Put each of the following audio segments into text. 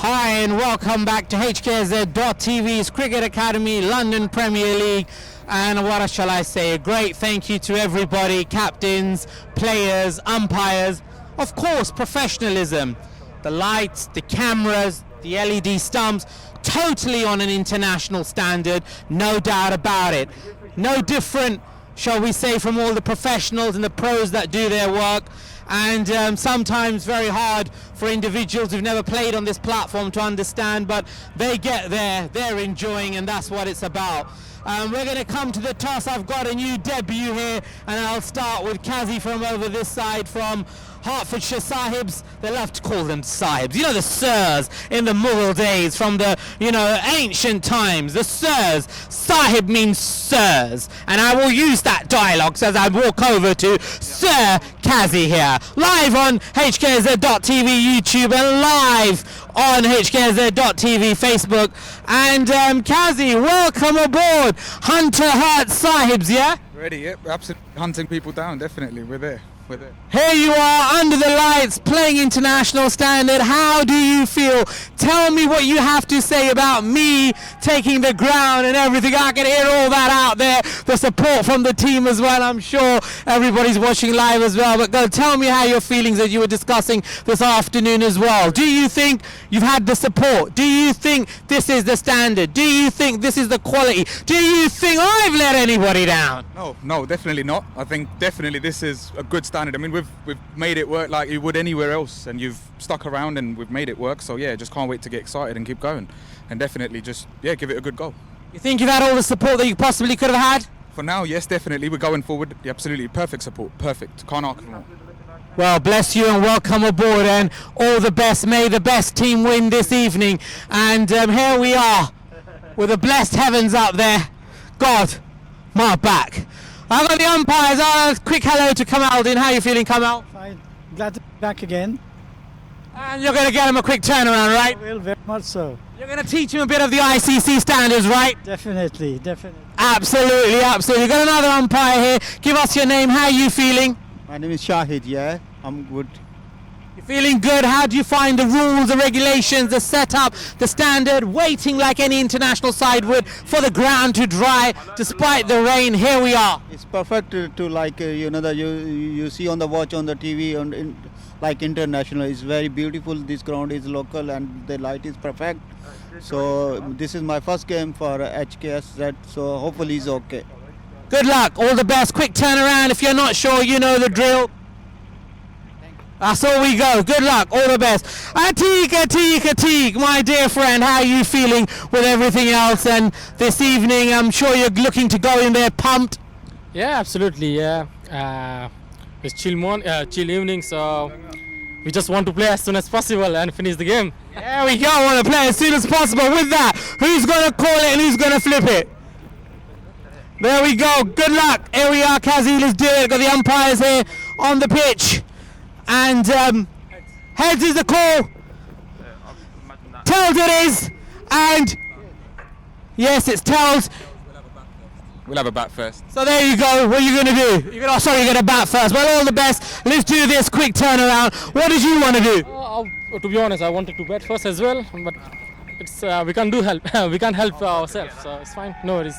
Hi and welcome back to HKZ.TV's Cricket Academy London Premier League. And what shall I say, a great thank you to everybody, captains, players, umpires, of course professionalism, the lights, the cameras, the LED stumps, totally on an international standard, no doubt about it. No different, shall we say, from all the professionals and the pros that do their work. And sometimes very hard for individuals who've never played on this platform to understand, but they get there, they're enjoying, and that's what it's about. We're going to come to the toss. I've got a new debut here, and I'll start with Kazi from over this side from Hertfordshire Sahibs. They love to call them Sahibs. You know, the Sirs in the Mughal days, from the, ancient times. The Sirs. Sahib means Sirs. And I will use that dialogue as I walk over to Sir Kazi here. Live on HKZ.TV YouTube and live on HKZ.TV Facebook. And Kazi, welcome aboard. Hunter Herts Sahibs, yeah? Ready, yep. Absolutely hunting people down, definitely. We're there. Here you are under the lights playing international standard. How do you feel? Tell me what you have to say about me taking the ground and everything. I can hear all that out there. The support from the team as well. I'm sure everybody's watching live as well. But go tell me how your feelings as you were discussing this afternoon as well. Do you think you've had the support? Do you think this is the standard? Do you think this is the quality? Do you think I've let anybody down? No, definitely not. I think definitely this is a good standard. I mean, we've made it work like you would anywhere else, and you've stuck around and we've made it work. So yeah, just can't wait to get excited and keep going, and definitely just give it a good go. You think you've had all the support that you possibly could have had? For now, yes, definitely. We're going forward. Absolutely perfect support. Perfect. Can't ask for more. Well, bless you and welcome aboard, and all the best. May the best team win this evening. And here we are with the blessed heavens up there. God, my back. I've got the umpires. A quick hello to Kamaldin. How are you feeling, Kamal? Fine. Glad to be back again. And you're going to get him a quick turnaround, right? Well, very much so. You're going to teach him a bit of the ICC standards, right? Definitely. Absolutely. You've got another umpire here. Give us your name. How are you feeling? My name is Shahid, yeah. I'm good. You're feeling good? How do you find the rules, the regulations, the setup, the standard, waiting like any international side would for the ground to dry despite the rain? Here we are. It's perfect to like, that you see on the watch on the TV like international. It's very beautiful. This ground is local and the light is perfect. So this is my first game for HKSZ, so hopefully it's okay. Good luck. All the best. Quick turnaround. If you're not sure, you know the drill. That's all we go. Good luck. All the best. Atiq, my dear friend, how are you feeling with everything else? And this evening, I'm sure you're looking to go in there pumped. Yeah, absolutely. Yeah. It's chill evening, so we just want to play as soon as possible and finish the game. There we go. Want to play as soon as possible. With that, who's going to call it and who's going to flip it? There we go. Good luck. Here we are, Kazi. Let's do it. Got the umpires here on the pitch. And heads is the call. Tails it is. And yes, it's tails. We'll have a bat first. So there you go. What are you going to do? You're going to bat first. Well, all the best. Let's do this quick turnaround. What did you want to do? To be honest, I wanted to bat first as well, but it's we can't help ourselves, so it's fine. No worries.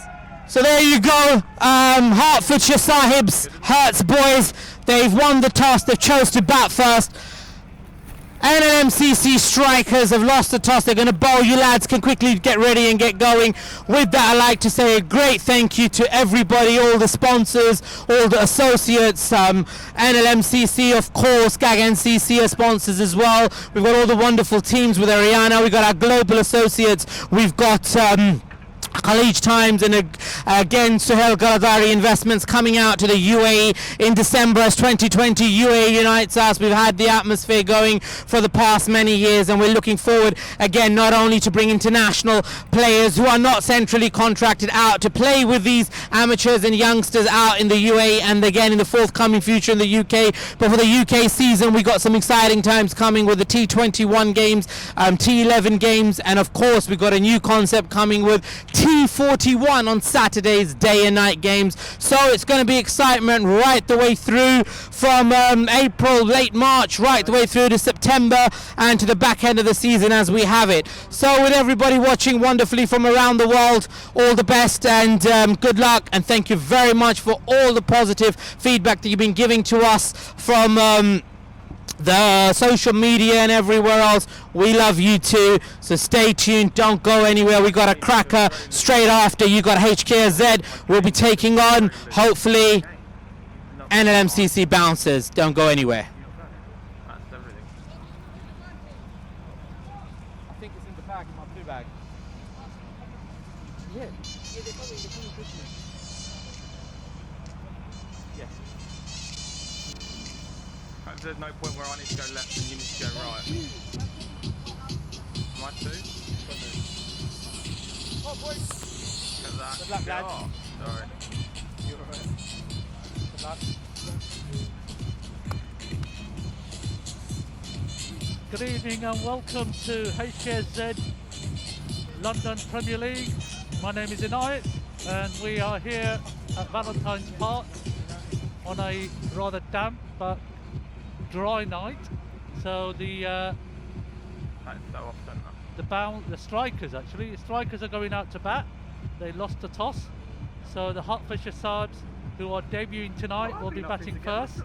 So there you go, Hertfordshire Sahibs, Herts boys, they've won the toss, they've chose to bat first. Nlmcc strikers have lost the toss, they're going to bowl. You lads can quickly get ready and get going. With that, I'd like to say a great thank you to everybody, all the sponsors, all the associates, Nlmcc, of course, Gag NCC are sponsors as well. We've got all the wonderful teams with Ariana, we've got our global associates, we've got Khalij Times, and again Suhail Galadari Investments coming out to the UAE in December as 2020 UAE unites us. We've had the atmosphere going for the past many years, and we're looking forward again not only to bring international players who are not centrally contracted out to play with these amateurs and youngsters out in the UAE and again in the forthcoming future in the UK, but for the UK season we got some exciting times coming with the T21 games, T11 games, and of course we've got a new concept coming with T41 on Saturday's day and night games. So it's going to be excitement right the way through from April, late March, right the way through to September and to the back end of the season as we have it. So with everybody watching wonderfully from around the world, all the best and good luck, and thank you very much for all the positive feedback that you've been giving to us from the social media and everywhere else. We love you too, so stay tuned, don't go anywhere. We got a cracker straight after. You got HKZ. We'll be taking on hopefully Nlmcc Bouncers. Don't go anywhere. I think it's in the bag, in my blue bag. Yeah, they're coming Christmas. Yes. There's no point where I need to go left and you need to go right. Am I too? Oh boy! Look at that. Good luck, lad. Oh, sorry. You're alright. Good luck. Good evening and welcome to HKZ London Premier League. My name is Inayat and we are here at Valentine's Park on a rather damp but dry night. So the That's so off centre. the strikers are going out to bat. They lost the toss, so the Hertfordshire Subs, who are debuting tonight, will be batting first.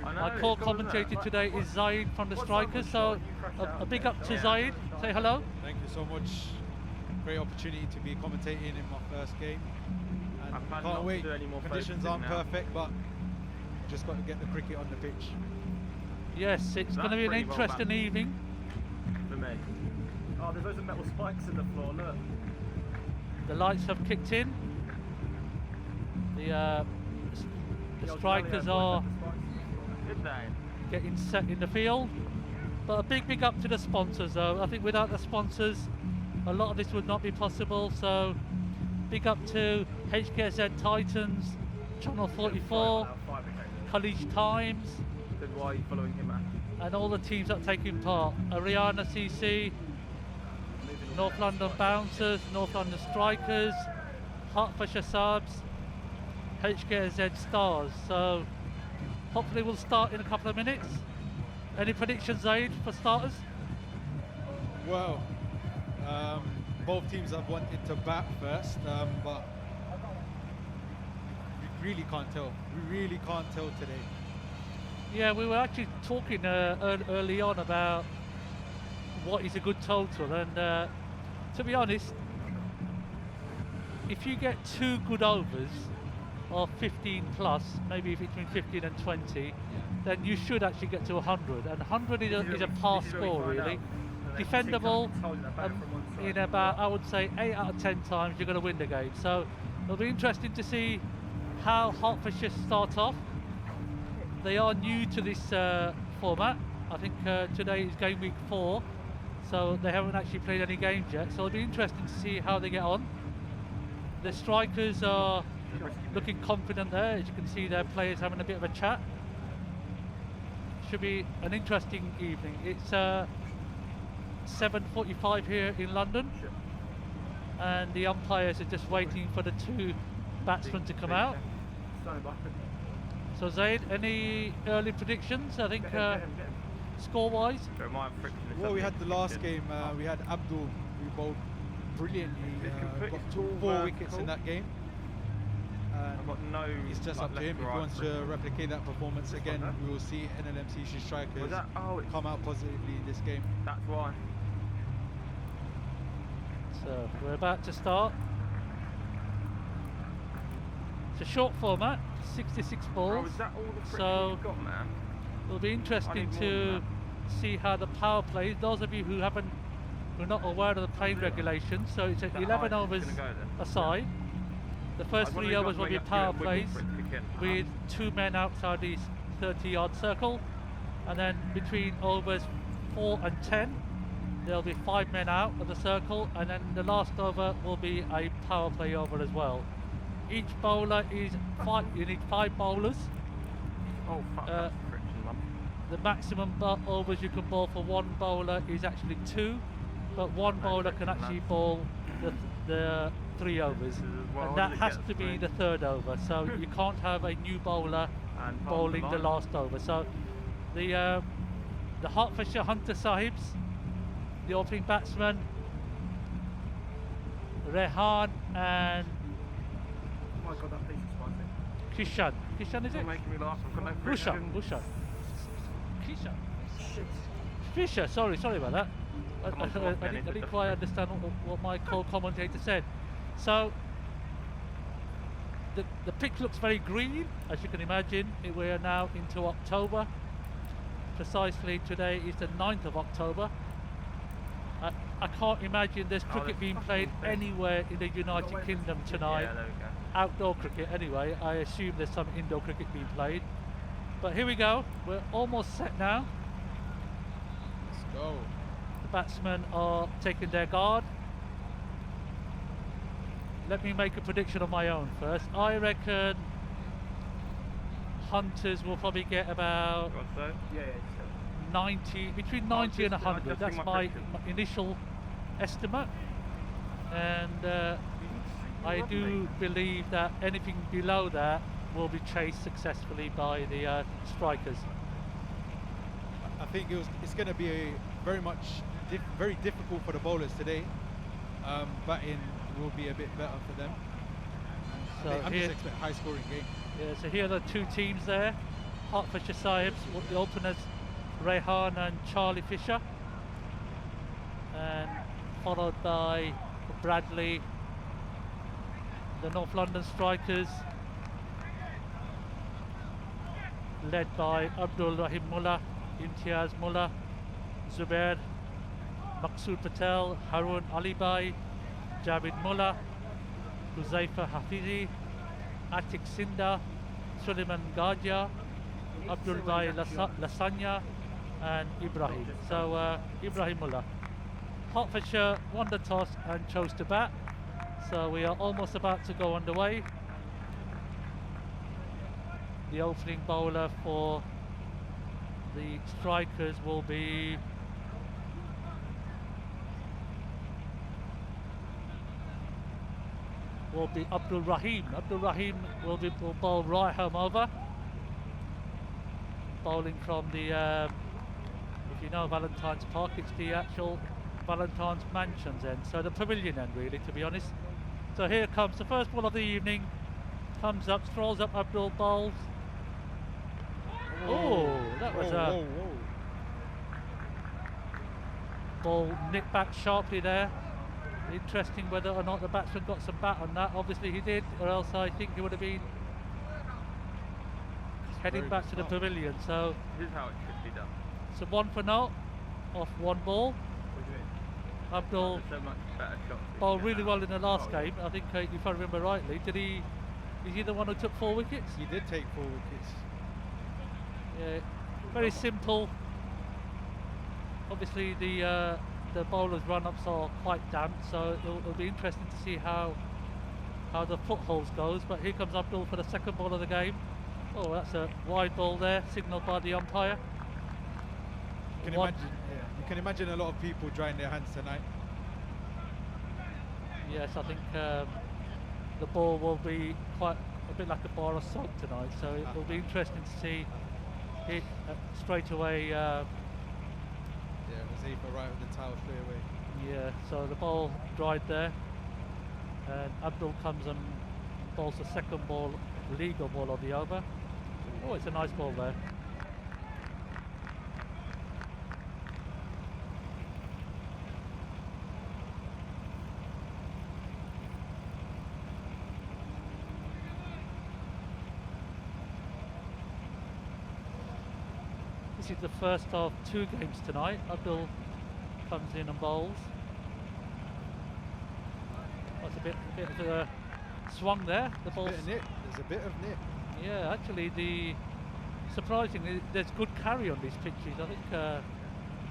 My co-commentator today is Zaid from the Strikers, so a big up to Zaid. Say hello. Thank you so much. Great opportunity to be commentating in my first game. And can't wait. Conditions aren't perfect, but just got to get the cricket on the pitch. Yes, it's going to be an interesting evening. For me. Oh, there's loads of metal spikes in the floor, look. The lights have kicked in. The Strikers are Good day. getting set in the field. But a big up to the sponsors though. I think without the sponsors a lot of this would not be possible, so big up to HKZ Titans, Channel 44, College Times, Then why are you following him out? and all the teams that are taking part. Ariana CC, North London Bouncers, North London Strikers, Hertfordshire Subs, HKZ Stars. So hopefully we'll start in a couple of minutes. Any predictions, Zaid, for starters? Well, both teams have wanted to bat first, but we really can't tell. We really can't tell today. Yeah, we were actually talking early on about what is a good total, and to be honest, if you get 2 good overs of 15 plus, maybe between 15 and 20, then you should actually get to 100, and 100 is a pass score really. Defendable, in about, I would say, 8 out of 10 times you're going to win the game. So it'll be interesting to see how Hertfordshire start off. They are new to this format. I think today is game week 4, so they haven't actually played any games yet. So it'll be interesting to see how they get on. The Strikers are looking confident there. As you can see, their players having a bit of a chat. Should be an interesting evening. It's 7:45 here in London, and the umpires are just waiting for the 2 batsmen to come out. So Zaid, any early predictions? I think score-wise? Well, we had the last game, we had Abdul, who bowled brilliantly, got 4 wickets in that game. I've got no. It's just up to him. If he wants to replicate that performance again, we will see Nlmcc Strikers come out positively in this game. That's why. So we're about to start. It's a short format, 66 balls. Is that all the friction So you've got, man? it'll be interesting more to than see how the power plays. Those of you who are not aware of the playing regulations, so it's at 11 overs a side. The first 3 overs will be power plays with 2 men outside the 30-yard circle, and then between overs 4 and 10 there'll be 5 men out of the circle, and then the last over will be a power play over as well. Each bowler is 5, you need 5 bowlers. Oh, fuck, that's friction, mum. The maximum overs you can bowl for one bowler is actually 2, but one bowler can actually bowl the 3 overs, and that has to be the 3rd over. So you can't have a new bowler bowling the last over. So the Hertfordshire Hunter Sahibs, the opening batsman, Rehan and Oh my god, that piece is spicy. Kishan is it? You're making me laugh. I've got no Bushan. Kishan. Fisher, sorry about that. I didn't quite understand what my co-commentator said. So the pitch looks very green, as you can imagine. We are now into October. Precisely today is the 9th of October. I can't imagine there's cricket being played anywhere in the United Kingdom tonight. Yeah, there we go. Outdoor cricket anyway. I assume there's some indoor cricket being played. But here we go. We're almost set now. Let's go. The batsmen are taking their guard. Let me make a prediction of my own first. I reckon Hunters will probably get about What's that? Yeah, 90, between 90 and 100. That's my initial estimate. And I do believe that anything below that will be chased successfully by the strikers. I think it's going to be very difficult for the bowlers today. Batting will be a bit better for them. So I'm here, just expecting a high-scoring game. yeah, so here are the 2 teams there. Hertfordshire Sahibs, the openers Rehan and Charlie Fisher, and followed by Bradley, the North London strikers, led by Abdul Rahim Mullah, Imtiaz Mullah, Zubair, Maqsood Patel, Harun Alibai, Javid Mullah, Huzaifa Hafizi, Atik Sinda, Suleiman Gadia, Abdul Bhai Lasanya and Ibrahim. So Ibrahim Mullah. Hertfordshire won the toss and chose to bat. So we are almost about to go underway. The opening bowler for the strikers will be Abdul Rahim. Abdul Rahim will bowl right home over. Bowling from the, if you know Valentine's Park, it's the actual Valentine's Mansions end, so the pavilion end really, to be honest. So here comes the first ball of the evening. Comes up, strolls up, Abdul bowls. Oh, that was a ball nipped back sharply there. Interesting whether or not the batsman got some bat on that. Obviously he did, or else I think he would have been heading back to the pavilion. So This is how it should be done. so 1 for 0 off 1 ball. What do you mean? Abdul There's so much better shots. bowled really well in the last game. I think if I remember rightly, is he the one who took 4 wickets? He did take 4 wickets. Yeah, very simple. Obviously the bowlers' run-ups are quite damp, so it'll be interesting to see how the footholds goes. But here comes Abdul for the second ball of the game. Oh, that's a wide ball there, signalled by the umpire. You can imagine a lot of people drying their hands tonight. Yes, I think the ball will be quite a bit like a bar of soap tonight, so it will be interesting to see it straight away. Yeah, Wazifa right with the towel straight away. Yeah, so the ball dried there, and Abdul comes and bowls the second ball, legal ball of the over. Oh, it's a nice ball there. This is the first of 2 games tonight. Abdul comes in and bowls. That's a bit of a swung there. The ball. There's a bit of nip. Yeah, actually, surprisingly, there's good carry on these pitches. I think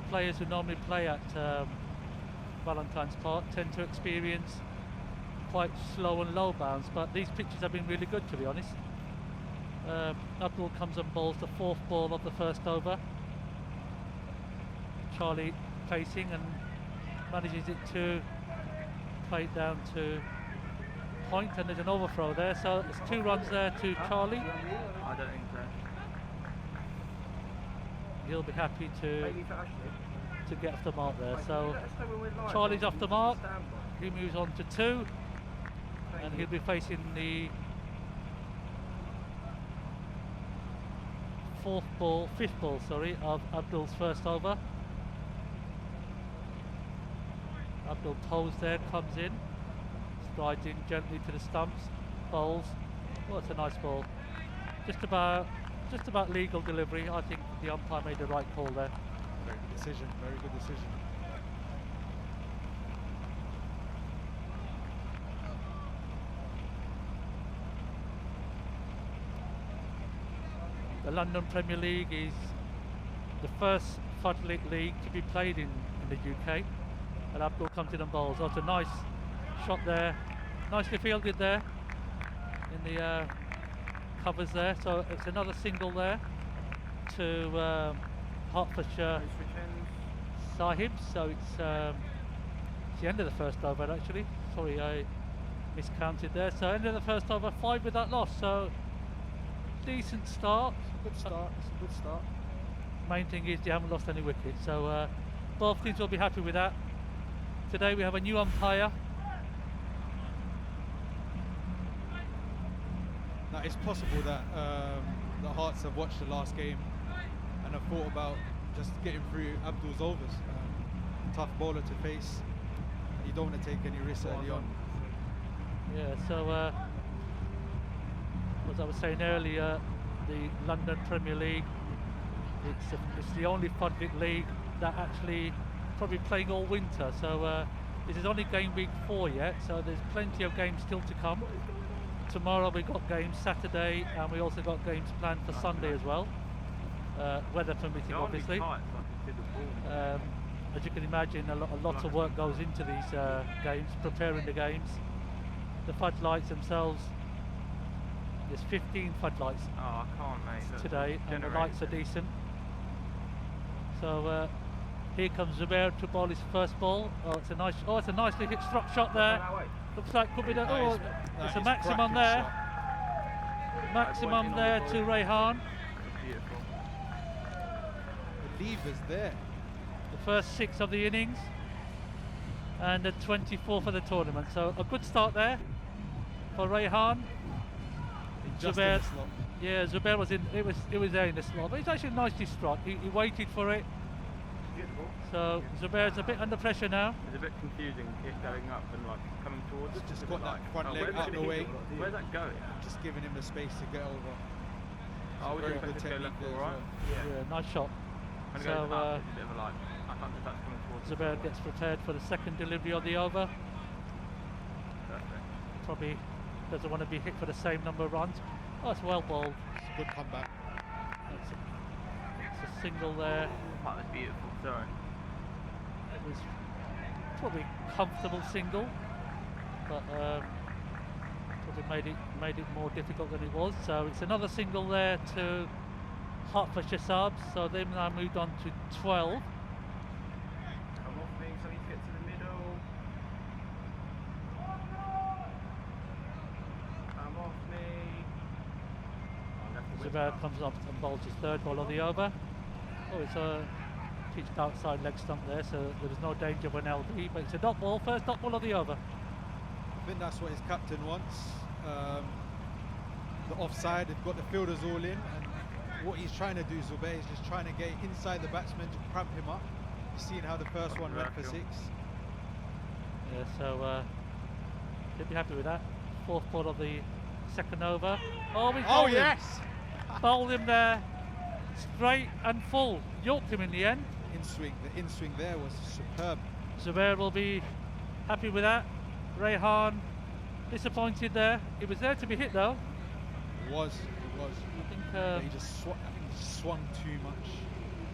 players who normally play at Valentine's Park tend to experience quite slow and low bounce, but these pitches have been really good, to be honest. Abdul comes and bowls the 4th ball of the first over. Charlie facing and manages it to play it down to point, and there's an overthrow there. So it's 2 runs there to Charlie. I don't think so. He'll be happy to Maybe for Ashley. get off the mark there. Mate, So let us know when we're live. Charlie's off the mark. Stand by. He moves on to 2, Thank and you. he'll be facing the fifth ball, sorry, of Abdul's first over. Abdul toes there, comes in, strides in gently to the stumps, bowls. Oh, it's a nice ball. Just about legal delivery. I think the umpire made the right call there. Very good decision. Very good decision. The London Premier League is the first floodlit league to be played in the UK. And Abdul comes in and bowls. Oh, it's a nice shot there. Nicely fielded there in the covers there. So it's another single there to Hertfordshire Sahibs. So it's the end of the first over actually. Sorry, I miscounted there. So end of the first over, 5 without loss. So decent start. Good start. It's a good start. Main thing is you haven't lost any wickets. So both teams will be happy with that. Today we have a new umpire. Now it's possible that the Hearts have watched the last game and have thought about just getting through Abdul's overs. Tough bowler to face. You don't want to take any risks early on. Yeah, so as I was saying earlier, the London Premier League, it's the only public league that actually probably playing all winter. So this is only game week 4 yet, so there's plenty of games still to come. Tomorrow we've got games Saturday, and we also got games planned for Sunday as well. Weather permitting, obviously. As you can imagine, a lot of work goes into these games, preparing the games. The floodlights themselves, there's 15 floodlights Oh, I can't, mate. today, and the lights are decent. So here comes Zubair to bowl his first ball. It's a nicely hit struck shot there. Looks like could be the. It's a maximum there. Maximum there to Rehan. Beautiful. The lever's there. The first 6 of the innings, and the 24 for the tournament. So a good start there for Rehan. Just Zubair, in the slot. yeah, Zubair was in. It was there in the slot, but it's actually nicely struck. He waited for it. So Zubair's a bit under pressure now. It's a bit confusing it going up and like coming towards us. Just a got bit that like, front leg where's out it the way. Where's that going? Just giving him the space to get over. Oh, we Very didn't good expect it to go technique left there or as right. well. Yeah, nice shot. And So, goes up, it's a bit of a like, I can't think that's coming towards us. Zubair gets prepared for the second delivery of the over. Perfect. Probably doesn't want to be hit for the same number of runs. Oh, it's well bowled. It's a good comeback. It's a single there. Oh, that's beautiful, sorry. It was probably comfortable single, but probably made it more difficult than it was. So it's another single there to Hertfordshire Subs. So they've now moved on to 12. Come off me, so you get to the middle. Come off me. Zubair comes up and bowls his third ball of the over. Oh, it's a pitched outside leg stump there, so there was no danger of an LD, but it's a dot ball, first dot ball of the over. I think that's what his captain wants. The offside, they've got the fielders all in, and what he's trying to do, Zubair, is just trying to get inside the batsman to cramp him up. You've seen how the first one went for 6. Yeah, so he'll be happy with that. Fourth ball of the second over. Oh, he's bowled him. Yes! Bowled him there, straight and full. Yorked him in the end. The in-swing there was superb. Zubair will be happy with that. Rehan disappointed there. He was there to be hit though. It was. I think But he just swung too much.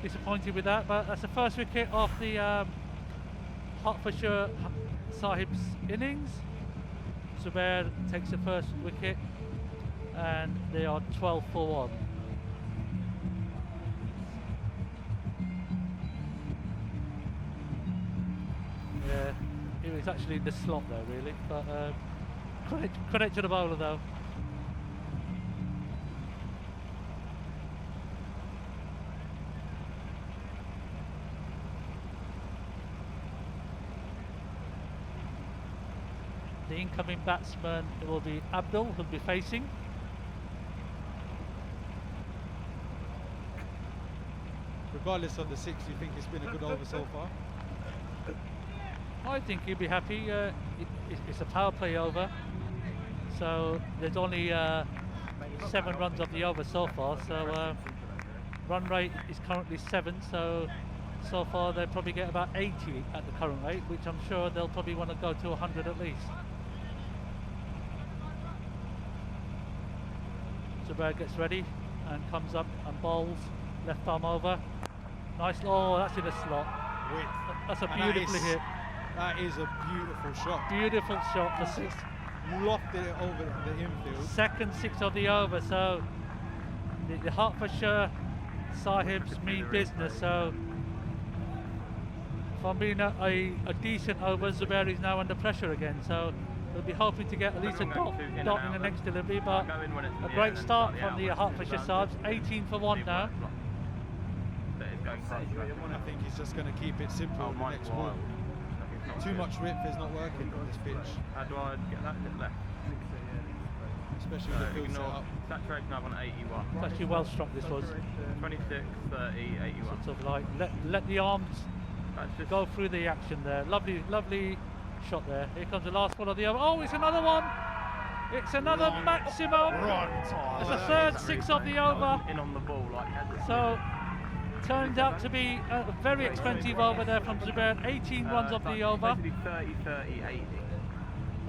disappointed with that, but that's the first wicket of the Hertfordshire Sahibs innings. Zubair takes the first wicket, and they are 12 for 1. Yeah, He's actually in the slot there, really. But credit to the bowler, though. The incoming batsman, it will be Abdul, who'll be facing. Regardless of the 6, you think it's been a good over so far? I think he'll be happy. It's a power play over, so there's only 7 runs of the over so far. So run rate is currently 7. So far they'll probably get about 80 at the current rate, which I'm sure they'll probably want to go to 100 at least. Zubair gets ready and comes up and bowls left arm over. Nice. Oh, that's in the slot. That's a beautifully hit. That is a beautiful shot. Beautiful shot for 6. Lofted it over the infield. Second 6 of the over, so the Hertfordshire Sahibs mean business. So from being a decent over, Zubair is now under pressure again. So we'll be hoping to get at least a dot in the next delivery. But a great start from the Hertfordshire Sahibs. 18 for 1 now. I think he's just going to keep it simple in the next ball. Too much width is not working on this pitch. How do I get that bit left? Especially with the field set up. Saturation up on 81. It's actually well struck, this was. 26, 30, 81. Sort of like let the arms go through the action there. Lovely shot there. Here comes the last one of the over. Oh, it's another one. It's another maximum. It's the third 6 of the over. In on the ball, like. So turned out to be a very expensive over there from Zubair. 18 runs of the over. 30, 30, 80.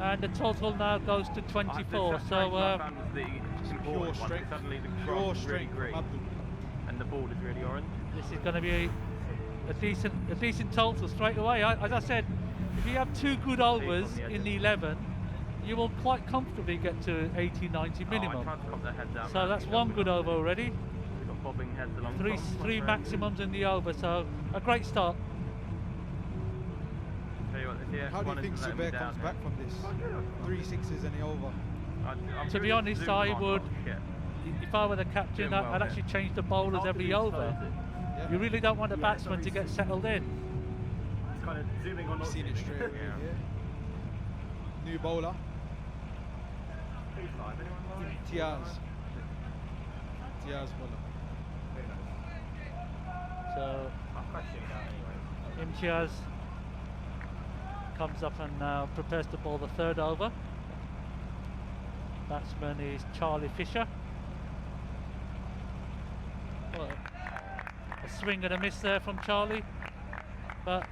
And the total now goes to 24. So pure strength. Suddenly the Pure grass is really strength green from Abdul. and the ball is really orange. this is going to be a decent total straight away. As I said, if you have 2 good overs in the 11, you will quite comfortably get to 80, 90 minimum. So that's 1 good over already. Bobbing heads along 3 maximums in the over, so a great start. How do you think Zubair comes back from this? 3 6s and the over. To be honest, I would, if I were the captain, I'd actually change the bowlers every over. Yeah. You really don't want the batsman to get settled in. You've seen it straight away here. New bowler. Tiaz bowler. So Imtiaz comes up and now prepares to bowl the 3rd over. Batsman is Charlie Fisher. Well, a swing and a miss there from Charlie, but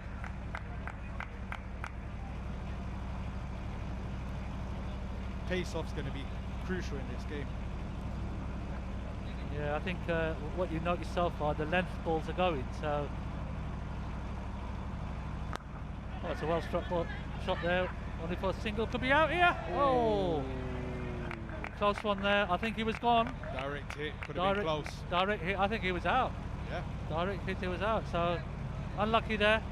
Pace-off's going to be crucial in this game. yeah, I think what you noticed so far, the length balls are going. So, oh, it's a well struck shot there. Only for a single, could be out here. Oh, close one there. I think he was gone. Direct hit, could have been close. Direct hit. I think he was out. Yeah. Direct hit, he was out. So unlucky there.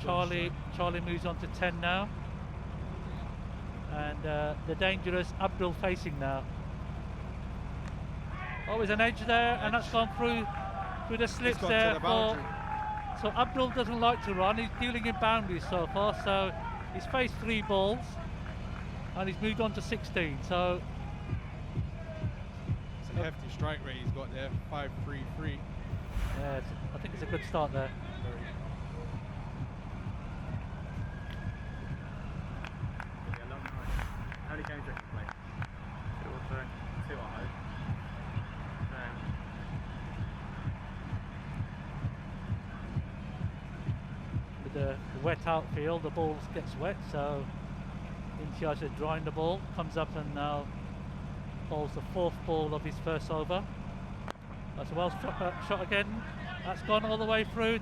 Charlie moves on to 10 now, and the dangerous Abdul facing now. Oh, there's an edge there, and that's gone through the slips there. So Abdul doesn't like to run. He's dealing in boundaries so far. So he's faced 3 balls, and he's moved on to 16. So it's a hefty strike rate he's got there. 5-3-3. yeah, I think it's a good start there. How many games do you play? 2 or 3? 2 I hope. With the wet outfield, the ball gets wet, so Imtiaz is drying the ball, comes up and now bowls the 4th ball of his first over. That's a well struck shot again. That's gone all the way through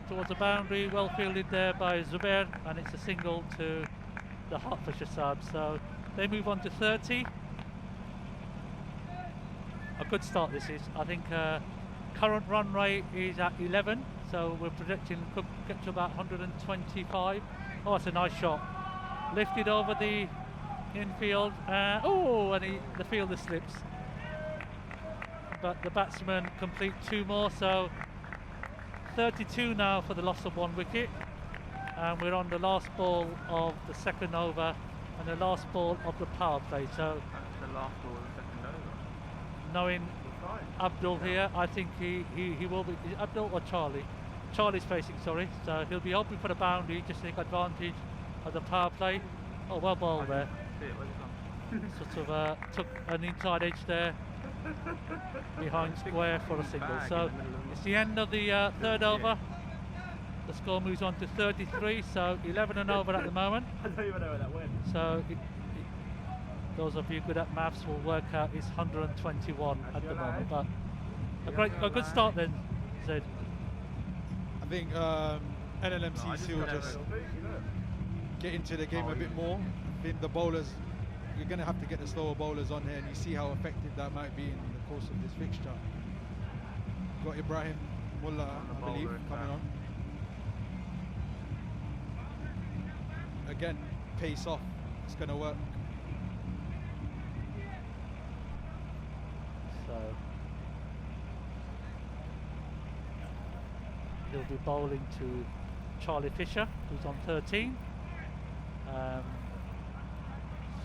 towards the boundary, well fielded there by Zubair, and it's a single to the Hertfordshire subs. So they move on to 30. A good start this is. I think Current run rate is at 11, so we're predicting could get to about 125. Oh, it's a nice shot. Lifted over the infield. And the fielder slips. But the batsman complete 2 more, so 32 now for the loss of 1 wicket. And we're on the last ball of the second over and the last ball of the power play. So That's the last ball of the second over. knowing Abdul here, I think he will be. Is it Abdul or Charlie? Charlie's facing, sorry. So he'll be hoping for the boundary, just to take advantage of the power play. Oh, well bowled there. See it, where's it gone? Sort of took an inside edge there behind square for a single. So it's the end of the third over. The score moves on to 33, so 11 and over at the moment. I don't even know where that went. So those of you good at maths will work out it's 121 at the moment. But a good start then, Zed. I think NLMCC will just get into the game a bit more. I think the bowlers, you're going to have to get the slower bowlers on here, and you see how effective that might be in the course of this fixture. Got Ibrahim Mullah, I believe, coming on. Again, pace off, it's going to work. So he'll be bowling to Charlie Fisher, who's on 13.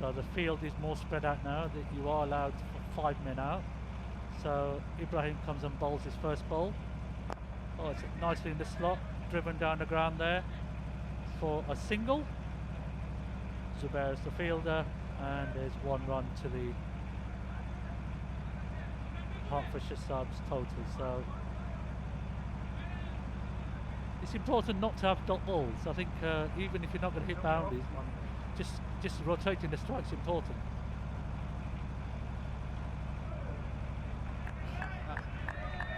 So the field is more spread out now, that you are allowed 5 men out. So Ibrahim comes and bowls his first ball. Oh, it's nicely in the slot, driven down the ground there for a single. Zubair is the fielder, and there's 1 run to the Hertfordshire subs total. So it's important not to have dot balls. I think even if you're not going to hit boundaries, just rotating the strike's important.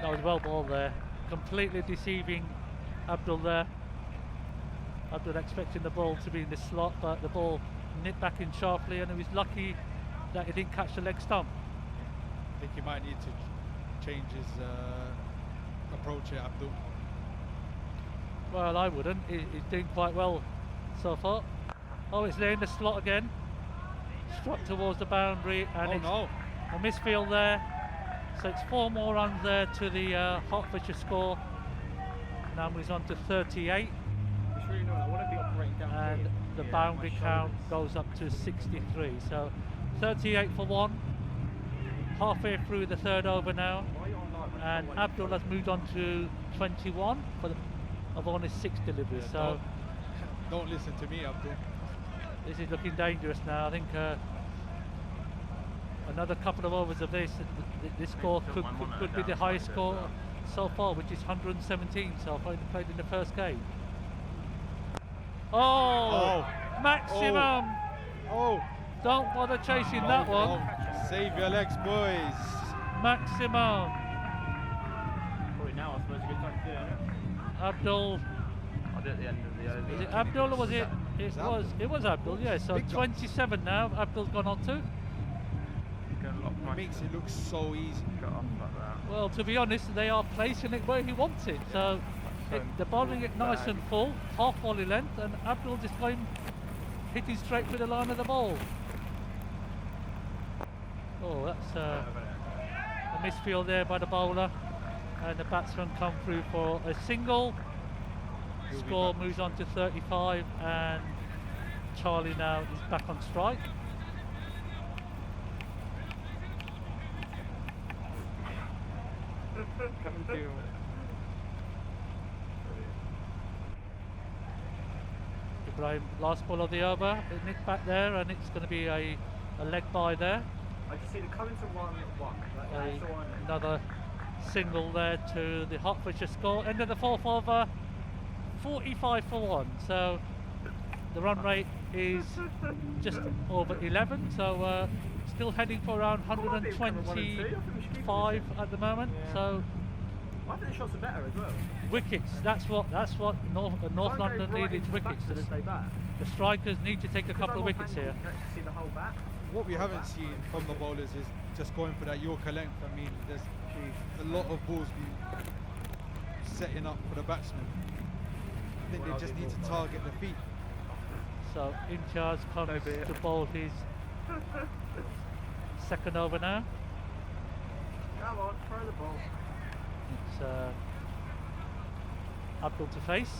That was well balled there, completely deceiving Abdul there. Abdul expecting the ball to be in the slot, but the ball nipped back in sharply, and he was lucky that he didn't catch the leg stump. I think he might need to change his approach here, Abdul. Well, I wouldn't. He's doing quite well so far. Oh, it's there in the slot again. Struck towards the boundary, and it's a misfield there. So it's 4 more runs there to the Hertfordshire score. Now moves on to 38. And the boundary count goes up to 63. So 38 for 1. Halfway through the third over now. And Abdul has moved on to 21 of only 6 deliveries. Yeah, so don't listen to me, Abdul. This is looking dangerous now. I think another couple of overs of this score could be the highest score so far, which is 117 so far played in the first game. Oh, maximum! Oh, don't bother chasing that one. Save your legs, boys. Maximum. Probably now I suppose a good time to do it. Abdul. I'll do it at the end of the over. Is it Abdul or was it? It was Abdul. Yeah. So 27 now. Abdul's gone on to. Makes it look so easy. Got off like that. Well, to be honest, they are placing it where he wants it. So they're bowling it nice and full, half volley length, and Abdul just going hitting straight through the line of the ball. Oh, that's a misfield there by the bowler, and the batsman come through for a single. Score moves on to 35, and Charlie now is back on strike. Ibrahim, last ball of the over, it nicked back there, and it's going to be a leg by there. I just see the coming to 1-1. Another single there to the Hertfordshire score. End of the fourth over, 45 for 1. So the run rate is just over 11. So still heading for around 125 at the moment. Yeah. So I think the shots are better as well. wickets. That's what North London needed. Wickets. The strikers need to take a couple of wickets here. See the whole bat. What we haven't seen from the bowlers is just going for that Yorker length. I mean, there's a lot of balls be setting up for the batsman. I think they just need to target the feet. So Imtiaz comes to bowl his second over now. Come on, throw the ball. It's Abdul to face.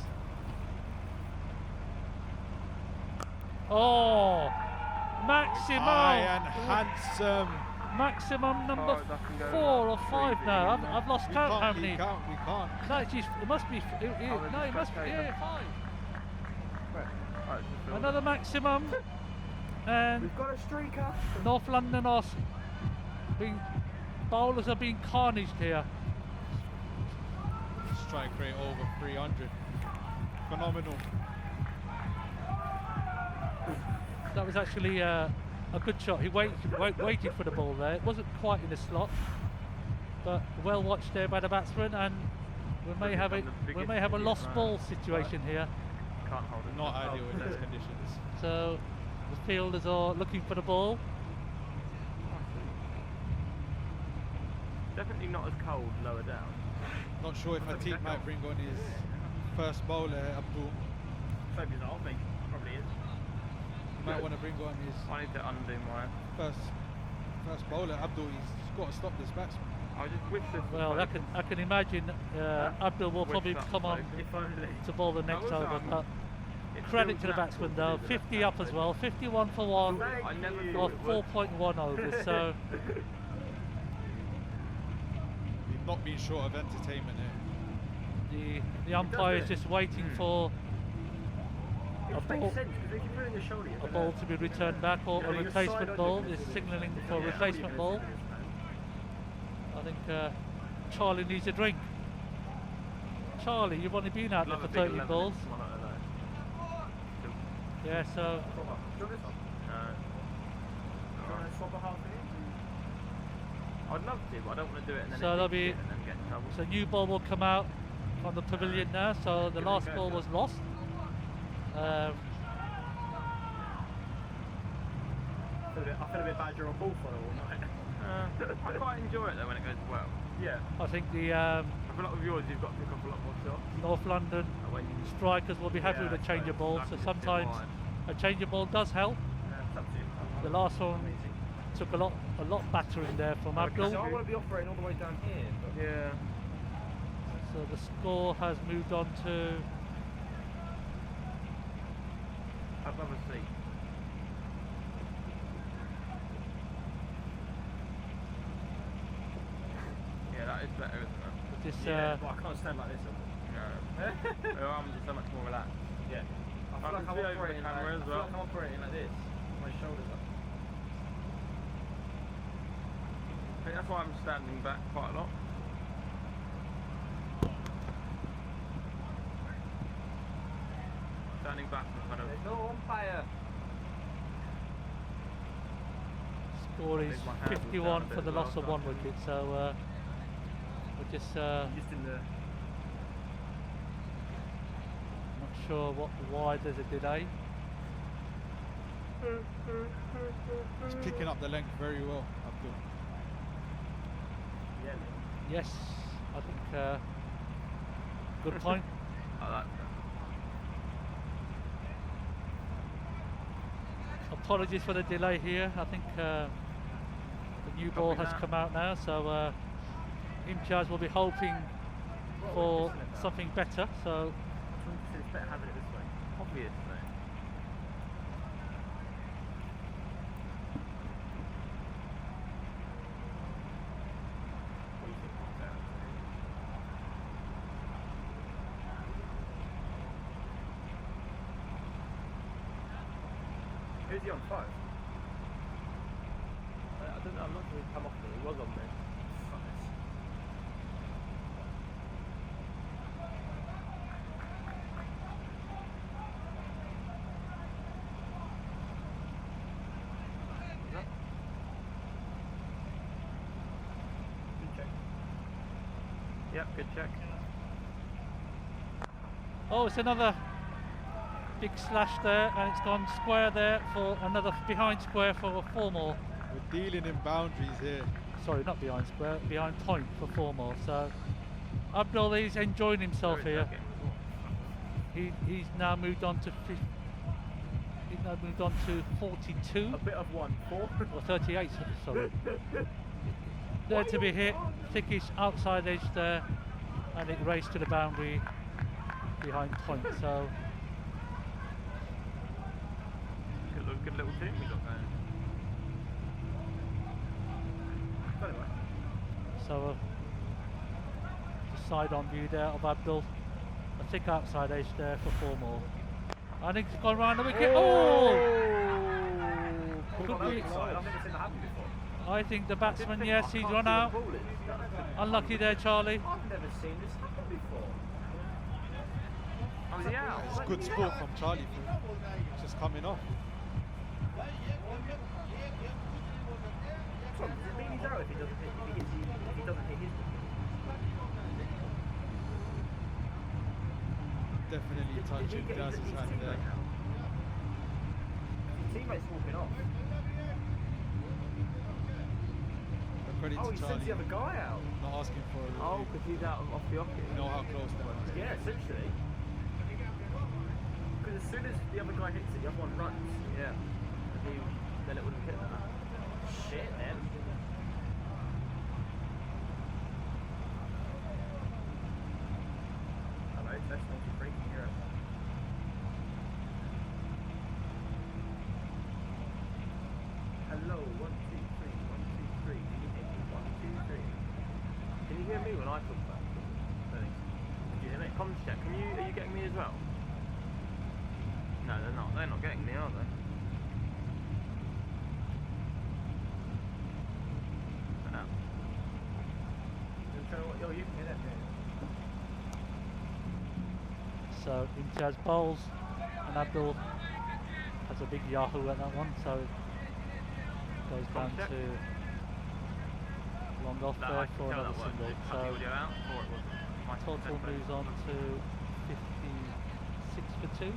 Oh, maximum! High and handsome. Maximum number Oh, that can go 4 or 5 now. I've lost We count how can't, many. we can't. No, geez, it must be. Oh, No, it must be. Yeah, 5. Right, it's the field. Another maximum. And We've got a streaker. North London are bowlers are being carnaged here. Strike rate over 300. Phenomenal. That was actually a good shot. He waited for the ball there. It wasn't quite in the slot, but well watched there by the batsman, and we may have a lost ball situation here. Can't hold it. Not ideal in these conditions. So the fielders are looking for the ball. Definitely not as cold lower down. Not sure if Atik might bring on his first bowler, Abdul. So bizarre, I think. Probably is. He might want to bring on his I need to undo mine. first bowler, Abdul. He's got to stop this batsman. I just wish this was Well, focused. I can imagine Abdul will Wish probably that come on was If only. to bowl the next was, over. But It credit feels to the batsman natural though. to do the 50 left up hand as well. 51 for 1 Thank I never you. thought or it would. 4.1 overs. So He's not been short of entertainment here. the umpire is just waiting for It a makes ball, sense because if you put it in the shoulder, you're a gonna- ball to be returned back, or Yeah, a you're replacement side ball on your is position. signalling for a Yeah, how are you replacement gonna ball. do this, man? I think Charlie needs a drink. Charlie, you've only been out there Love for a big 30 lemon balls. in one, I don't know. Yeah, so Do you want this one? No. Do you want to swap a half in? I'd love to, but I don't want to do it and then So it there'll beats be- it and then get in trouble. so new ball will come out from the pavilion now. So the last ball was lost. I feel a bit bad you're on ball for all night. I quite enjoy it though when it goes well. Yeah. I think the I feel like with yours you've got to pick up a lot more shots. North London Like when you strikers will be happy Yeah, with a change of ball. like So it's sometimes wide. a change of ball does help. It's up to you. The last one took a lot battering there from Abdul. So I want to be operating all the way down here. But Yeah. So the score has moved on to I'd love a seat. Yeah, that is better, isn't it? this. but I can't stand like this. No. Your arms are so much more relaxed. Yeah. I feel I like can I'm see over the operating like, camera as I feel well. like I'm operating like this. My shoulders up. I think that's why I'm standing back quite a lot. Standing back and kind of There's no umpire. Score is Leave my hands down a 51 bit for the as loss well, of one so I wicket. So we're just Just in the. not sure why there's a delay. He's picking up the length very well, Abdul. Yeah. Yes, I think good point. like that. Apologies for the delay here. I think the new ball Copy has that. come out now, so Imtiaz will be hoping for something better. So It's better having it this way. Obviously. What do you think? Who's he on 5? I don't know, I'm not sure he's come off it. He was on there. Good check. Yep, good check. oh, it's another big slash there, and it's gone square there for another behind square for 4 more. We're dealing in boundaries here. sorry, not behind square, behind point for 4 more. So Abdul is enjoying himself here. He's now moved on to 42. A bit of 1-4. Or 38, sorry. There to be hit, thickish outside edge there, and it raced to the boundary behind point. So Good little team we got going. So the side on view there of Abdul, a thick outside edge there for 4 more. I think it's gone round the wicket. Oh! Could be. I've never seen that happen before. I think the batsman, yes, he's run out. Unlucky there, Charlie. I've never seen this happen before. Oh, yeah. It's good sport from Charlie. It's just coming off. Does it mean he's out if he doesn't hit his wicket? Definitely touching Gaz's hand there. Teammates walking off. But credit Oh, to he sends Charlie. the other guy out. Not asking for a review. Oh, because he's out off the off. You know how close that was. Yeah, essentially. Because as soon as the other guy hits it, the other one runs. Yeah. Then it wouldn't hit that. Shit, man. Hello, test 1, 2, 3, can you hear us? Hello, 1, 2, 3, 1, 2, 3. Can you hear me? 1, 2, 3. Can you hear me when I talk back? Can you hear me? Comms check. Are you getting me as well? No, they're not. They're not getting me, are they? No. Oh, you can hear that, yeah. So Imtiaz bowls, and Abdul has a big yahoo at that one, so goes down check. to long off No, I there can for tell another that single. worked. Cut the So audio out, or it wasn't. My total headphones moves on wasn't. to 56 for 2.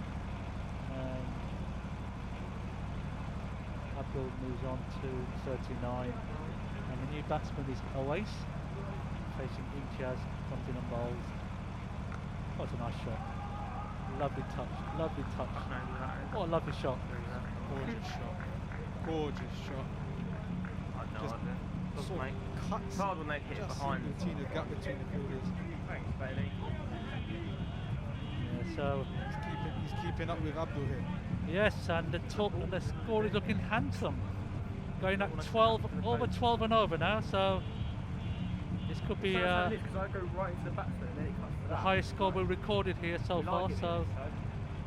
Abdul moves on to 39, and the new batsman is Oais, facing Imtiaz, comes in and bowls. What a nice shot. Lovely touch, lovely touch. What a lovely shot. Gorgeous shot. Gorgeous shot. I know, Just I do. Look, sort mate. of cuts It's hard when they hit it just behind. in between the gap between the fielders. Thanks, Bailey. Yeah, so He's keeping up with Abdul here. yes, and the score is looking handsome. Going up 12, over 12 and over now, so this could be Because I go right into the batsman and then it cuts to the that. highest score we've recorded here so We far. like it So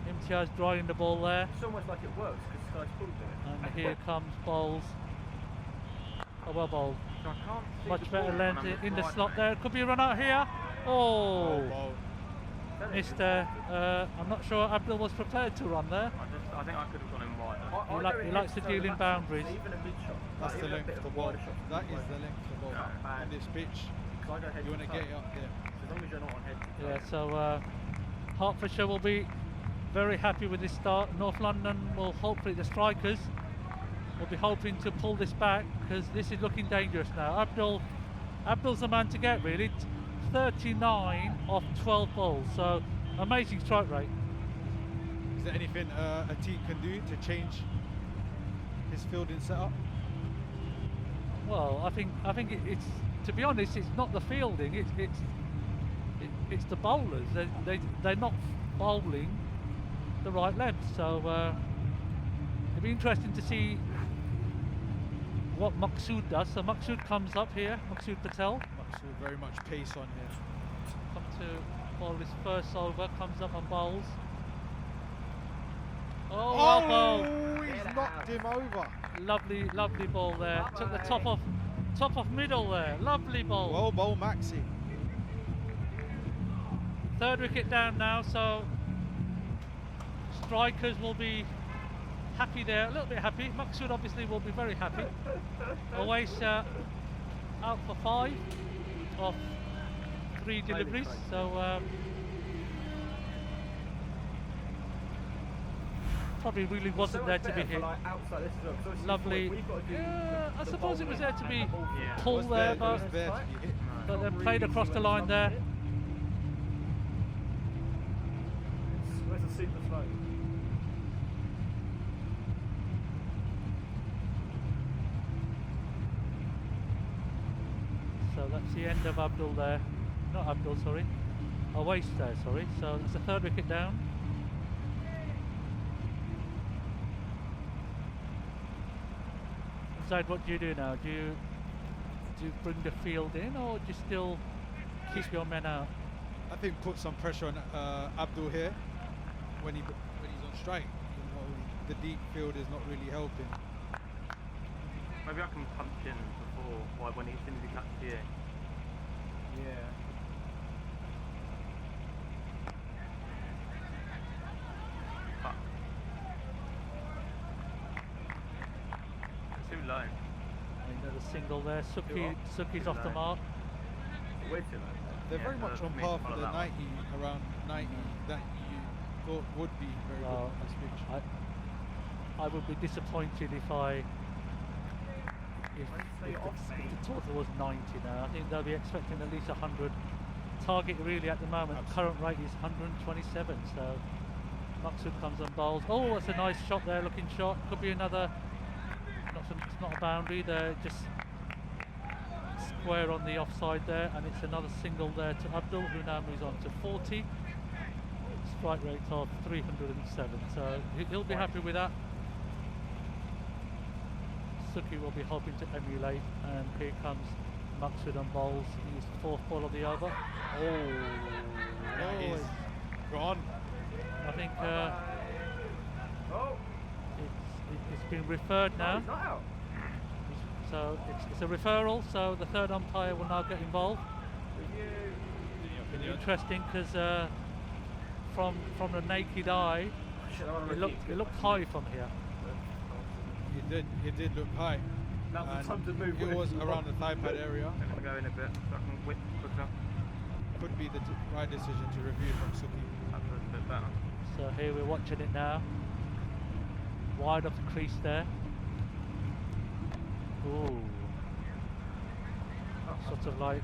here, Imtiaz drawing the ball there, It's almost like it works because Sky's pulled it. and here comes bowls. Oh, well bowled. So I can't see Much the better ball length when I'm in the wide, slot mate. there. Could be a run out here. Oh, Ball. missed there. I'm not sure Abdul was prepared to run there. I think I could have gone in wide. He likes to deal in boundaries. Even a mid shot. That's the even a length bit of the a ball. wider shot. That is the length of the ball. Yeah. On this pitch, Because I go head you want to toe. get it up there. As long as you're not on head to toe. Yeah, so Hertfordshire will be very happy with this start. North London will hopefully, the strikers will be hoping to pull this back because this is looking dangerous now. Abdul's the man to get really. 39 off 12 balls, so amazing strike rate. Is there anything a team can do to change his fielding setup? Well, I think it's, to be honest, it's not the fielding. It's the bowlers. They're not bowling the right length. So it'll be interesting to see what Maqsood does. So Maqsood comes up here. Maqsood Patel So very much pace on here. come to bowl his first over. Comes up and bowls. Oh, well bowled. He's knocked him over. Lovely ball there. Took the top of middle there. Lovely ball. Well bowled, Maxi. Third wicket down now, so strikers will be happy there, a little bit happy. Maqsood obviously will be very happy. Always out for 5 of 3 deliveries, so probably really wasn't there to be hit. Like outside this as well, 'cause obviously Lovely. we've got to do Yeah, I the suppose it was there to bowling be and the ball Yeah. pull Was there, it but was there to be hit. but then Not played really across see the when line it's there. not hit. Where's the super slow? So that's the end of Abdul there. Not Abdul, sorry. Awais there, sorry. So that's the third wicket down. Zaid, what do you do now? Do you bring the field in, or do you still keep your men out? I think put some pressure on Abdul here when he's on strike. You know, the deep field is not really helping. Maybe I can punch in before, why when he's in the catch here. Yeah. Fuck. Too low. Another single there. Suki's off the mark. Way too low. They're Yeah, very much for on me par to for follow the that 90, around 90 that you thought would be very good Well, on this pitch. I would be disappointed if the total was 90 now. I think they'll be expecting at least 100. Target really at the moment, current rate is 127. So Maksud comes on bowls. Oh, that's a nice shot there, looking shot. Could be another. It's not a boundary there. Just square on the offside there, and it's another single there to Abdul, who now moves on to 40. Strike rate of 307. So he'll be happy with that. Suki will be hoping to emulate, and here comes Maksud on bowls. He's the fourth ball of the over. That is gone. I think it's been referred now. He's not out. So it's a referral, so the third umpire will now get involved. Interesting, because from the naked eye, it looked high from here. It did look high. Now's the time to move. It was around the thigh pad area. I'm going to go in a bit so I can whip quicker. Could be the right decision to review from Suki. That was a bit better. So here we're watching it now. Wide of the crease there. Ooh. Sort of like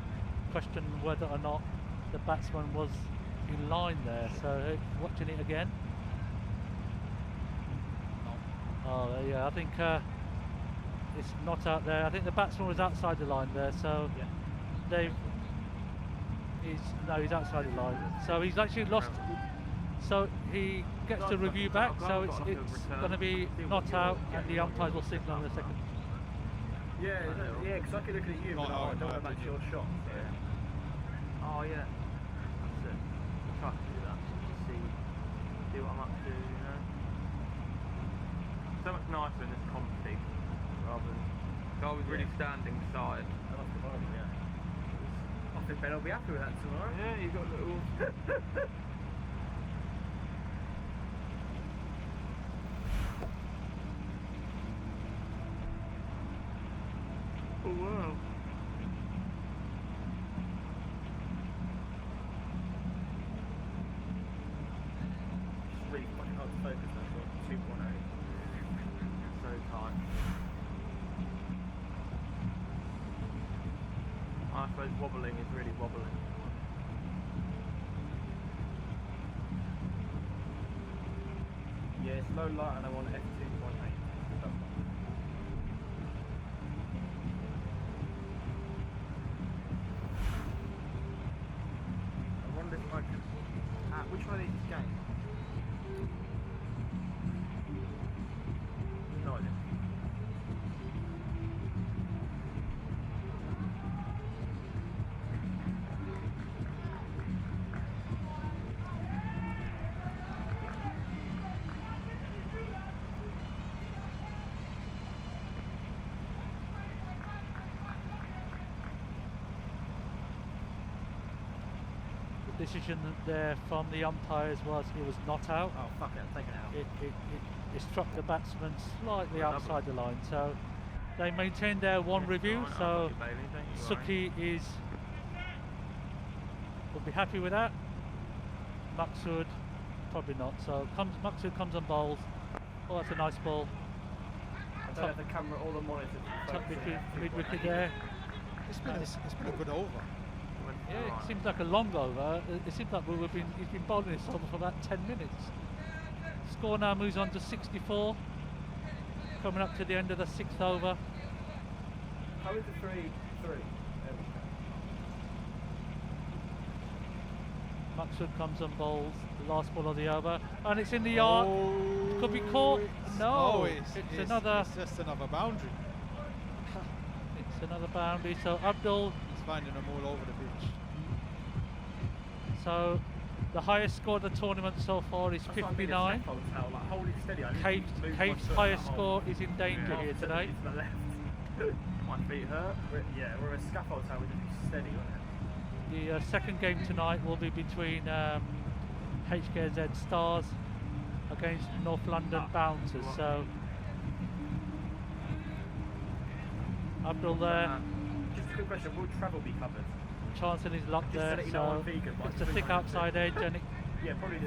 question whether or not the batsman was in line there. So watching it again. Oh yeah, I think it's not out there. I think the batsman was outside the line there. So he's outside the line. So he's actually lost. So he gets to review back. So it's going to be not out, and the umpires will signal in a second. Yeah, because I could look at you, but I don't want to match your shot. Yeah. Oh yeah. That's it. I'll try to do that. Just see what I'm up to, you know. So much nicer in this config rather than if I was really standing side. I think Ben will be happy with that tomorrow. Yeah, you've got little oh wow. It's really quite hard to focus on shot 2.0. So tight. I suppose wobbling is really wobbling. Yeah, it's low light and I want F2.8. I wonder if I can... which one of these is game? No idea. Decision there from the umpires was it was not out. Oh fuck it, I'm taking it out. It struck the batsman slightly outside the line, so they maintained their one review. So Suki will be happy with that. Maksud probably not. So Maksud comes on bowls. Oh, that's a nice ball. I don't have the camera or the monitor. Top mid wicket there. It's been a good over. Yeah, it seems like a long over. It seems like he's been bowling this over for about 10 minutes. Score now moves on to 64. Coming up to the end of the 6th over. How is the 3-3? Maksud comes and bowls the last ball of the over, and it's in the yard. Oh, Could be caught. No, it's another. It's just another boundary. It's another boundary. So Abdul. He's finding them all over the pitch. So the highest score of the tournament so far is 59. Cave's highest score is in danger here today. My feet hurt. We're a scaffold tower. We just steady on it. The second game tonight will be between HKZ Stars against North London Bouncers. So Abdul there. Just a quick question: will travel be covered? Chancing his luck there. So it's a thick outside edge, and it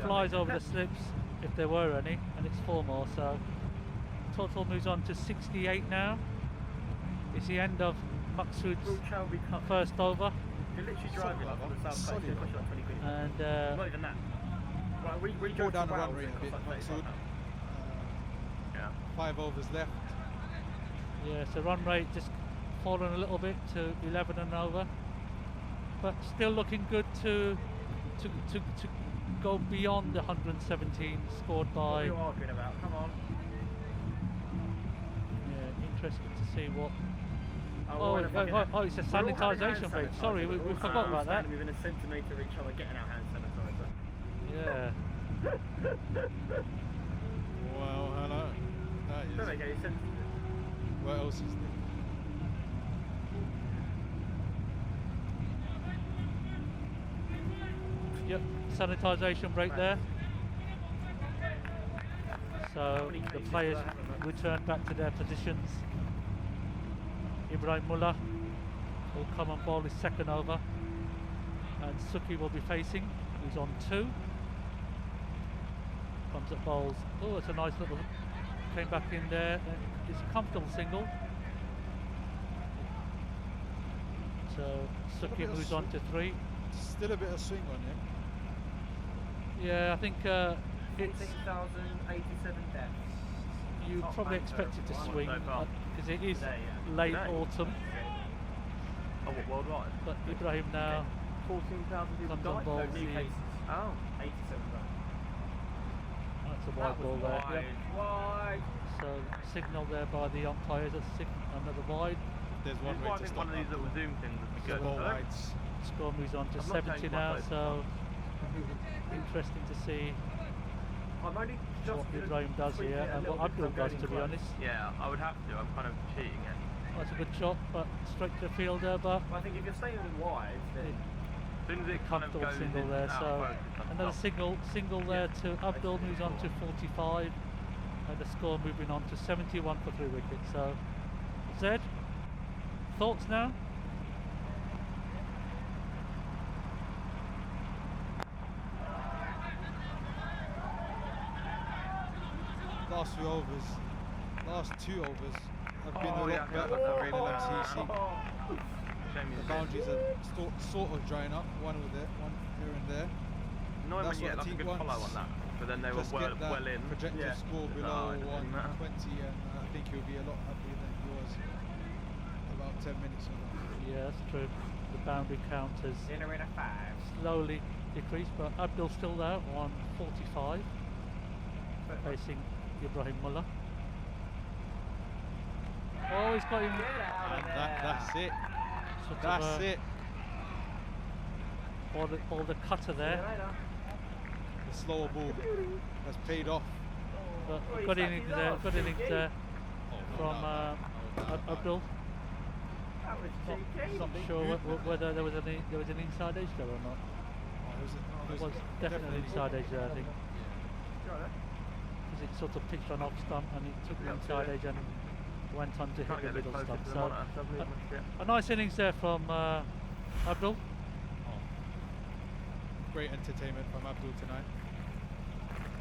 flies over the slips if there were any, and it's 4 more. So total moves on to 68 now. It's the end of Maksud's first over. You're literally driving up on the south coast, it costs you like 20 quid. And not even that. Right, we Pull drove down to the run Wales, rate it a bit, costs like Maksud. £35. 5 overs left. yeah, so run rate just fallen a little bit to 11 and over, but still looking good to go beyond the 117 scored What are by. you arguing about? Come on. Yeah, interesting to see what. Oh, it's a sanitisation break. Sorry, we forgot about that. Within a centimetre of each other, getting our hand sanitizer. Yeah. Well, hello. That is. Don't make any sense. What else is there? Yep, sanitisation break there. So the players return back to their positions. Ibrahim Mullah will come and bowl his second over, and Suki will be facing. He's on 2. Comes at bowls. Oh, it's a nice little. Came back in there. It's a comfortable single. So Suki moves on to 3. Still a bit of swing on him. Yeah, I think it's. 6,087 deaths. You Top probably man expect it to so swing far. because it is Today, yeah. late Today? autumn. Oh, what, worldwide? But Ibrahim now 14,000 people comes on died. ball. No new The- cases. Oh, 87 died. That's a That wide ball was there. wide. Yep. Wide. So signal there by the umpires. Another wide. There's one way I to think stop one of these that. little zoom things would be good. Ball I don't- wides. Score moves on to I've not 70 changed my now. phone. So interesting to see I'm only just what gonna Ibrahim does tweak here it a and little what bit Abdul 'cause I'm does, going to be close. honest. Yeah, I would have to. I'm kind of cheating it. That's a good shot, but straight to the fielder. But I think if you're staying wide, then As soon as it kind of comfortable goes single in there. out of So focus, I'm another stopped. single there to Abdul, moves on to 45, and the score moving on to 71 for 3 wickets. So Zed, thoughts now? Last 2 overs have been a lot yeah, better for Nlmcc. Shame The he's boundaries are sort of drying up, one here and there. annoying That's when you get what like a the good team follow wants. on that, but then they were Just get that well in. projected Yeah. score No, below it doesn't matter. 120, and I think he'll be a lot happier than he was about 10 minutes ago. Yeah, that's true. The boundary count has dinner in a 5. slowly decreased, but Abdul's still there on 45, facing Ibrahim Mullah. Oh, he's got him. And that's it. Sort That's of, it. Or the cutter there. The slower ball has paid off. But good innings there. Good innings there from Abdul. That was cheeky. Not sure whether there was an inside edge there or not. Oh, It was definitely an inside edge there, I think. Because it sort of pitched on off stump and it took the inside edge and went on to hit Can't the get a bit middle closer stump. to the So monitor, so I believe my shit. a nice innings there from Abdul. Great entertainment from Abdul tonight.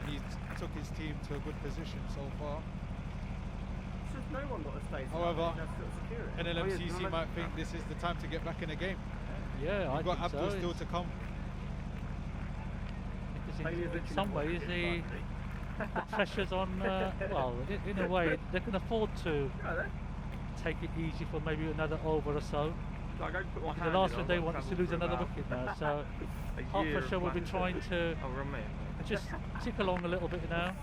and he took his team to a good position so far. It's just no one got a space. However, NLMCC NLMCC might think this is the time to get back in the game. Yeah, I You've got think Abdul so. still to come. Because in some ways the pressure's on, well, in a way, they can afford to take it easy for maybe another over or so. The last thing they want is to lose another wicket now, so half pressure will be trying to just tick along a little bit now,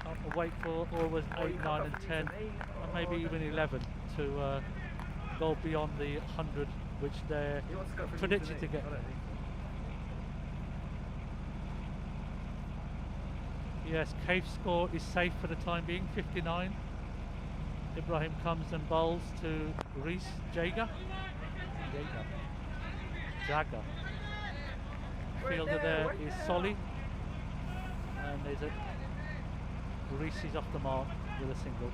and wait for overs 8, 9 and 10, and maybe even 11 to go beyond the 100 which they're predicted to get. Yes, Cave's score is safe for the time being, 59. Ibrahim comes and bowls to Reese Jager. Jagger. Fielder there is Solly. And there's a Reese is off the mark with a single.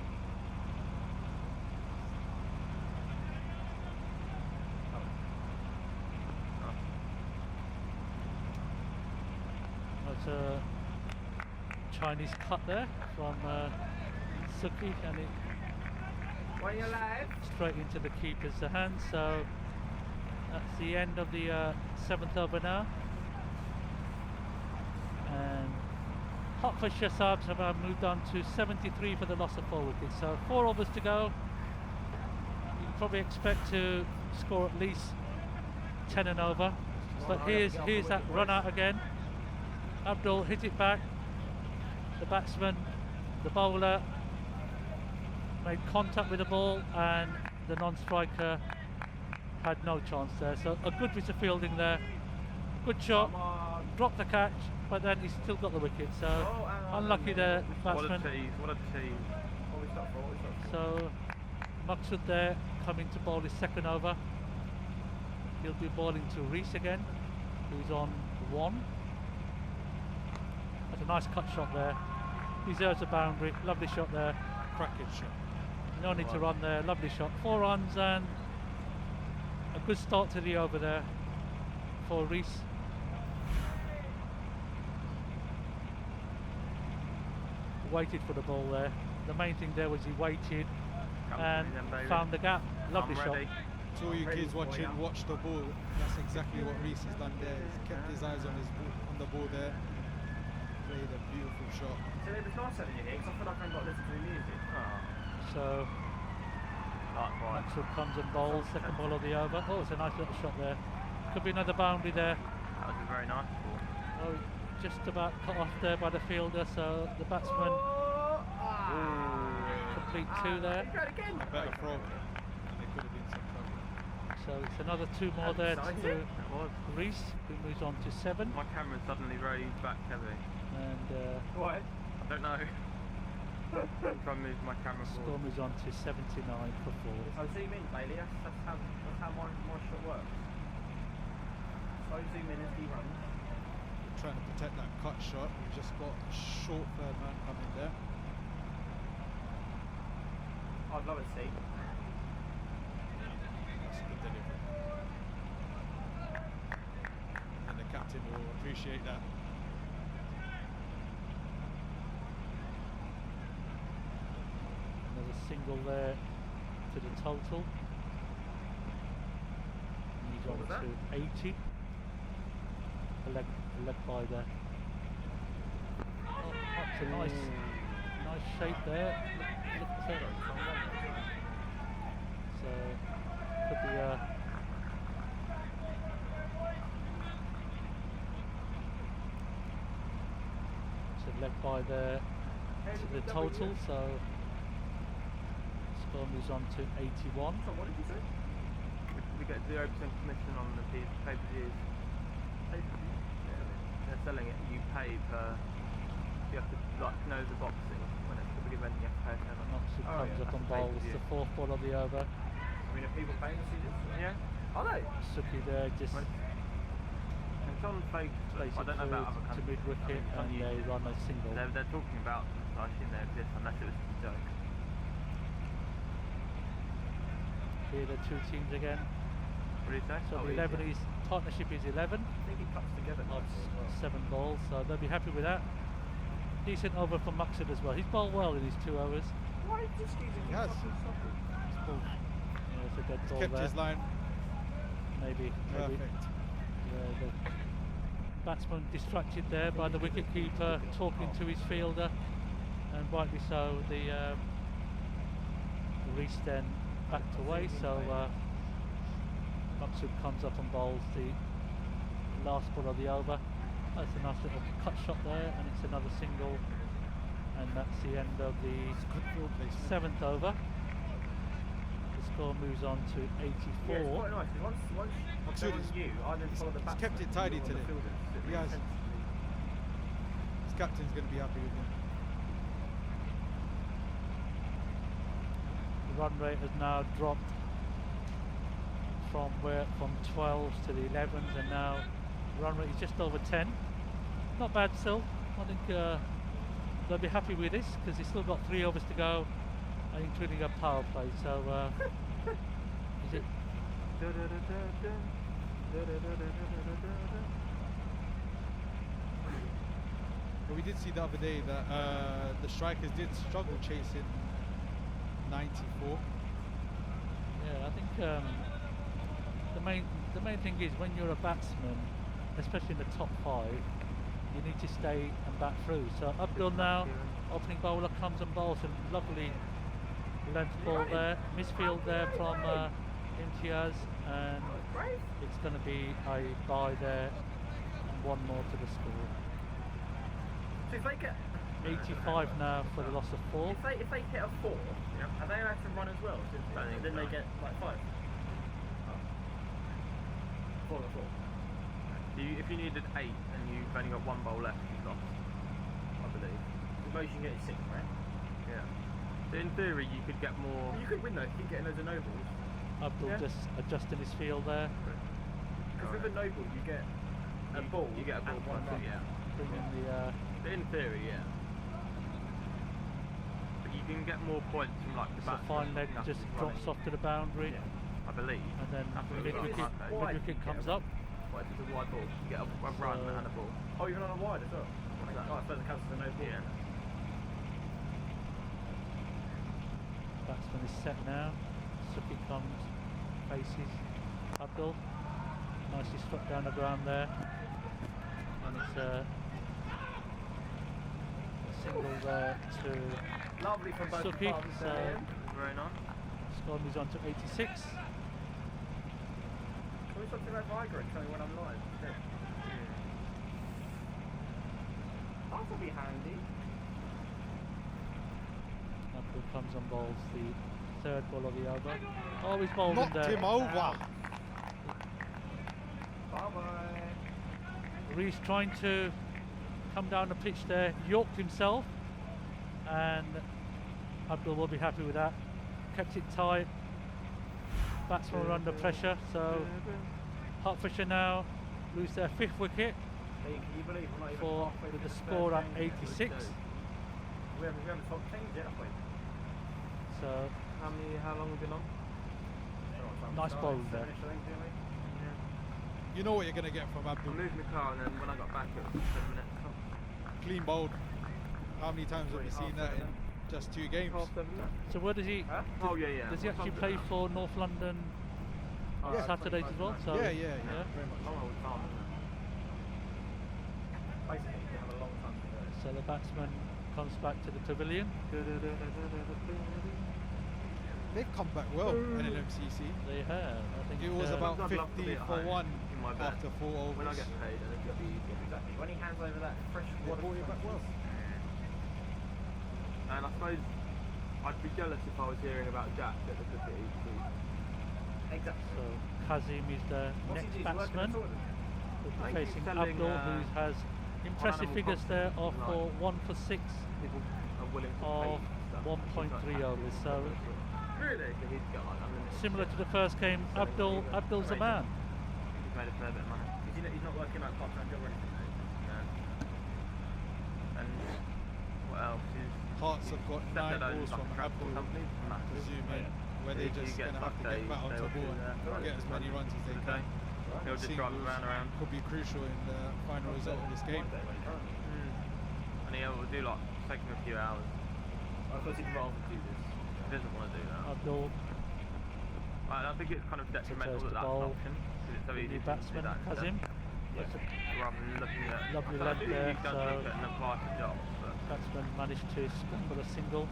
That's a Chinese cut there from Suki, and it straight into the keeper's hand. So that's the end of the 7th over now. And Hertfordshire subs have moved on to 73 for the loss of 4 wickets. So 4 overs to go. You can probably expect to score at least 10 and over. But here's that run out again. Abdul hit it back. The batsman, the bowler, made contact with the ball, and the non-striker had no chance there. So a good bit of fielding there. Good shot, dropped the catch, but then he's still got the wicket. So unlucky there, batsman. What a tease. So Maksud there coming to bowl his 2nd over. He'll be bowling to Reese again, who's on 1. That's a nice cut shot there. Deserves a boundary. Lovely shot there. Cracking shot. No need to run there. Lovely shot. 4 runs and a good start to the over there for Reese. Waited for the ball there. The main thing there was he waited and found the gap. Lovely shot. To all you kids watching, watch the ball. That's exactly what Reese has done there. He's kept his eyes on the ball there. Played a beautiful shot. So it was nice having you here because I feel like I've got to listen to the music. So Maxwell comes and bowls, 2nd ball of the over. Oh, it's a nice little shot there. Could be another boundary there. That was a very nice ball. Oh, just about cut off there by the fielder, so the batsman complete 2 there. A better throw, and there could have been some trouble. So it's another 2 more there to Reese, who moves on to 7. My camera's suddenly very back heavy. And Why? I don't know. I'm trying to move my camera score forward. moves on to 79 for 4. So zoom in, Bailey. That's how my shot works. So zoom in as he runs. Trying to protect that cut shot. We've just got a short 3rd man coming there. I'd love to see. That's a good delivery. And the captain will appreciate that. Another single there to the total. He's on to 80. A leg by there. Oh, that's a nice shape there. So could be a leg by there to the total. So score moves on to 81. So what did you say? We get 0% commission on the pay-per-views. They're selling it. You pay per. You have to know the boxing when it's the big event. You have to pay per. Knox comes up on bowls, the 4th ball of the over. I mean, are people paying to see this? Yeah. Are they? Suki there just It's on Facebook. plays I it don't know about other to countries. mid-wicket On and they YouTube. run a single. They're talking about. I assume they exist unless it was a joke. Here the 2 teams again. What do you say? So the 11 partnership is 11. I think it cuts together. Not 7 balls, so they'll be happy with that. Decent over from Maqsood as well. He's bowled well in his 2 overs. Why is this geezer He has. Yeah, it's a dead He's ball kept there. his line Maybe. perfect. Yeah, the batsman distracted there by the wicketkeeper talking to his fielder, and rightly so. The Reese then backed away, so Maqsood comes up and bowls the last ball of the over. That's a nice little cut shot there, and it's another single, and that's the end of the Good field placement. 7th over. The score moves on to 84. Yeah, it's quite nice because once Maqsood they're is- on you, I then follow the he's batsman. kept it tidy on the today. fielders. It He makes has. sense to me. His captain's going to be happy with him. The run rate has now dropped from 12s to the 11s, and now the run rate is just over 10. Not bad still. I think they'll be happy with this because they've still got 3 overs to go, including a power play. So is it? But we did see the other day that the strikers did struggle chasing 94. Yeah, I think the main thing is when you're a batsman, especially in the top 5, you need to stay and bat through. So Abdul now, opening bowler, comes and bowls a lovely length ball there, misfield there from Imtiaz, and it's going to be a bye there, and 1 more to the score. So if they get 85 now for the loss of 4. if they hit a 4, are they allowed to run as well? So then they get like 5. 4 and 4. If you needed 8 and you've only got 1 bowl left, you've lost, I believe. The most you can get is 6, right? Yeah. So in theory, you could get more. Well, you could win though if you keep getting loads of no balls. Abdul just adjusting his field there, Because with a no ball, you get a ball. You get a ball and 1 point, run. yeah. bringing the But in theory, yeah. But you can get more points from like the so batsman fine leg nothing just running, drops off to the boundary, Yeah. I believe. and then After mid the wicket wide, comes up. Well, if it's a wide ball, you get a run So- and a ball. Oh, even on a wide as well. that? Oh, I suppose it counts as a no ball. Yeah. Batsman is set now. Suki comes, faces Abdul. Nicely struck down the ground there, and it's a single there to Lovely from both Suki. parties So there. Very nice. score moves on to 86. Can we talk about Viger and tell me when I'm live? That will be handy. Abdul comes and bowls the 3rd ball of the over. Oh, he's bowled in Knocked there. him over. Bye-bye. Reese trying to come down the pitch there, yorked himself, and Abdul will be happy with that. Kept it tight. Batsmen were under pressure, so Hertfordshire now lose their 5th wicket Hey, can you believe we're not even for halfway with through the the score third at game? 86. We haven't talked things yet, have we? So How long have we been on? Nice ball there. You know what you're going to get from I Abdul. moved my car and then when I got back it was 10 minutes. Clean bowled. How many times have we seen that in just 2 games? Half 7 minutes. so where does he? Huh? Oh yeah, yeah. Does he actually play for North London on Yeah. Saturdays as well? So Yeah, very much. Long old time, isn't it? Basically, you have a long time to do it. So the batsman comes back to the pavilion. They've come back well, Nlmcc. They have. I think It was about I'd love to be 50 at for home 1 in my bed. after 4 overs. When I get paid, I think it'll be Exactly. When he hands over that fresh They water. brought it back well. And I suppose I'd be jealous if I was hearing about Jack at the 50 each week. Exactly. So Kazim is the What's next he do? He's working batsman. the tournament. Will be I think facing he's selling, Abdul, who has impressive animal figures there of property, for like- 1 for 6 People are willing to of pay for stuff. 1.3 overs. So Really? So he'd get like unlimited. similar to the first game, Abdul's a man. He's made a fair bit of money. He's not working like part-time job or anything. No. And what else is Hearts have got 9 balls from Abdul, companies? Massive. presuming, where they're He just gets going to have to Saturday, get back onto they'll ball do and get as many runs as they can. He'll just drive Singles around. could be crucial in the final result of this game. And he'll do like, take him a few hours. I thought he'd rather do this. He doesn't want to do that. Abdul, I think it's kind of detrimental Returns that the that's an ball. option. Because it's so easy the to do batsman that Kazim. instead, rather than looking at... Lovely I length think there, he's done so- look at and apply for jobs, but... Batsman managed to scramble a single,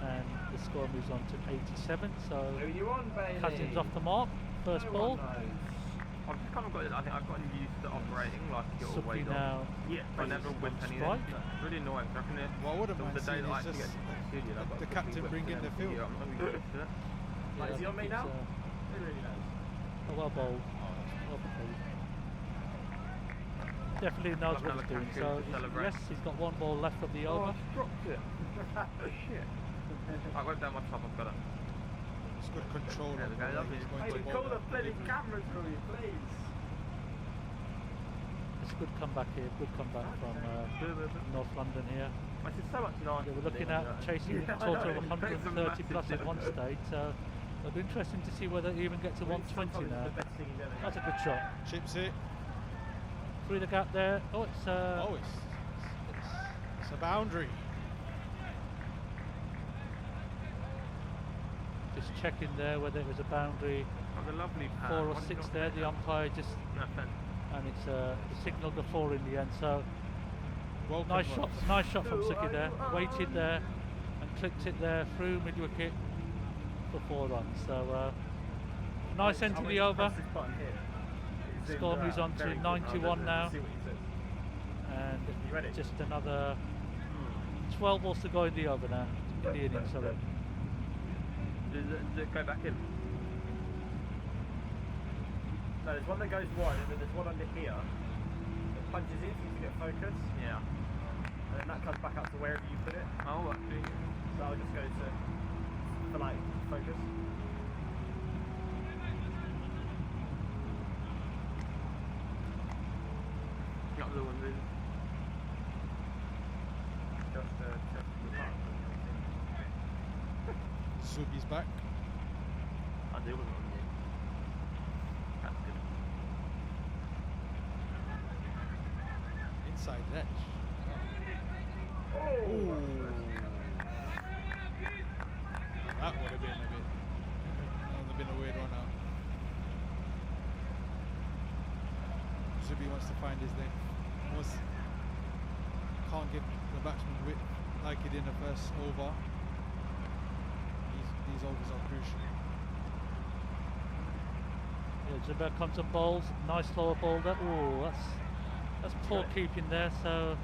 and the score moves on to 87. Who So you on, Bailey? Kazim's off the mark. First No ball. one knows. I've just kind of got, I think I've gotten used to operating like you're Suki always on. now. Yeah, I never whip on anything. strike. It's really annoying. So I can, What I wouldn't the mind day seeing that I is actually get just to the studio, I've got the to captain whip bring to in the them field. I'm not used to it. Like, is he on me now? It's, Who really knows? well bowled. Well played. Definitely knows Have what another he's doing. captain So to celebrate. yes, he's got one ball left of the Oh, over. I've dropped it. Shit. I went down my top, I've got it. It's good control. There we of go, the way lovely. he's going Hey, to call bowl the that. bloody cameras for me, please. It's a good comeback here. Good comeback from North London here. This is so much nicer. They were looking at chasing a total of 130 plus at one stage. So it'll be interesting to see whether he even gets to 120 now. The best thing he's ever That's a good shot. Chips it. Through the gap there. Oh, it's It's a boundary. just checking there whether it was a boundary Like a lovely pad. 4 or Why did 6 you there. not The take umpire just, that? No offence. and it's signalled the 4 in the end. So Well nice shot from Who Suki are there. you Waited there and clipped it there through mid wicket for 4 runs. So nice end to the over. Press this button here. It Score zooms moves out on to very quick. 91 now. See what he says. And You ready? just another 12 balls to go in the over now. In the innings, sorry. Does it go back in? No, there's one that goes wide, and then there's one under here that punches in so you can get focus, Yeah. and then that comes back up to wherever you put it. Oh, actually. So I'll just go to for like focus. Not the one really. Just the part. Sugi's back. I do wasn't on you. That's good. Inside edge. Oh! That would have been a bit. That would have been a weird one out. Zubi wants to find his lane. Can't give the batsman width like he did in the first over. These overs are crucial. Yeah, Zubair comes and bowls. Nice slower ball there. Oh, that's poor keeping there. So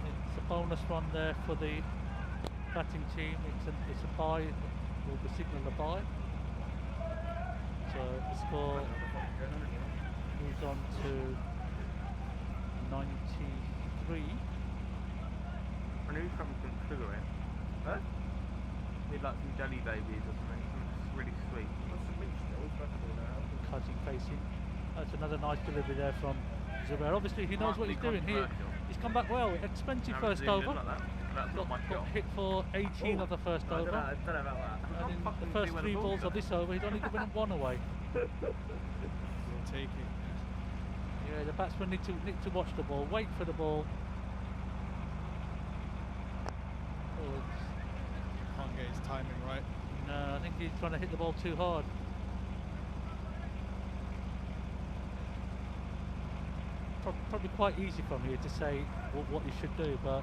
it's a bonus run there for the batting team. It's a bye. Will be signalled a bye. So the score moves on to 93. I knew something sugar in. Huh? Need like some jelly babies or something. Something really sweet. What's the reach still? First of all, now. Cutting facing. That's another nice delivery there from Zubair. Obviously he knows what he's doing. He's come back well. Expensive Never first seen him over. like that. That's not my Got shot. hit for 18 of the first I don't over. know about that. And in fucking the first see where 3 the balls ball's of this over, he's only given 1 away. We'll take it. Yeah, the batsmen need to watch the ball, wait for the ball. Oh, Can't get his timing right. no, I think he's trying to hit the ball too hard. Probably quite easy from here to say what you should do, but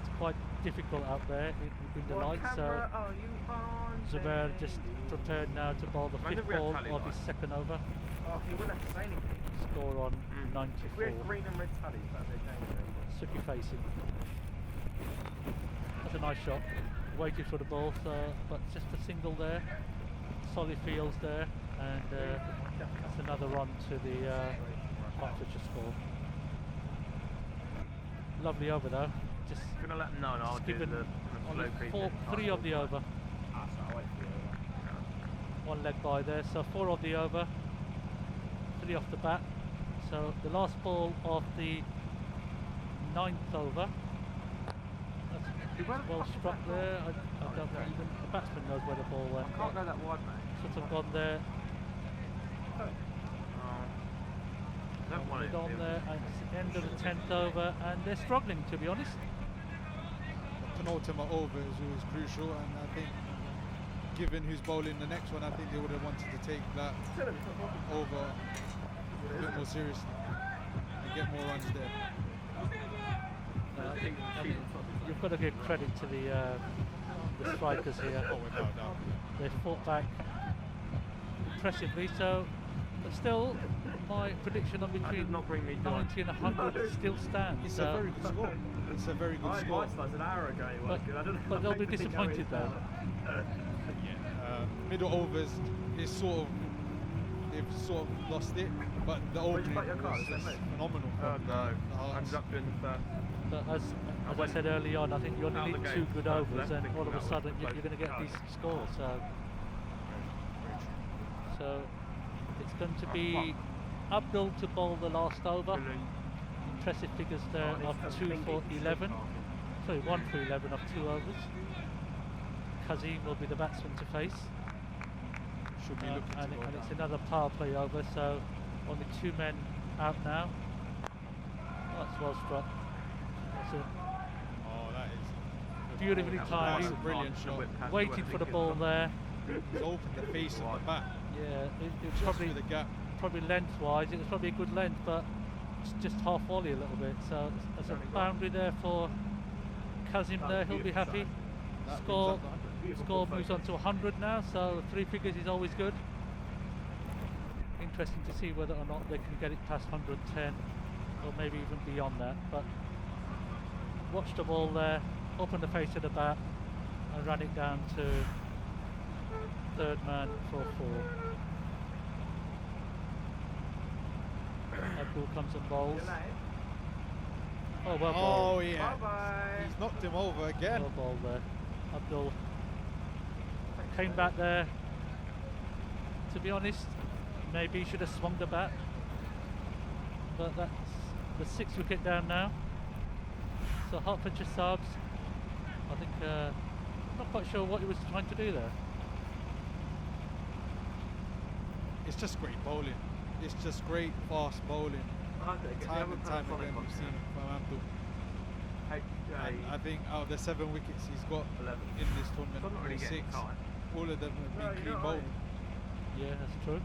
it's quite difficult out there in the light. So are you on? Zubair just prepared now to bowl the When 5th did we have ball tally of his light? second over. Oh, he wouldn't have to say anything. Score on If we 94. had green and red tallies, that'd be dangerous. Suki facing. That's a nice shot. Waited for the ball, but just a single there. Solid fields there, and that's another run to the Hertfordshire score. Lovely over though. Just Gonna let them know and I'll do given the only slow creep. 3 of the over. Ah, so I'll wait for you. 1 leg by there, so 4 of the over, 3 off the bat. So the last ball of the 9th over. That's well struck there. I don't know, even the batsman knows where the ball went. Can't go that wide, mate. Should have gone there. I don't want it. on there at the end of the 10th over, and they're struggling, to be honest. The penultimate over is always crucial, and I think given who's bowling the next one, I think they would have wanted to take that over a bit more seriously and get more runs there. I think you've got to give credit to the strikers here. Oh, without doubt. They fought back impressively, so but still my prediction of between 90 and 100 still stands. It's a very good score. It's a very good score. An hour ago it was good. I don't know. But they'll be disappointed though. Middle overs is they've sort of lost it, but the opening was just phenomenal. Ended up doing the first. But as I said early on, I think you only need 2 good overs, and all of a sudden you're going to get a decent score. So it's going to be Abdul to bowl the last over. Impressive figures there of 2 for 11. Sorry, 1 for 11 of 2 overs. Kazim will be the batsman to face. Should be looking and to go it's down. another power play over, so only 2 men out now. Oh, that's well struck. That's a Oh, that is beautifully that's timed. a brilliant shot. Waiting for the ball there. He's opened the face of the bat. Yeah, it was Just probably through the gap. lengthwise. It was probably a good length, but it's just half volley a little bit. So there's a boundary there for Kazim there. He'll be happy. That Score brings up score moves on to 100 now, so 3 figures is always good. Interesting to see whether or not they can get it past 110 or maybe even beyond that. But watch the ball there, open the face of the bat and run it down to 3rd man for 4. Abdul comes and bowls. Oh, well bowled. Oh yeah. He's knocked him over again. Well bowled there. Abdul came back there. To be honest, maybe he should have swung the bat. But that's the 6th wicket down now. So Hertfordshire subs. I think I'm not quite sure what he was trying to do there. It's just great bowling. It's just great fast bowling. Time and time again we've seen it from Abdul. And I think out of the 7 wickets he's got in this tournament, or 6, all of them have been clean bowled. Yeah, that's true.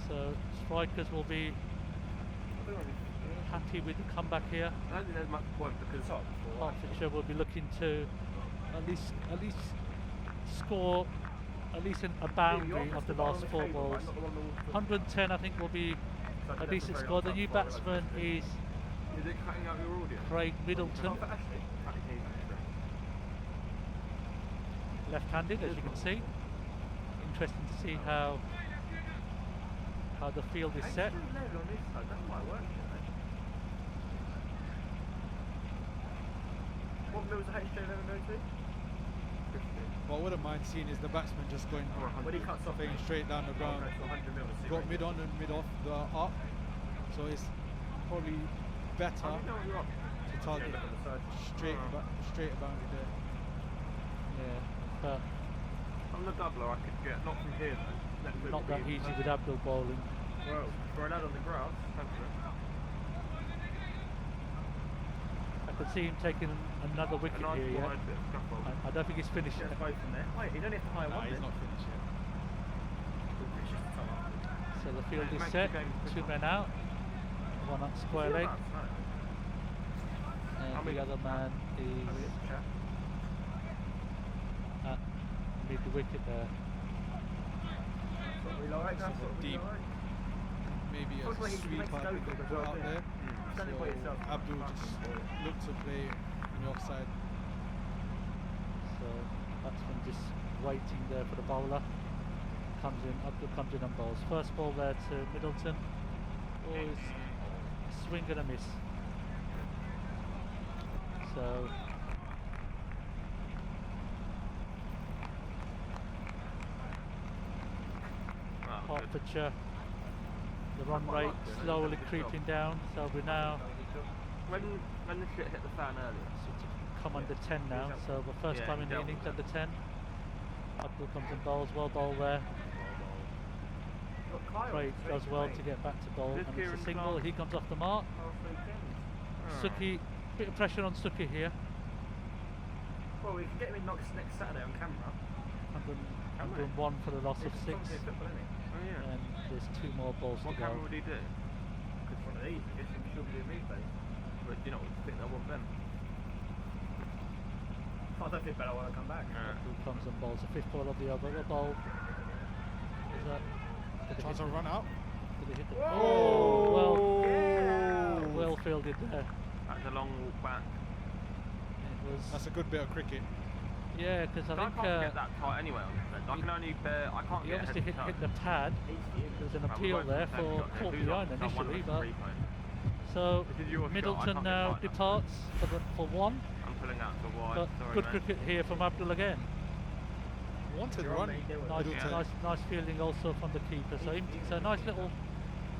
So strikers will be happy with the comeback here. I don't think there's much point because Hertfordshire will be looking to at least score at least a boundary of the last 4 balls. 110 I think will be a decent score. The new batsman is it cutting out your audio? Craig Middleton, left-handed as you can see. Interesting to see how the field is set. What was the HJ level go to? What I wouldn't mind seeing is the batsman just going When he cuts off, playing straight down the ground. Got mid on and mid off the up, so it's probably better to target straight about it there. Yeah, but On the doubler I could get, not from here though. not that easy with Abdul bowling. well, for an ad on the grass, hopefully. I could see him taking another wicket A nice here. Yeah, wide bit of scaffold. I don't think he's finished Get yet. both in there. Wait, he'd only have to hire Nah, one he's then. not finished yet. It's just a ton up. So the field is Makes set. the game 2 men out. 1 up square leg, How and many- the other man is at mid wicket there. That's what we like. That's what we Deep. like. Maybe Looks a like he sweeper makes could goals be as put well, out yeah. there. Stand it by yourself. So Abdul just looked to play in the offside. So batsman just waiting there for the bowler. Comes in, Abdul comes in and bowls. First ball there to Middleton. Always a swing and a miss. So Hertfordshire, the run rate slowly creeping down. So we're now When the shit hit the fan earlier. sort of come under 10 now. So the first Yeah, time he in the dealt with innings that. under 10. Abdul comes and bowls, well bowled there. Craig does well to get back to goal, and it's a single. He comes off the mark. Suki, bit of pressure on Suki here. Well, we can get him in next Saturday on camera. 101 for the loss of 6. Football, isn't it? And there's 2 more balls What to go. camera would he do? Because one of these, I guess we should be doing replay. But do you not think they want them? I don't think Bella want to come back. Who comes and bowls a 5th ball of the other bowl? Is that? Tries to run out. Did he hit the Oh, well fielded there. That's a long walk back. It was. That's a good bit of cricket. Yeah, because I think can't get that tight anyway on this end. I can only I can't he get obviously head to toe. hit the pad. There was an Right, appeal we're both there on the same for shot here. caught Who's behind on? Someone initially, was but replay. so This is your shot, I Middleton can't now get tight enough. departs for 1. I'm pulling out to wide. But Sorry, good mate. cricket here from Abdul again. Wanted run. Nice fielding also from the keeper. So it's a nice little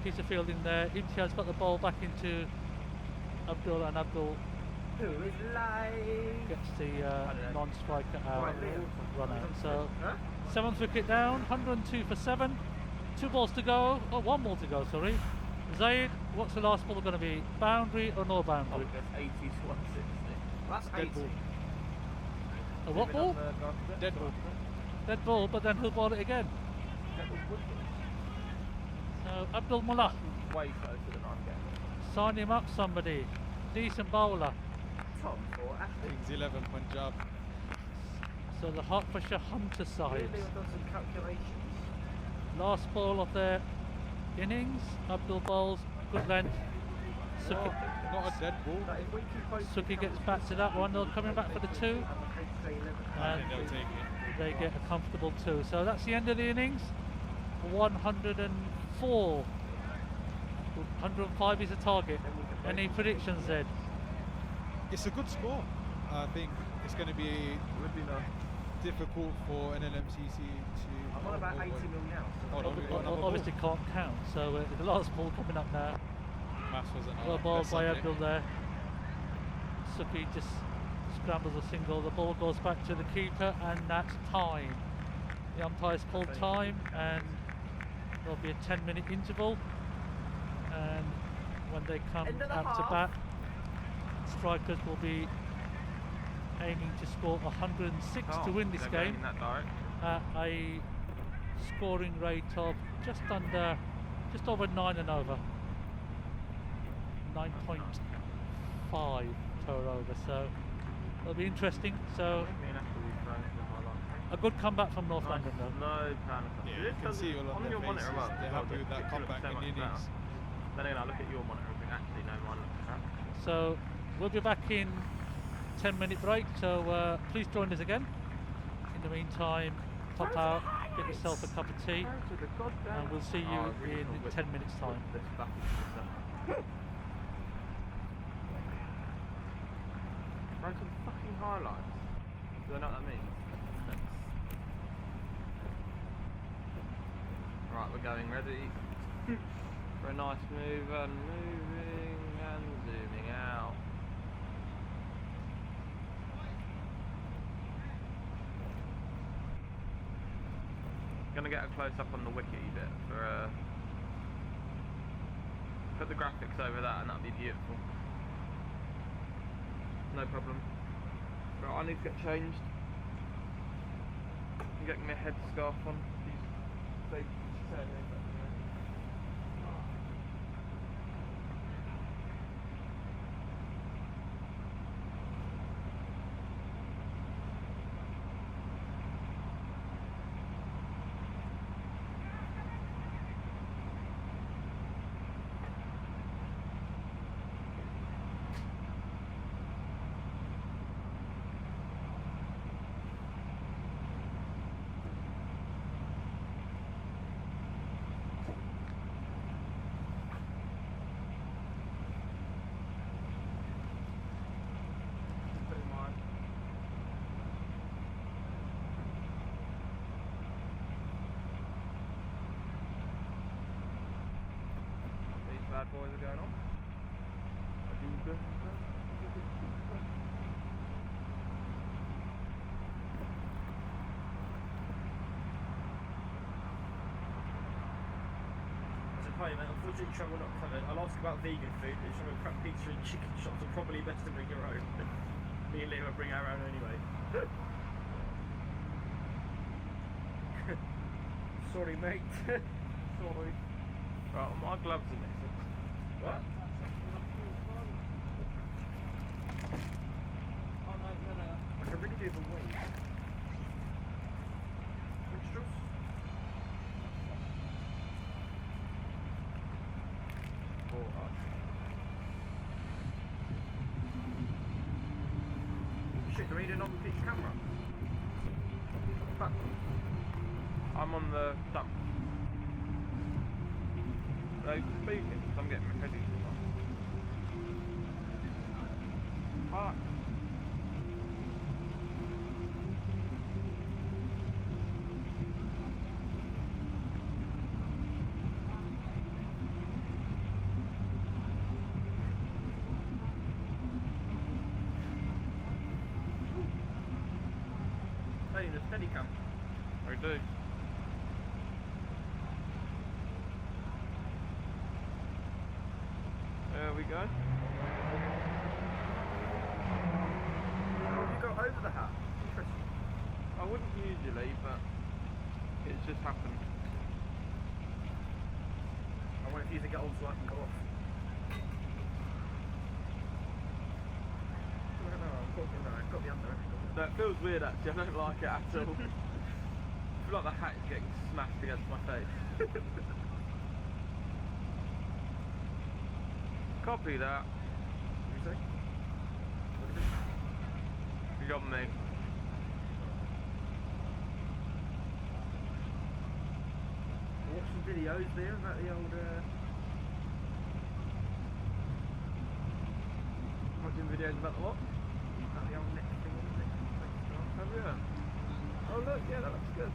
piece of fielding there. Imtiaz's got the ball back into Abdul, and Abdul Who is live? gets the non-striker out, Right, Liam. run out. So Huh? 7th wicket down, 102 for 7. 2 balls to go. Oh, 1 ball to go, sorry. Zaid, what's the last ball going to be? Boundary or no Oh, boundary? that's 80 to 160. That's Dead 80. ball. A what ball? Dead ball. Dead ball, but then he'll ball it again. So Abdul Mullah, Way closer than I'm getting. sign him up somebody. Decent bowler. Top 4, Ashley. Kings 11 Punjab. So the Hertfordshire Hunter side. Really, I've done some calculations. Last ball of their innings. Abdul bowls, good length. Suki, Not a dead ball. But if we keep posting Suki gets cameras, back to that one. They're coming back for the 2. and the case say 11. I think they'll take it. They get a comfortable 2. So that's the end of the innings. 104. 105 is the target. Any predictions, Zed? It's a good score. I think it's going to be Would be nice. difficult for Nlmcc to. I'm on about 80 mil now. So Hold on, we've got another ball. Obviously can't count. So the last ball coming up now. Maths wasn't Well our ball best by subject. Abdul there. Suki just scrambles a single. The ball goes back to the keeper, and that's time. The umpire's called time, and there'll be a 10-minute interval. And when they come End of the out to half. bat, strikers will be aiming to score 106 to win this they're going game in that direction. at a scoring rate of just over 9 and over. 9.5 per over, so it'll be interesting. So Me and Ashley will throw it in my life. a good comeback from North London though. No panic. Yeah, It you can doesn't- see all on on their your monitor faces. as well. They're well, happy with that it looks comeback so in much the innings. better. Then again, I look at your monitor and think, actually, no, mine looks crap. So we'll be back in 10-minute break, so please join us again. In the meantime, pop out, get yourself a cup of tea, and we'll see you in 10 minutes time. This back into the Write some fucking highlights. Do I know what that means? Right, we're going. Ready? For a nice move and moving and zooming out. Gonna get a close up on the wiki bit for put the graphics over that, and that'd be beautiful. No problem. Right, I need to get changed. I'm getting my headscarf on. These big bad boys are going on. Hi mate, unfortunately travel not covered. I'll ask about vegan food, but some crap pizza and chicken shops are probably best to bring your own. Me and Leo will bring our own anyway. Sorry mate. Sorry. Right, well, my gloves are missing. What? I can really do the weight. Minstrels? Shit, do we need an on-pitch camera? Fuck. I'm on the dump. So, speaking, because I'm getting my credit. Fuck. Hey, the steady cam. I do. There we go. You go over the hat. Interesting. I wouldn't usually, but it's just happened. I wonder if you to get on so I can go off. No, I've got to be under it. No, it feels weird actually, I don't like it at all. I feel like the hat is getting smashed against my face. Copy that. What do you say? You got me. I watched some videos there about the old Watching videos about the what? about the old neck thing, wasn't it? Oh yeah. Oh look, yeah, that looks good.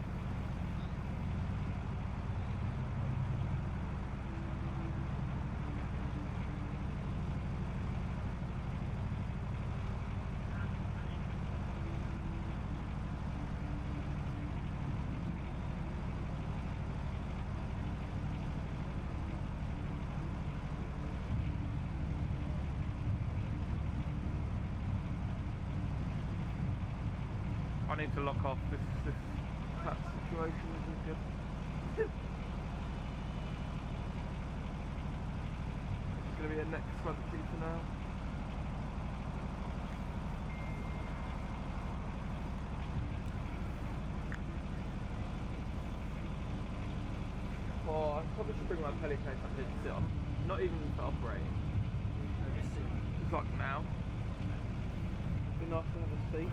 I need to lock off this that situation isn't good. It's going to be a neck scrunchie for now. Oh, I probably should bring my pelly case up here to sit on. Not even for operating. It's like now. It'd be nice to have a seat.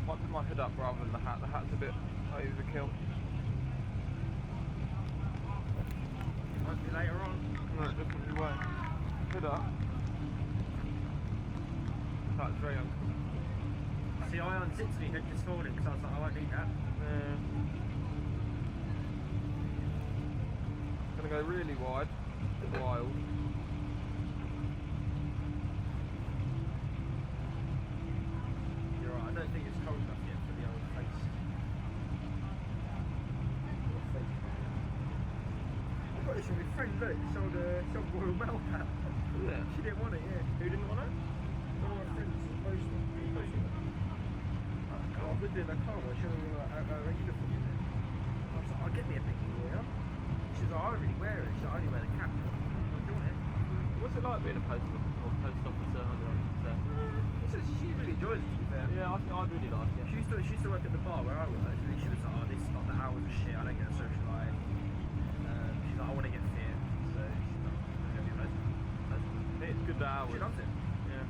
Might put my hood up rather than the hat. The hat's a bit overkill. Might be later on. No, it definitely won't. Hood up. That's very uncomfortable. See, I unzipped my hood this morning because I was like, I won't need that. Yeah. Gonna go really wide. Wild. You're right, I don't think it's cold enough yet for the old face. I got this from my friend, look, sold Royal Mail hat. Yeah. She didn't want it, yeah. Who didn't want it? One of my friends, the postman. I was with her in the car, I showed her a uniform in there. I was like, I'll get me a big lawyer. She's like, I don't really wear it, she's like, I only wear the cap. I'm like, do you want it? What's it like being a post officer? She really enjoys it, to be fair. Yeah, I think I'd really like it. She used to work at the bar where I worked, and she was like, oh, this is not the hours of shit, I don't get a social life. She's like, I want to get fit, so she's like, I'm going to be a It's good hours. She loves it. Yeah.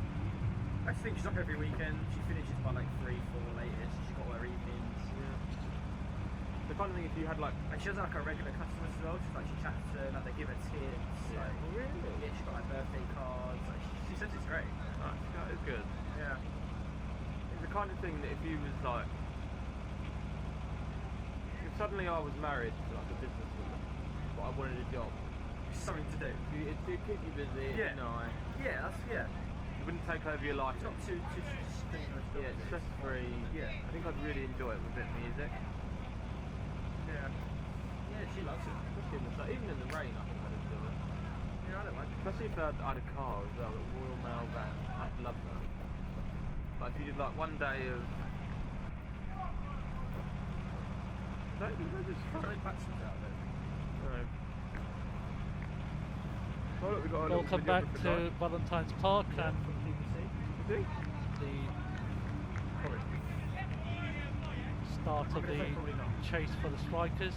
I just think she's up every weekend, she finishes by like 3, 4 latest, she's got her evenings. Yeah. The kind of thing if you had like... And she has like her regular customers as well, she's like, she chats to them, like they give her tips. Yeah. Like, Really? Yeah, she's got like birthday cards, like, she says it's great. That is good. Yeah. It's the kind of thing that if you was like... If suddenly I was married to like a businesswoman, but I like wanted a job. Something to do. It'd keep you busy. Yeah. No, Yeah, that's it wouldn't take over your life. It's not too strenuous. Yeah, it's stress free. Yeah. I think I'd really enjoy it with a bit of music. Yeah. Yeah, she loves it. Especially in the, even in the rain, I think I'd enjoy it. Yeah, I don't mind. Especially if I had a car as well, a Royal Mail van. I'd love that. Like if you did like one day of. Don't you know just Don't patches out there. No. Oh, look, we got a little Welcome video back for to tonight. Valentine's Park and See? the start of the chase for the strikers.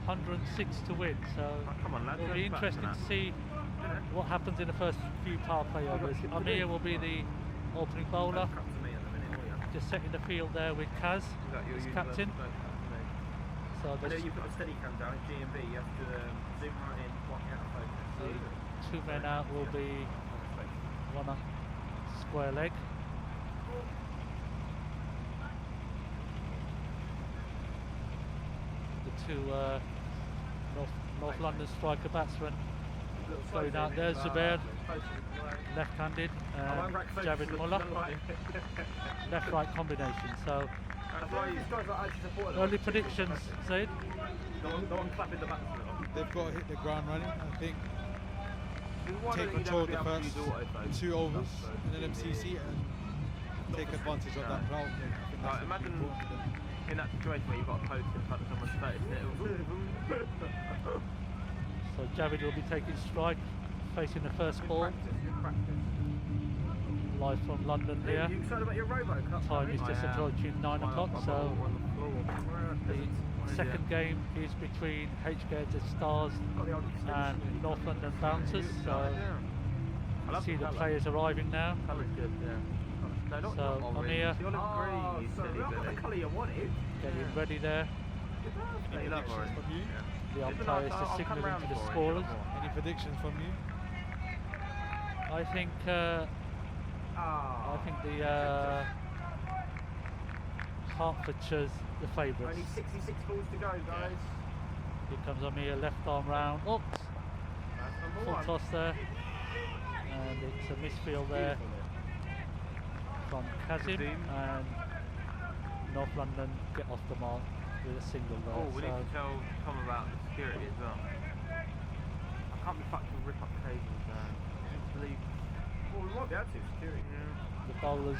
106 to win, so Oh, come on, lads, it'll be let's back interesting to to see what happens in the first few power play overs. Amir will be the opening bowler, Come to me in a minute, will ya? just setting the field there with Kaz Is that your as universal captain. vote? So I know there's you've got a steady cam down at G&B, you have to zoom right in, block out of focus. two men out will be one a square leg. The two North London striker batsmen going out there. Zubair, left-handed, and Javid Mullah, left-right combination. So early predictions, Zaid. No one clapping the batsman. They've got to hit the ground running. I think Why take don't you control of never the be able to first use auto-focus? 2 overs in Nlmcc and take advantage of that crowd. I think that's Like, imagine important. in that situation where you've got a post in front of someone's face and it'll So Javid will be taking strike, facing the first ball. Live from London here. You excited about your RoboCup? Time is just approaching 9 o'clock, so the second game is between HKZ Stars and North London Bouncers. So you see the players arriving now. Colour's good, yeah. No, not So, orange. Amir. The olive green, you silly not the billy. colour you wanted. Getting ready there. Yeah, you love orange. From you? The It's umpire is nice, just I'll come signalling round to the for it, scorers. yeah. Any predictions from you? I think the Hertfordshire's the favourites. Only 66 balls to go, guys. Here comes Amir, left arm round. Oops, That's number full one. toss there. And it's a misfield there from Kazim, and North London get off the mark with a single there. Oh, we need So to tell Tom about the security as well. I can't be fucked to rip up cables there. I believe. Well, we might be able to, security. the bowlers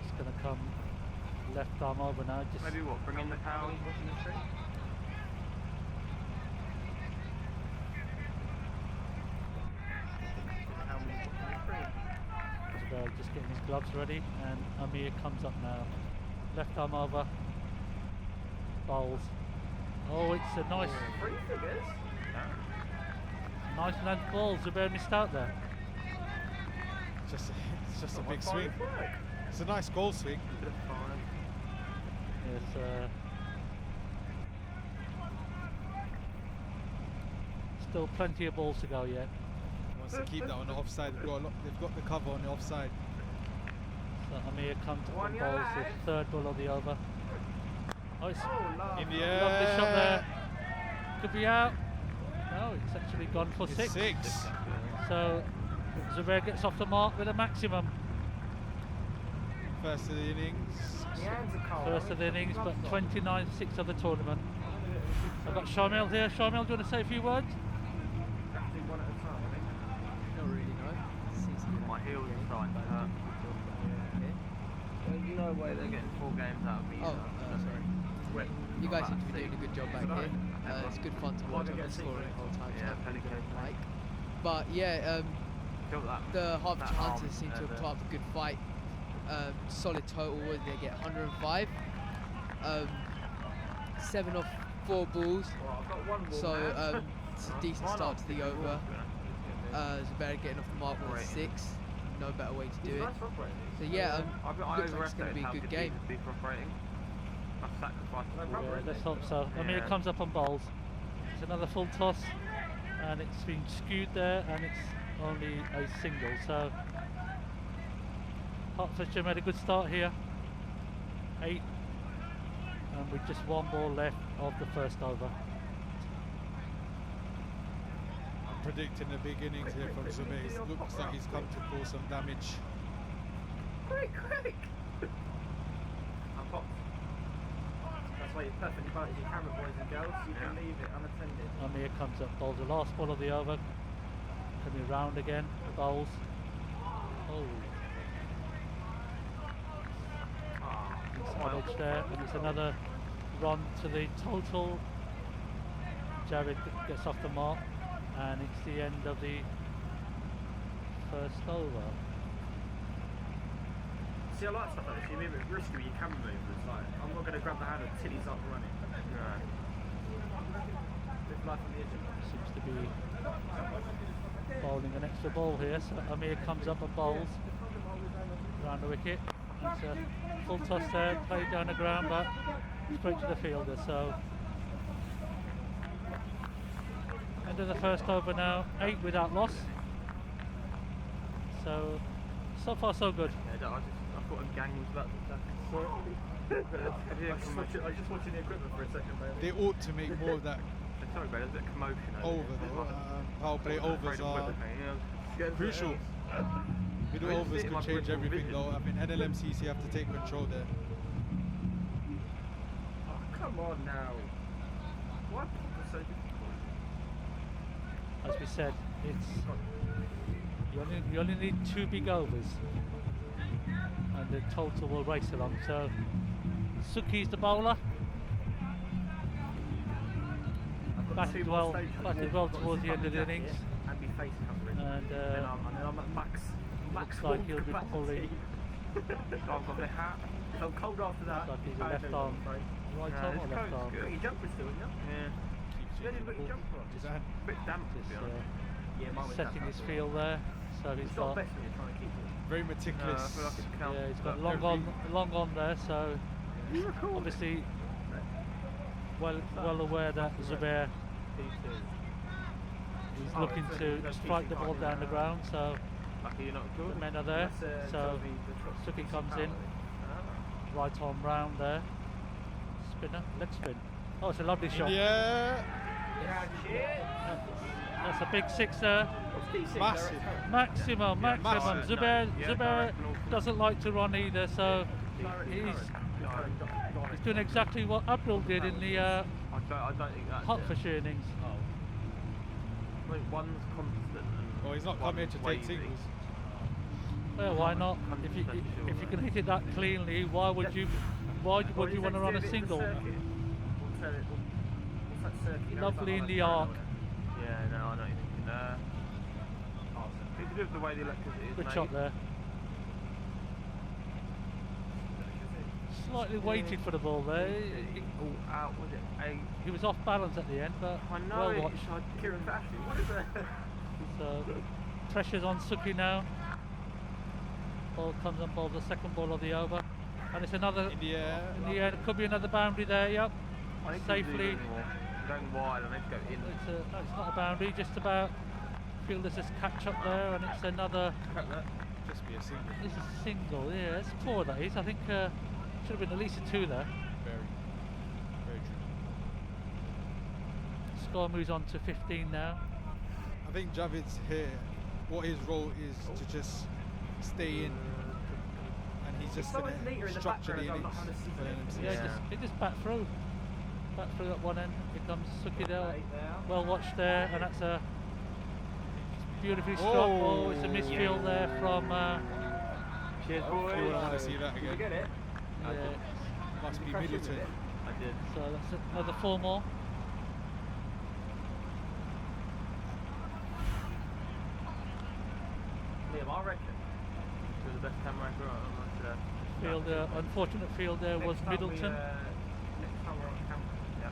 just going to come left arm over now. Just Maybe what? Bring in the power. Zubair just getting his gloves ready, and Amir comes up now. Left arm over, bowls. Oh, it's a nice length ball. Zubair missed out there. It's just a big swing. It's a nice goal swing. Yes, still plenty of balls to go yet. Wants to keep that on the offside. They've got the cover on the offside. So Amir comes up and bowls the third ball of the over. Oh, it's In the lovely air. shot there. Could be out. No, it's actually gone for It's six. 6. So Zubair gets off the mark with a maximum. First of the innings. First of the innings, but 29-6 of the tournament. I've got Shamil here. Shamil, do you want to say a few words? Not really, no. My heels are starting to hurt. There's no way they're getting 4 games out of me. Oh, sorry. You guys seem to be doing a good job back here. It's good fun to watch. I've been scoring the whole time, so Yeah, I really Pelican. don't like. But yeah, Feel that. the Hertfordshire that arm Hunters seem to have there. put up a good fight. Solid total, they get 105. 7 off 4 balls. So it's a decent start to the over. Zubair getting off the mark with a 6. No better way to do it. So yeah, looks like it's going to be a good game. Yeah, let's hope so. Amir comes up on bowls. It's another full toss, and it's been skewed there, and it's only a single. So Hertfordshire made a good start here. 8, and with just 1 ball left of the first over. predicting the big innings here from Zubair. It looks like he's come to cause some damage. Quick! I'm popped. That's why you're perfectly balanced your camera, boys and girls. You can leave it unattended. Amir comes up, bowls the last ball of the over. Coming round again, bowls. Oh. It's on edge there, and it's another run to the total. Javid gets off the mark, and it's the end of the first over. See, I like stuff like this. You move it risky with your camera movements. Like, I'm not going to grab the hand until he's up and running. Live life on the edge of it. Seems to be bowling an extra ball here, so Amir comes up and bowls around the wicket. It's a full toss there, played down the ground, but straight to the fielder. So end of the first over now, 8 without loss. So far so good. Yeah, I thought a gang was about to attack. I was just watching the equipment for a second, baby. They ought to make more of that Sorry, bro, there's a bit of commotion over though. Power play overs are crucial. Middle overs could change everything though. I mean, Nlmcc have to take control there. Oh, come on now. Why people so difficult? As we said, it's you only need 2 big overs, and the total will race along. So Suki's the bowler. Batted well towards the end of the innings. And be face covering. And then I'm at max looks like he'll be capacity. pulling. I've got the hat. If I'm cold after that, Like he's a left arm. Right arm or left arm? Your jumper still, isn't it? Yeah. You only got your jumper on. Is that A bit damp to be honest. Yeah, mine was Setting damp, his yeah. field there. So he's It's not got, best when you're trying to keep it. Very I meticulous. feel like it's count. yeah, he's got But long on there. So obviously well aware that Zubair he's looking to strike the ball down the ground. So Lucky you're not the good. men are there. That's, So the Suki comes in, right arm round there. Spinner, leg spin. Oh, it's a lovely shot. Yeah, That's a big sixer. massive. Maximum. massive. Zubair doesn't like to run either, so he's doing exactly what Abdul did in the I don't think that's Hertfordshire innings. I think one's constant and Oh, he's not come here to take wavy. singles. Well, why not? If you can hit it that cleanly, why would you want to run a single? Lovely in the arc. Yeah, no, I know what you're thinking. It's to do with the way the electricity is Good made. shot there. Slightly weighted for the ball there. Oh, out, was it? He was off balance at the end, but I know, well it's watched. like Kieran Fashy. What is that? So pressure's on Suki now. Ball comes on ball, the second ball of the over, and it's another In the air. in the air. Could be another boundary there. Yep, I think safely. I'm going wide and let's go in. No, it's not a boundary. Just about. Fielders just catch up there, and it's another. Just be a single. This is a single. Yeah, it's 4 that is. I think should have been at least a 2 there. Very true. Score moves on to 15 now. I think Javid's here. What his role is to just stay in, and he's just Someone's neater going in to the structure the background, I'm innings not for having a NMC. Yeah, Yeah. It just back through at one end. Here comes Suki there. Well watched there, and that's a beautifully struck ball. It's a misfield there from. Cheers, You boys. wouldn't want to see that Did you again. get it? Yeah, Must be Crashed into Middleton. it? I did. so that's another 4 more. Liam, I reckon. You're the best camera anchor on Fielder, unfortunate field there was Middleton. Next time we're on camera. Yeah.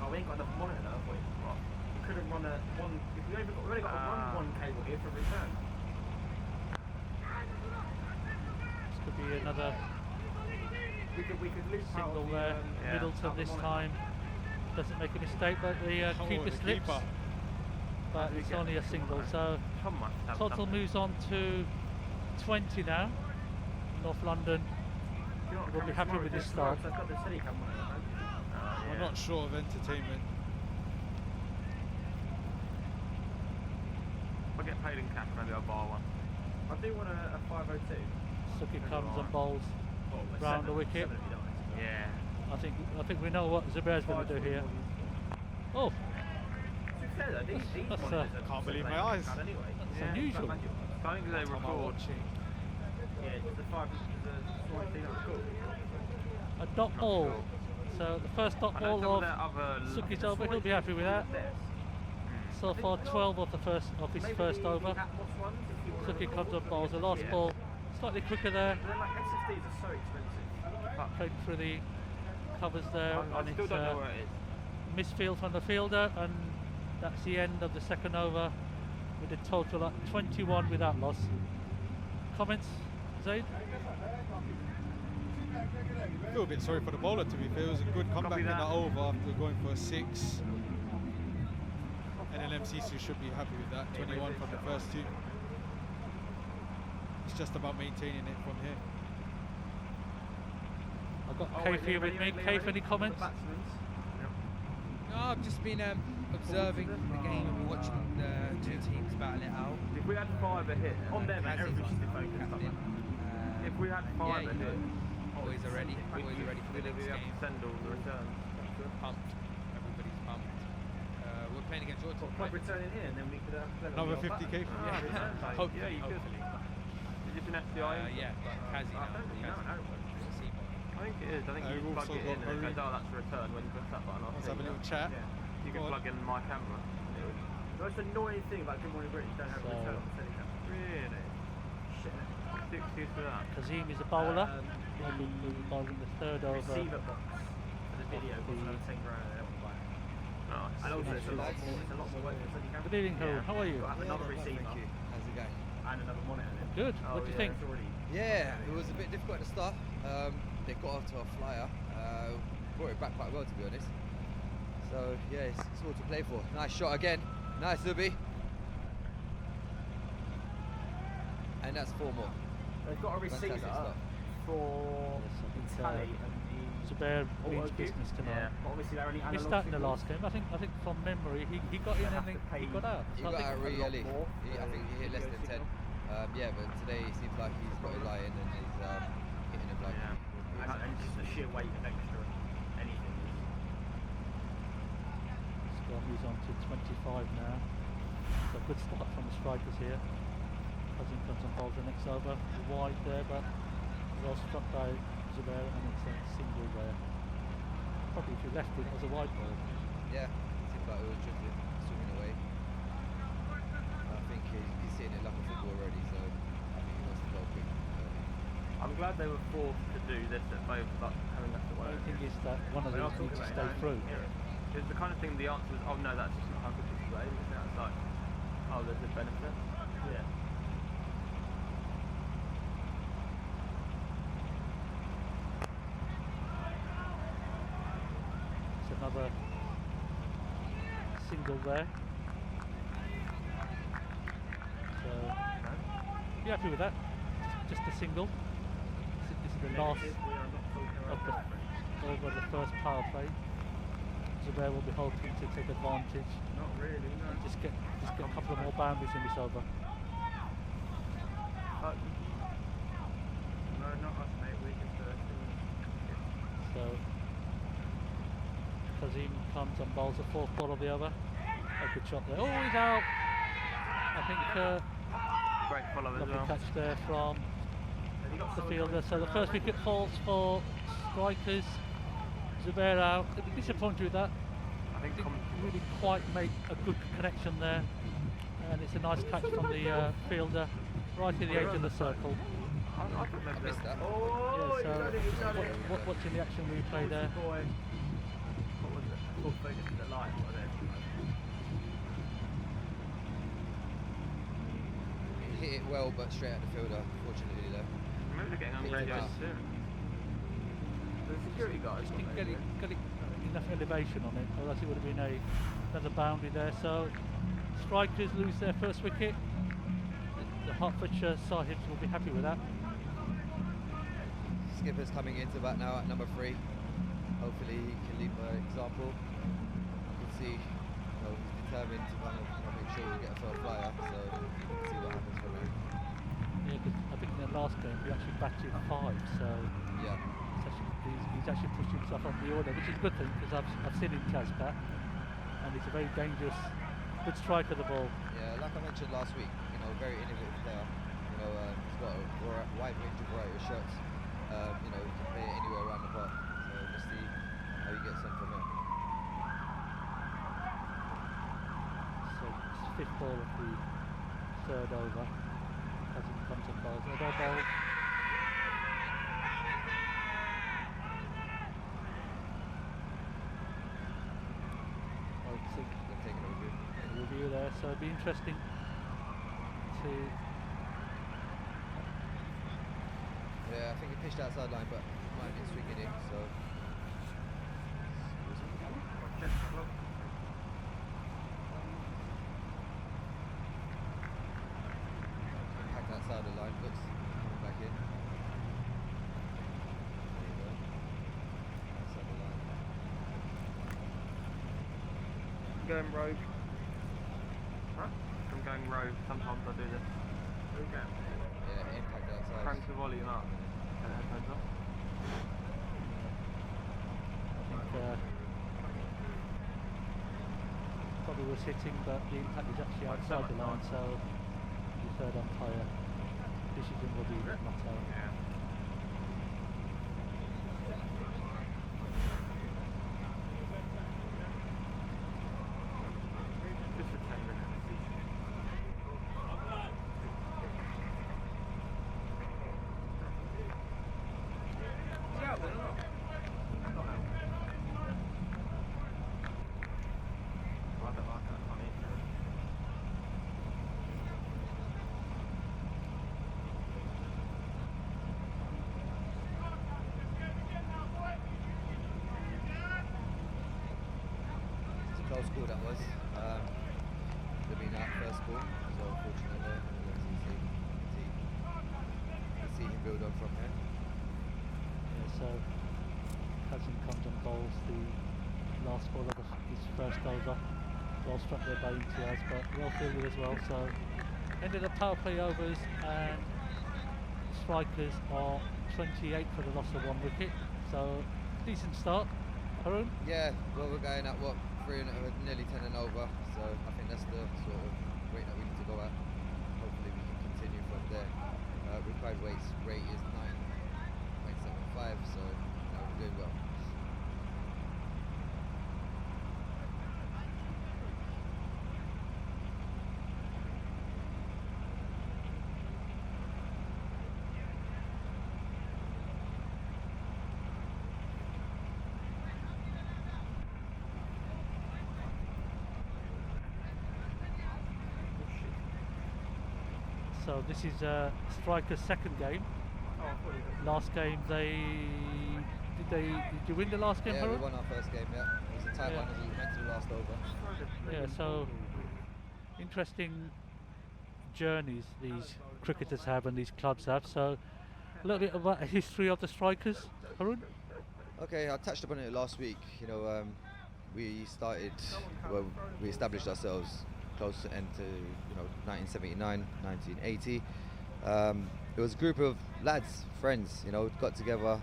Oh, we ain't got enough monitor now, have we? Right. We could have run a one. If we only got one cable here for return. This could be another We could loop out single the, there. Middleton out the this monitor. time doesn't make a mistake, but the keeper the slips. keeper. But it's only a single, so Come on. total moves on to 20 now. North London. We'll be happy with this start. I've got the city camera. I'm not short of entertainment. I get paid in cash, maybe I'll buy one. I do want a 502. Suki comes and bowls round the wicket. Yeah. I think we know what Zubair's going to do here. Oh, To be fair though, these That's, monitors are can't believe my like eyes. bad anyway. that's Yeah. unusual. I think they record. Yeah, just the 5 the sort of thing that record. A dot ball. Cool. So the first dot I know some ball of their of other Suki's over. He'll be happy with that. So far, 12 of his first over. Suki comes and bowls the last ball. Slightly quicker there. They're like SSDs are so expensive. Played through the covers there. I and still it's, don't know where it is. misfield from the fielder, and that's the end of the second over with a total of 21 without loss. Comments, Zaid? I feel a bit sorry for the bowler, to be fair. It was a good comeback in that over after going for a 6. And Nlmcc should be happy with that. 21 from the first 2. It's just about maintaining it from here. I've got Kaif here with me. Kaif, any comments? No, I've just been observing the game and watching the two teams battle it out. If we had 5 a hit on them, Kazim everybody should be captain. focused. If we had 5 a hit, Always are ready for the next we have game. to send all the returns. Pumped. Everybody's pumped. We're playing against your team. Like returning here and then we could have Another 50k from Yeah, you. Hopefully, yeah, you could. hopefully. Is it an FDI? Yeah, but Kazi I don't really know. I think it is. I think We've you plug also it in got and it Marie. goes, oh, that's a return when you press that button. Let's have a little chat. You can Go on. plug in my camera. The most annoying thing about Good Morning Britain, you don't have a So- return on the telecam. Really? Shit. What's the excuse for that? Kazim is a bowler. He'll be bowling the third over. Receiver box for the video costs another 10 grand and they don't buy it. Nice. And also it's a lot more work than the camera. Good evening, Haroon. How are you? You've got to have another receiver Thank you. How's it going? and another monitor in it. Good. What do you think? It's already Yeah, it was a bit difficult at the start. They got off to a flyer. Brought it back quite well, to be honest. So yeah, it's all to play for. Nice shot again. Nice, Zubi. And that's 4 more. They've got a Fantastic receiver stuff. for the tally and Zubair the means auto business cue. tonight. But obviously they're only He analog started in the signals. last game. I think from memory he got in and he got out. He So I got think- out really early. more I think he hit less than 10. Yeah, but today it seems like he's got his eye in and he's hitting it like. And just the sheer weight of extra anything. Scott moves on to 25 now. So good start from the strikers here. Cousin comes and bowls the next over. Wide there, but well struck by Zubair, and it's a single there. Probably if you left it, it was a wide ball. Yeah, seems like it was just swimming away. I think he's seeing it like a football already, so I think he wants to go quick. I'm glad they were forced to do this at both, like having left it The one. only thing is that one of We're these not needs to talking stay about it through. now. It's the kind of thing the answer is, oh no, that's just not how good this play. It's like, oh, there's a benefit. Yeah. It's another single there. So, be happy with that. Just a single. This is the last over the first power play. Zubair will be hoping to take advantage. Not really, no. And just get a couple of more boundaries in this over. No, not us, mate. We just So Kazim comes and bowls the fourth ball of the over. A good shot there. Oh, he's out. I think Great follow as lovely well. catch there from the fielder. So the first wicket falls for strikers. Zubair out. A bit disappointed with that. I think Didn't really quite make a good connection there. And it's a nice catch from the fielder right in the edge of the circle. I thought maybe Missed that. Oh, Yeah, so he's done it. watching the action replay there. Boy. What was it? Full focus to the line, what was He hit it well, but straight at the fielder, fortunately there. maybe they're getting on Yeah, radio yeah. soon. The security guys. Just didn't get it enough elevation on it, or else it would have been another boundary there. So strikers lose their first wicket. The Hertfordshire Sahibs will be happy with that. Skipper's coming into bat now at number 3. Hopefully he can lead by example. You can see his determined to kind of make sure we get a fair flyer. So we'll see what happens from there. Yeah, because I think in the last game we actually batted 5, so Yeah. he's actually pushed himself on the order, which is a good thing because I've seen him Casper, and he's a very dangerous, good striker of the ball. Yeah, like I mentioned last week, very innovative player. He's got a wide range of variety of shots. He can play it anywhere around the park. So let's see how he gets on from there. So it's 5th ball of the 3rd over. Hasn't come to balls. Another ball. I think They're taking a review. a review there, so it'd be interesting to. Yeah, I think he pitched outside line, but might have been swinging it. So. Hacked outside the line, looks coming back in. There you go. Outside the line. I'm going rogue. Huh? I'm going rogue. Sometimes I do this. Okay. Yeah, impact outside. Crank the volume up. Headphones off. I think probably was hitting, but the impact is actually outside the line, so the 3rd umpire decision will be Matto. Yeah. Just for 10 minutes. It's a close call that was. They've been out first ball, so unfortunately, let's see him build on from here. Yeah, so Cousin comes and bowls the last ball of his 1st over. Well struck there by Imtiaz, but well fielded as well. So ended up power play overs, and strikers are 28 for the loss of 1 wicket. So decent start. Harun? Yeah, well, we're going at what, nearly 10 and over, so I think that's the sort of rate that we need to go at. Hopefully we can continue from there. Required rate is 9.75, so we're doing well. So this is Striker's 2nd game. Last game did you win the last game? Yeah, we Harun? won our first game. Yeah, it was a tight one as we went to the last over. Yeah, so interesting journeys these cricketers have and these clubs have. So a little bit about a history of the Strikers, Harun. Okay, I touched upon it last week. We established ourselves close to end to 1979, 1980. It was a group of lads, friends, got together,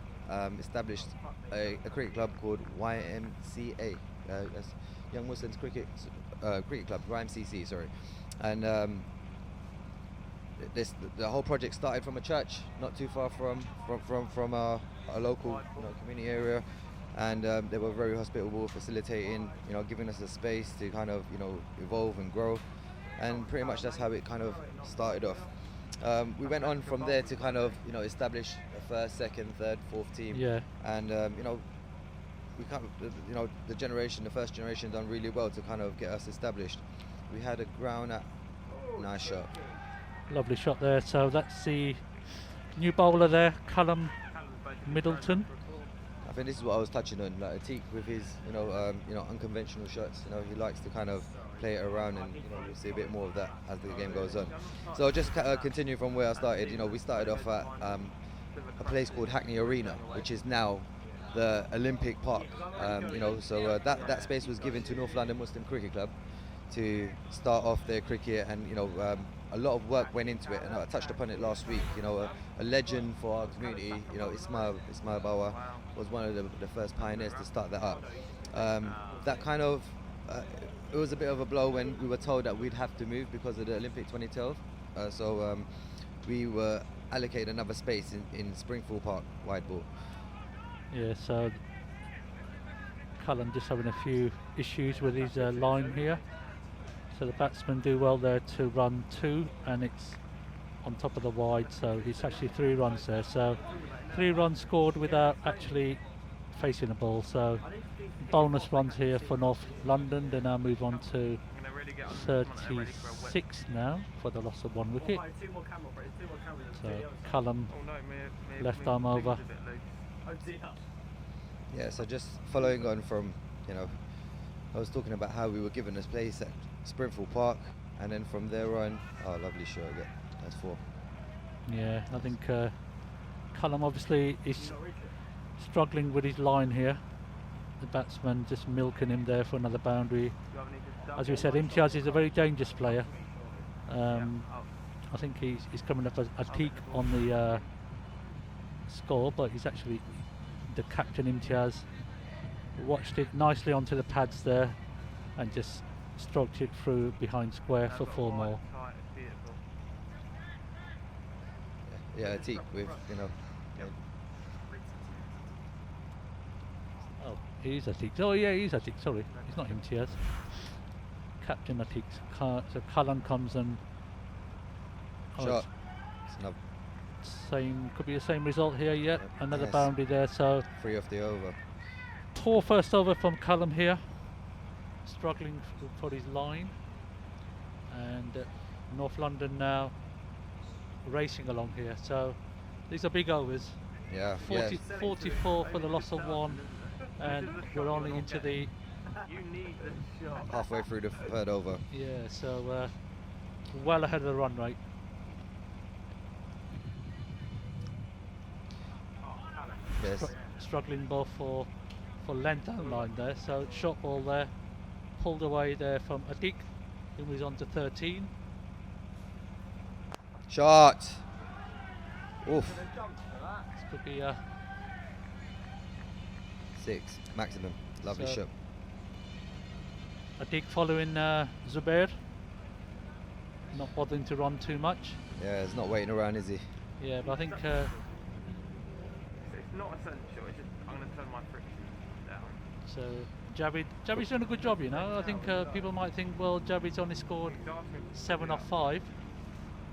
established a cricket club called YMCA, that's Young Muslims Cricket Club, YMCC, sorry. And the whole project started from a church not too far from a local community area, and they were very hospitable, facilitating, giving us a space to kind of evolve and grow, and pretty much that's how it kind of started off. We went on from there to kind of establish a 1st, 2nd, 3rd, 4th team. Yeah. And we kind of, the 1st generation done really well to kind of get us established. We had a ground at nice shot. Lovely shot there. So that's the new bowler there, Callum Middleton. I think this is what I was touching on, like Atik with his unconventional shots. He likes to kind of play it around, and you'll see a bit more of that as the game goes on. So I'll just continue from where I started. We started off at a place called Hackney Arena, which is now the Olympic Park. So that space was given to North London Muslim Cricket Club to start off their cricket, and a lot of work went into it, and I touched upon it last week. A legend for our community. Ismail Bawa was one of the first pioneers to start that up. That kind of it was a bit of a blow when we were told that we'd have to move because of the Olympic 2012. So we were allocated another space in Springfield Park wide ball. Yeah, so Cullen just having a few issues with his line here. So the batsmen do well there to run 2, and it's on top of the wide, so it's actually 3 runs there. So 3 runs scored without actually facing the ball. So bonus runs here for North London. They now move on to 36 now for the loss of 1 wicket. So Cullen left arm over. Yeah, so just following on from, I was talking about how we were given this place at Springfield Park, and then from there on, lovely shot again. That's 4. Yeah, I think Cullen obviously is struggling with his line here. The batsman just milking him there for another boundary. As we said, Imtiaz is a very dangerous player. I think he's coming up as a peak on the score, but he's actually the captain. Imtiaz watched it nicely onto the pads there and just stroked it through behind square for 4 more. Yeah, Atik with, Oh, he's Atik. Oh yeah, he's Atik. Sorry, he's not Imtiaz. Captain Atik. So Cullen comes and shot. Same, could be the same result here. Yet another boundary there. So 3 off the over. Poor first over from Cullen here. Struggling for his line, and North London now racing along here. So these are big overs. Yeah, 44 for the loss of 1, and we're only into the halfway through the 3rd over. Yeah, so well ahead of the run rate. Yes. Struggling both for length and line there. So short ball there, pulled away there from Atik, who moves on to 13. Shot. Oof. This could be a 6 maximum. Lovely So- shot. Atik following Zubair, not bothering to run too much. Yeah, he's not waiting around, is he? Yeah, but I think It's not essential, it's just I'm going to turn my friction down. so. Javid's doing a good job, I think people might think, well, Javid's only scored 7 off 5,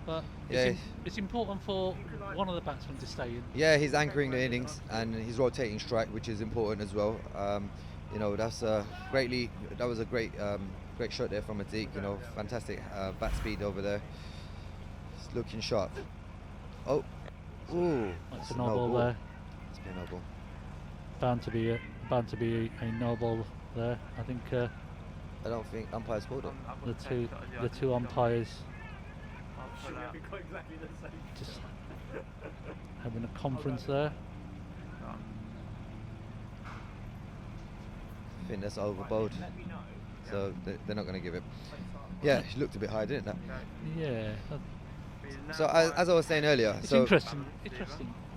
but Yeah. it's important for one of the batsmen to stay in. Yeah, he's anchoring the innings and he's rotating strike, which is important as well. That was a great shot there from Atik. Fantastic bat speed over there. It's looking sharp. Oh, ooh, That's a no ball there. It's been a no ball. Bound to be a no ball there. I think I don't think umpire scored it. the two umpires just having a conference there. I think that's over bowled, so they're not going to give it. Yeah, he looked a bit high, didn't it? Yeah, So as I was saying earlier, it's so interesting.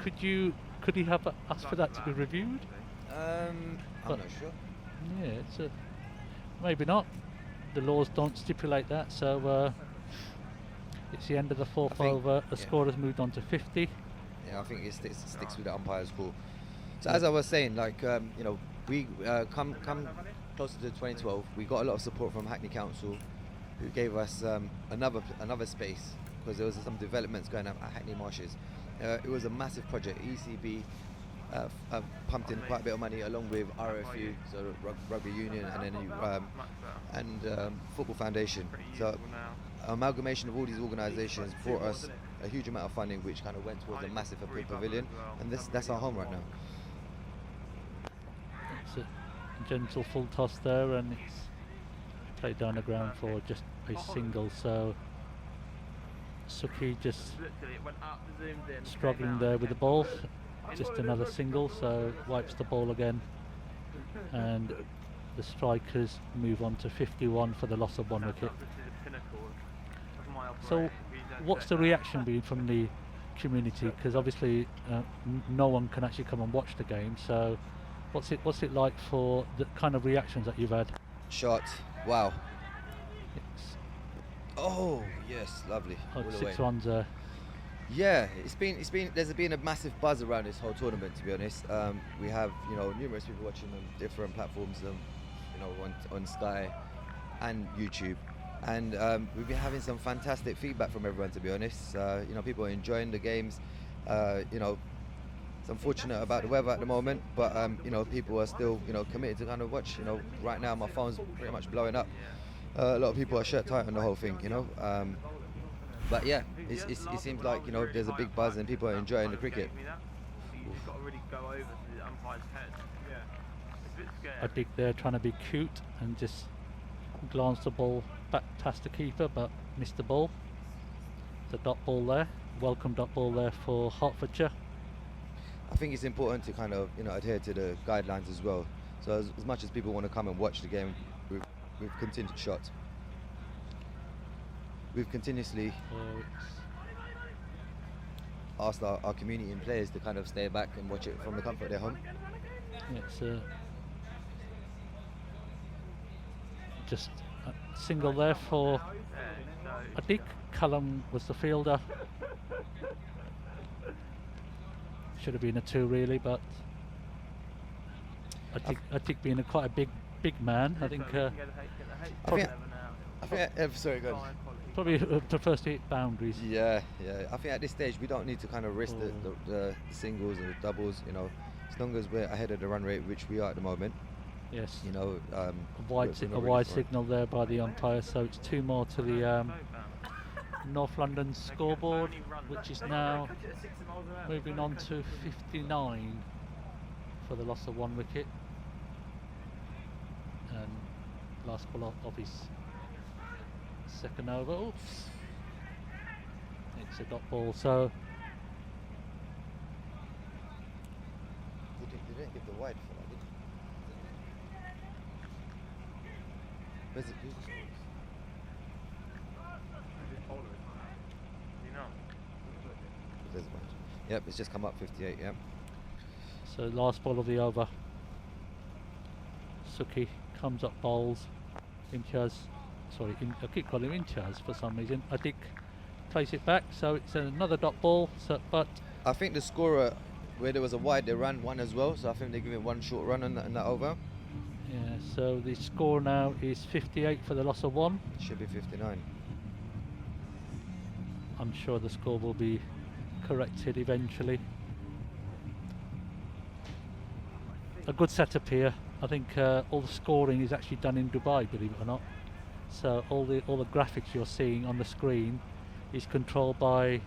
Could he have asked for that to be reviewed? I'm not sure. Yeah, it's maybe not. The laws don't stipulate that, so it's the end of the 4th over. The score has moved on to 50. Yeah, I think it sticks with the umpire's call. So as I was saying, we come closer to 2012, we got a lot of support from Hackney Council, who gave us another space because there was some developments going on at Hackney Marshes. It was a massive project. ECB pumped in quite a bit of money along with RFU, so Rugby Union, and then Football Foundation. So amalgamation of all these organisations brought us a huge amount of funding, which kind of went towards a massive pavilion, and that's our home right now. It's a gentle full toss there, and it's played down the ground for just a single. So Suki just struggling there with the ball. Just another single, so wipes the ball again, and the strikers move on to 51 for the loss of 1 wicket. So what's the reaction been from the community? Because obviously no one can actually come and watch the game, so what's it like for the kind of reactions that you've had? Shot. Wow. Oh yes, lovely. Oh, All the 6 way. runs there. Yeah, there's been a massive buzz around this whole tournament, to be honest. We have, numerous people watching on different platforms, on Sky and YouTube. And we've been having some fantastic feedback from everyone, to be honest. People are enjoying the games. It's unfortunate about the weather at the moment, but people are still, committed to kind of watch. Right now my phone's pretty much blowing up. A lot of people are shirt tight on the whole thing, But yeah, it seems like there's a big buzz and people are enjoying the cricket. You've got to really go over to the umpire's head. Yeah. It's a bit I think they're trying to be cute and just glance the ball back past the keeper, but missed the ball. The dot ball there, welcome dot ball there for Hertfordshire. I think it's important to kind of adhere to the guidelines as well. So as much as people want to come and watch the game, we've continued shot. We've continuously asked our community and players to kind of stay back and watch it from the comfort of their home. It's just a single there for Adik. Callum was the fielder. Should have been a 2 really, but Adik being quite a big man, I think. Sorry, go on. Probably prefers to hit boundaries. Yeah. I think at this stage we don't need to kind of risk the singles or the doubles. As long as we're ahead of the run rate, which we are at the moment. Yes. A wide signal there by the umpire, so it's 2 more to the North London scoreboard, which is now moving on to 59 for the loss of 1 wicket. And last ball of his second over. Oops. It's a dot ball, so they didn't give the wide for that, did they? Where's the There's a bunch. Yep, it's just come up 58, yep. So last ball of the over. Suki comes up, bowls. Imtiaz, I keep calling him Imtiaz for some reason. Adik plays it back, so it's another dot ball. But I think the scorer, where there was a wide, they ran 1 as well. So I think they're giving 1 short run on that over. yeah, so the score now is 58 for the loss of 1. Should be 59. I'm sure the score will be corrected eventually. A good setup here. I think all the scoring is actually done in Dubai, believe it or not. So all the graphics you're seeing on the screen is controlled by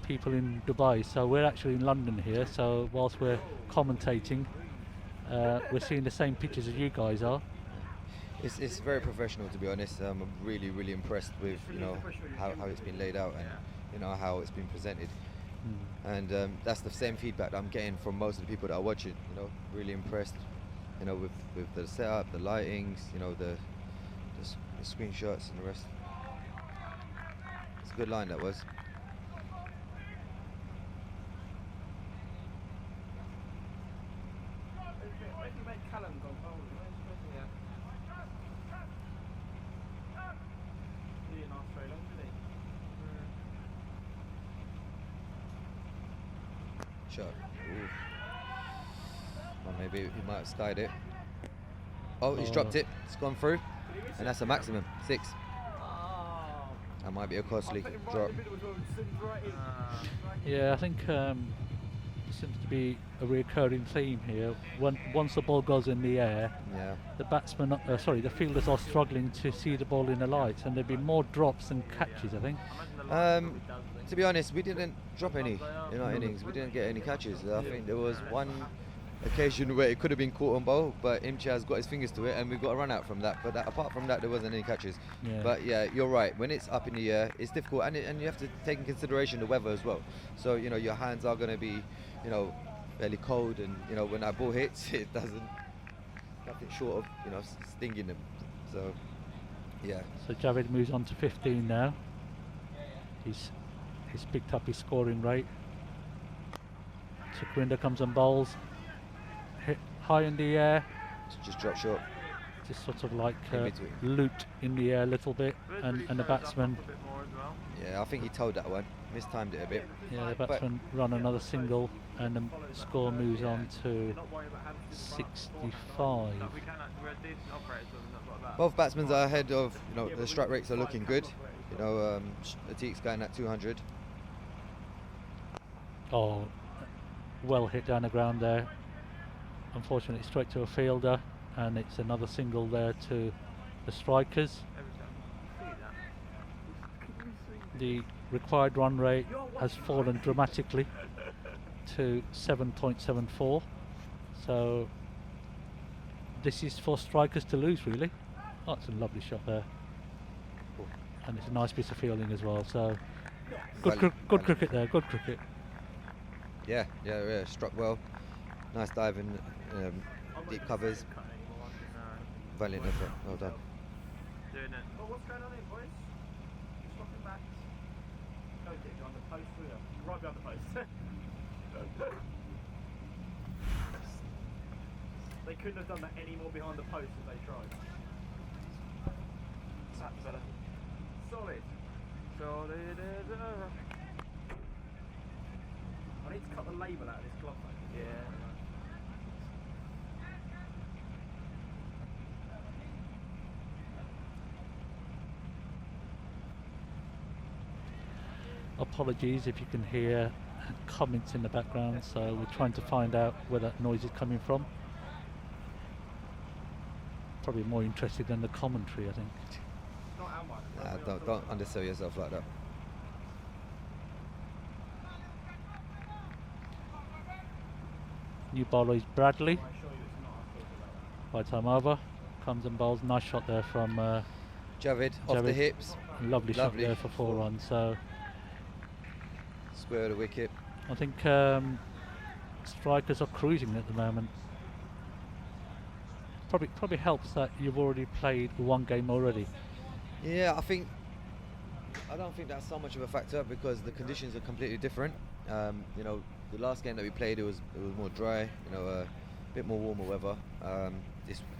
people in Dubai. So we're actually in London here. So whilst we're commentating, we're seeing the same pictures as you guys are. It's very professional, to be honest. I'm really impressed with how it's been laid out and how it's been presented. And that's the same feedback that I'm getting from most of the people that are watching. Really impressed. With the setup, the lightings, the screenshots and the rest. It's a good line that was. Shot. Ooh. Well, maybe he might have skied it. Oh, he's dropped it. It's gone through. And that's a maximum. 6. That might be a costly drop. Yeah, I think there seems to be a recurring theme here. Once the ball goes in the air, the batsmen, the fielders are struggling to see the ball in the lights, and there've been more drops than catches, I think. To be honest, we didn't drop any in our innings. We didn't get any catches. I think there was one occasion where it could have been caught on bowl, but Imtiaz got his fingers to it and we got a run out from that. But apart from that, there wasn't any catches. Yeah. But yeah, you're right. When it's up in the air, it's difficult, and you have to take in consideration the weather as well. So your hands are going to be fairly cold, and when that ball hits, it doesn't nothing short of stinging them. So yeah. So Javid moves on to 15 now. He's picked up his scoring rate. Sukhwinder comes and bowls. Hit high in the air. Just drop short. Just sort of like In between. looped in the air a little bit, and the batsman. Yeah, I think he told that one. Mistimed it a bit. Yeah, the batsman run another single, and the score moves on to 65. Both batsmen are ahead of, the strike rates are looking good. Atiq's going at 200. Oh, well hit down the ground there. Unfortunately, straight to a fielder, and it's another single there to the strikers. The required run rate has fallen dramatically to 7.74. So this is for strikers to lose, really. Oh, it's a lovely shot there, and it's a nice piece of fielding as well. So good cricket there, good cricket. Yeah, struck well. Nice dive in deep covers. Valiant effort, well done. Oh, what's going on here, boys? Stopping back. Don't get behind the post, will you? Right behind the post. They couldn't have done that any more behind the post if they tried. That's better. Solid. Solid as ever. I need to cut the label out of this glove, mate. Yeah. Apologies if you can hear comments in the background, so we're trying to find out where that noise is coming from. Probably more interested than the commentary, I think. Nah, don't undersell yourself like that. New bowler is Bradley. By time over, comes and bowls. Nice shot there from Javid off the hips. Lovely shot there for 4 runs. So square the wicket. I think strikers are cruising at the moment. Probably helps that you've already played one game already. Yeah, I don't think that's so much of a factor because the conditions are completely different. The last game that we played, it was more dry. A bit more warmer weather.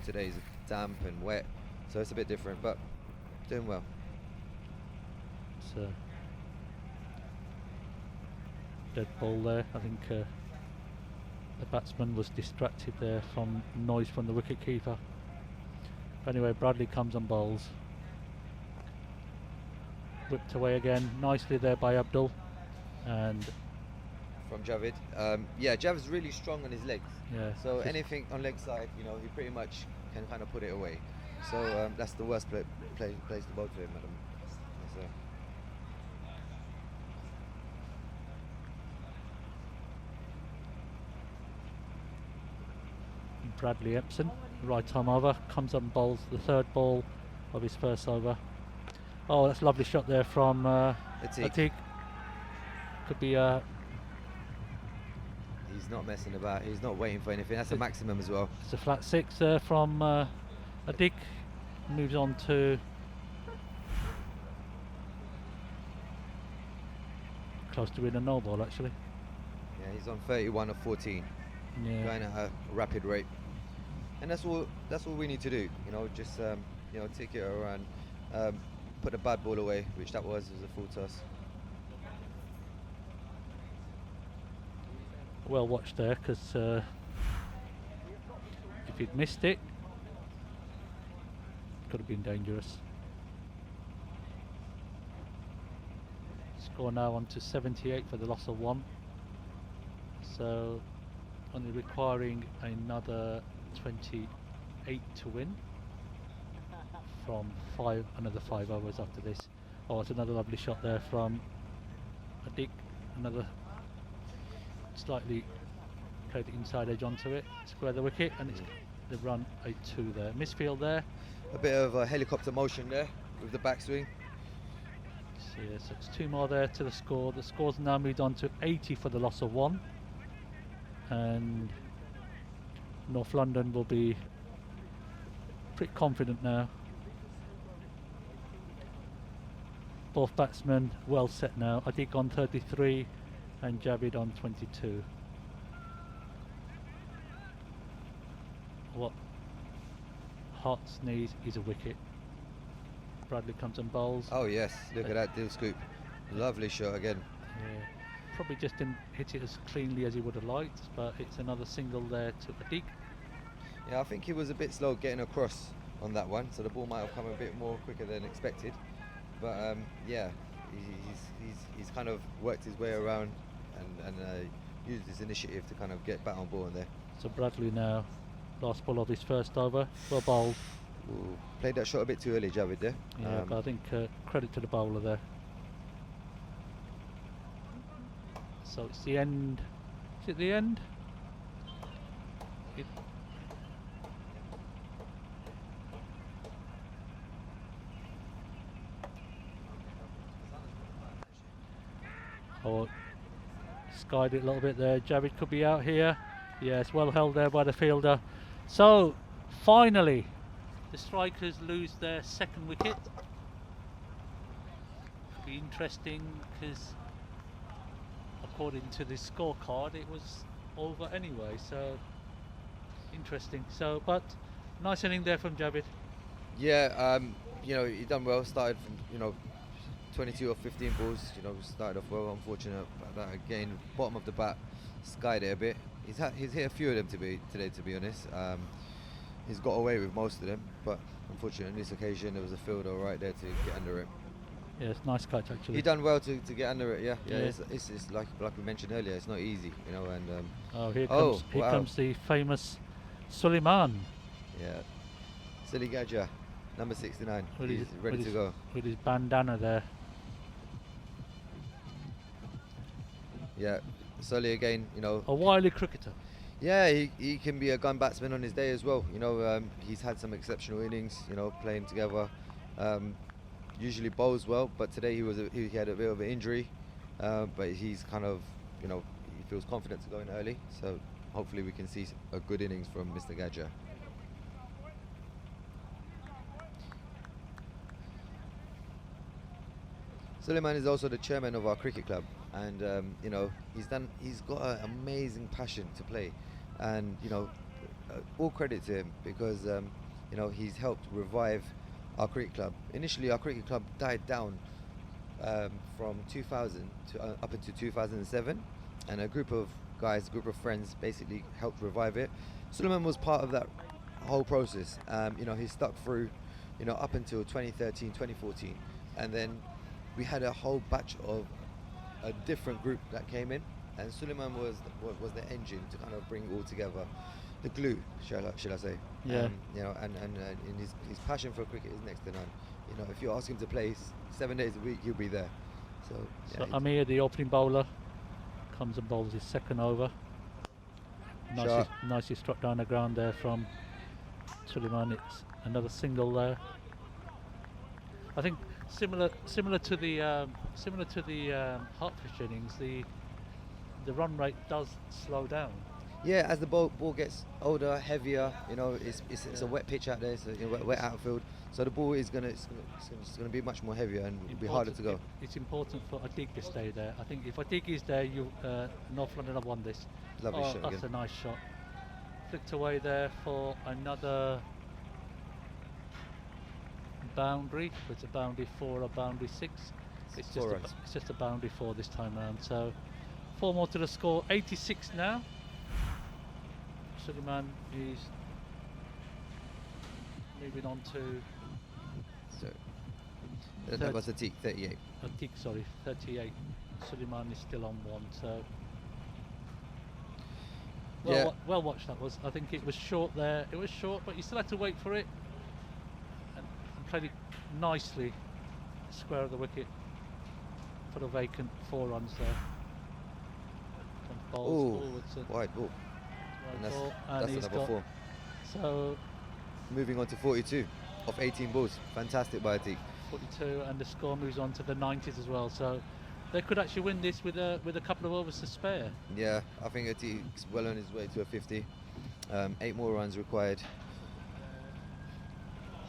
Today is damp and wet, so it's a bit different. But doing well. So dead ball there. I think the batsman was distracted there from noise from the wicket keeper. But anyway, Bradley comes and bowls. Whipped away again nicely there by Abdul, and from Javid. Javid's really strong on his legs. Yeah. So anything on leg side, he pretty much can kind of put it away. So that's the worst place to bowl to him, madam. So. Bradley Epson, right arm over, comes up and bowls the third ball of his first over. Oh, that's a lovely shot there from Atiq. Could be He's not messing about. He's not waiting for anything. That's a maximum as well. It's a flat 6 there from Atiq. Moves on to close to being a no ball actually. Yeah, he's on 31 of 14. Yeah. Going at a rapid rate, and that's all we need to do. Just take it around, put the bad ball away, which that was a full toss. Well watched there, because if he'd missed it, could have been dangerous. Score now on to 78 for the loss of 1. So only requiring another 28 to win from another 5 overs after this. Oh, it's another lovely shot there from Atiq. Another slightly played the inside edge onto it, square the wicket, and they've run a 2 there. Misfield there. A bit of a helicopter motion there with the backswing. So yes, it's 2 more there to the score. The score's now moved on to 80 for the loss of 1, and North London will be pretty confident now. Both batsmen well set now. Atik on 33 and Javid on 22. What Herts needs is a wicket. Bradley comes and bowls. Oh yes, look at that Dill scoop. Lovely shot again. Yeah. Probably just didn't hit it as cleanly as he would have liked, but it's another single there to Atik. Yeah, I think he was a bit slow getting across on that one, so the ball might have come a bit more quicker than expected. But yeah, he's kind of worked his way around and used his initiative to kind of get back on ball in there. So Bradley now, last ball of his first over, well bowled. Ooh, played that shot a bit too early, Javid, there. Yeah, but I think credit to the bowler there. So it's the end. Is it the end? Oh, skied it a little bit there. Javid could be out here. Yes, well held there by the fielder. So finally, the strikers lose their second wicket. Be interesting because according to the scorecard it was over anyway, so interesting. So but nice inning there from Javid. Yeah, you know, he done well, started from 22 or 15 balls, started off well. Unfortunate that again, bottom of the bat, skied it a bit. He's hit a few of them today, to be honest. He's got away with most of them, but unfortunately on this occasion there was a fielder right there to get under it. Yeah, it's nice catch actually. He done well to get under it. Yeah. It's like we mentioned earlier, it's not easy, and here comes the famous Suleiman. Yeah, Silly Gadja, number 69. He's ready to go with his bandana there. Yeah, Sully again, a wily cricketer. Yeah, he can be a gun batsman on his day as well. He's had some exceptional innings, playing together. Usually bowls well, but today he had a bit of an injury. But he's kind of, he feels confident to go in early. So hopefully we can see a good innings from Mr. Gadja. Suleiman is also the chairman of our cricket club, and he's got an amazing passion to play, and all credit to him because he's helped revive our cricket club. Initially, our cricket club died down from 2000 to up into 2007, and a group of friends basically helped revive it. Suleiman was part of that whole process. He stuck through, up until 2013, 2014, and then we had a whole batch of a different group that came in, and Suleiman was the engine to kind of bring it all together, the glue, shall I say? Yeah. And in his passion for cricket is next to none. If you ask him to play 7 days a week, he'll be there. So Amir, the opening bowler, comes and bowls his second over. Nicely struck down the ground there from Suleiman. It's another single there. I think similar to the Hertfordshire innings, the run rate does slow down. Yeah, as the ball gets older, heavier, it's a wet pitch out there, so wet outfield. So the ball is gonna be much more heavier and be harder to go. It's important for Atik to stay there. I think if Atik is there, North London have won this. Lovely shot that's again. A nice shot. Flicked away there for another boundary. It's a boundary 4 or boundary 6. It's just a boundary 4 this time round. So 4 more to the score. 86 now. Suleiman is moving on to. That was Atik, 38. Atik, sorry, 38. Suleiman is still on 1. So. Well watched that was. I think it was short there. It was short, but you still had to wait for it. And played it nicely, square of the wicket for the vacant 4 runs there. Oh, wide ball. And that's another 4. So moving on to 42 of 18 balls. Fantastic by Atik. 42, and the score moves on to the 90s as well. So they could actually win this with a couple of overs to spare. Yeah, I think Atik's well on his way to a 50. 8 more runs required.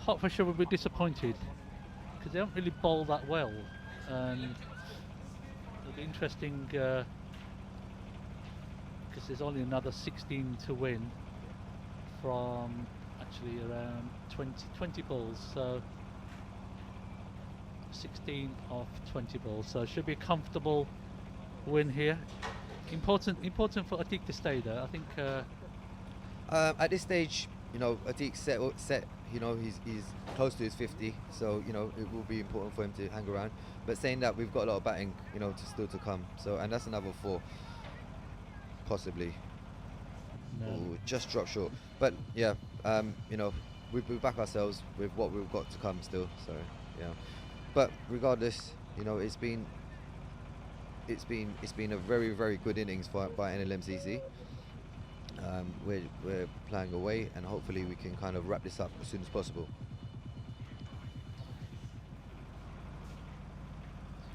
Hertfordshire will be disappointed because they don't really bowl that well, and it'll be interesting because there's only another 16 to win from actually around 20 balls, so 16 of 20 balls, so it should be a comfortable win here. Important for Atiq to stay there. I think at this stage, you know, Atiq set. You know, he's close to his 50, so you know it will be important for him to hang around. But saying that, we've got a lot of batting, you know, still to come. So, and that's another 4, possibly. no. Ooh, just drop short. But yeah, you know, we back ourselves with what we've got to come still. So yeah. But regardless, you know, it's been a very, very good innings by Nlmcc. We're playing away, and hopefully we can kind of wrap this up as soon as possible.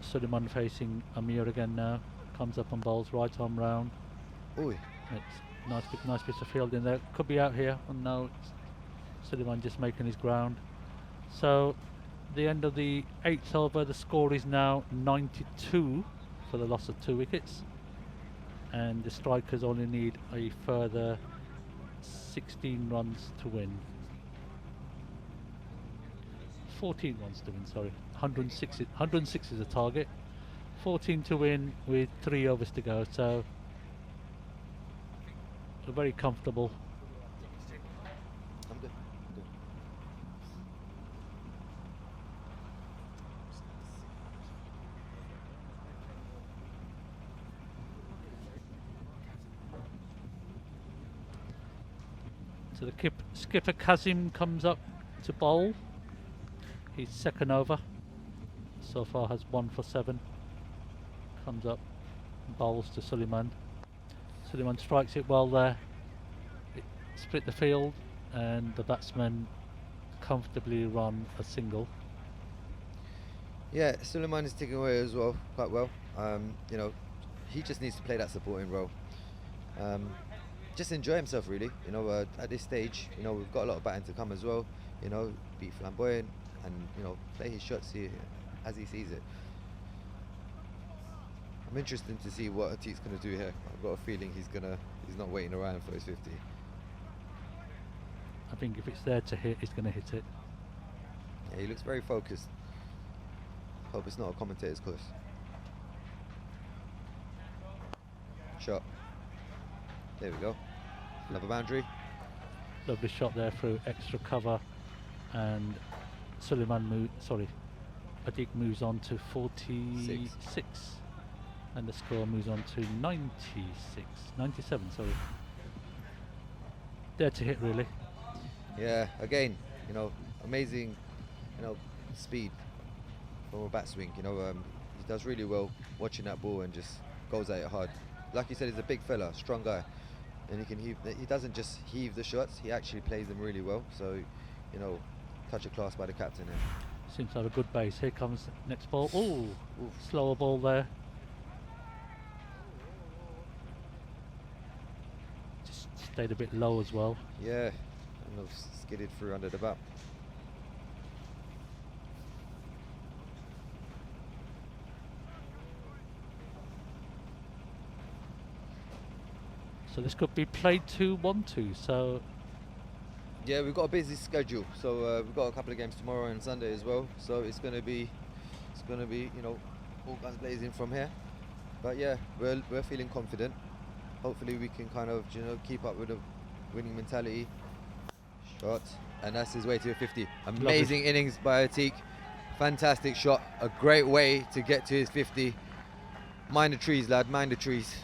Suleiman facing Amir again now. Comes up on bowls, right arm round. Ooh. It's nice piece of fielding there. Could be out here, and no, Suleiman just making his ground. So the end of the 8th over, the score is now 92 for the loss of 2 wickets, and the strikers only need a further 16 runs to win. 14 runs to win, sorry. 106 is the target. 14 to win with 3 overs to go, so we're very comfortable. I'm good. So the skipper Kazim comes up to bowl. He's second over. So far has 1 for 7. Comes up, bowls to Suleiman. Suleiman strikes it well there. It split the field, and the batsman comfortably run a single. Yeah, Suleiman is taking away as well, quite well. You know, he just needs to play that supporting role. Just enjoy himself, really. You know, at this stage, you know, we've got a lot of batting to come as well. You know, be flamboyant and, you know, play his shots here as he sees it. I'm interested to see what Atiq's going to do here. I've got a feeling he's not waiting around for his 50. I think if it's there to hit, he's going to hit it. Yeah, he looks very focused. Hope it's not a commentator's curse. Shot. There we go. Another boundary. Lovely shot there through extra cover, and Atiq moves on to 46, and the score moves on to 97. Sorry. There to hit, really. Yeah, again, you know, amazing, you know, speed from a bat swing. You know, he does really well watching that ball and just goes at it hard. Like you said, he's a big fella, strong guy, and he can heave. He doesn't just heave the shots; he actually plays them really well. So, you know, touch of class by the captain here. Seems to have a good base. Here comes next ball. Ooh, slower ball there. Just stayed a bit low as well. Yeah, and I've skidded through under the bat. So this could be played 2-1-2. So yeah, we've got a busy schedule. So we've got a couple of games tomorrow and Sunday as well. So it's going to be, you know, all guns blazing from here. But yeah, we're feeling confident. Hopefully we can kind of, you know, keep up with the winning mentality. Shot, and that's his way to a 50. Amazing innings by Atiq. Fantastic shot. A great way to get to his 50. Mind the trees, lad. Mind the trees.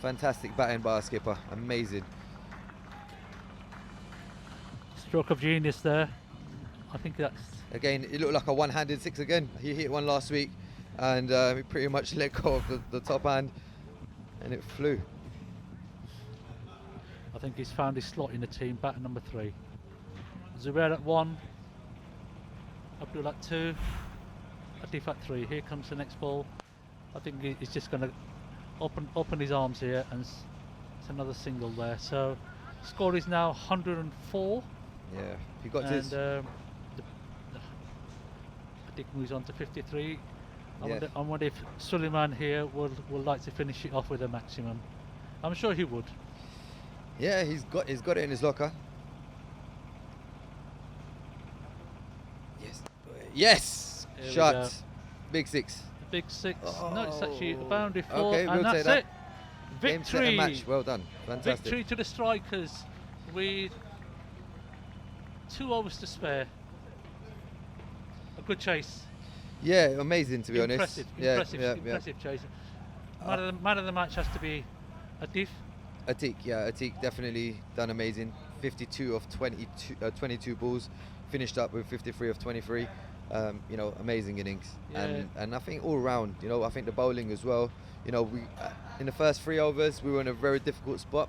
Fantastic batting by our skipper. Amazing. stroke of genius there. I think that's... Again, it looked like a one-handed 6 again. He hit one last week, and he pretty much let go of the top hand, and it flew. I think he's found his slot in the team, batter number 3. Zubair at 1, Abdul at 2, Atif at 3. Here comes the next ball. I think he's just going to open his arms here, and it's another single there. So score is now 104. Yeah, he got and his. I think moves on to 53. Yeah. I wonder if Suleiman here would like to finish it off with a maximum. I'm sure he would. Yeah, he's got it in his locker. Yes. Yes. Here we Shot. go. Big 6. The big 6. No, it's actually a boundary 4, Okay, and we'll that's take that. it. Game, set, and Victory. match. Well done. Fantastic. Victory to the strikers with 2 overs to spare. A good chase. Yeah, amazing to be Impressive, honest. impressive chase. Man of the match has to be Adif. Atik definitely done amazing. 52 of 22 balls, finished up with 53 of 23. You know, amazing innings. Yeah. And I think all round, you know, I think the bowling as well. You know, we in the first 3 overs we were in a very difficult spot.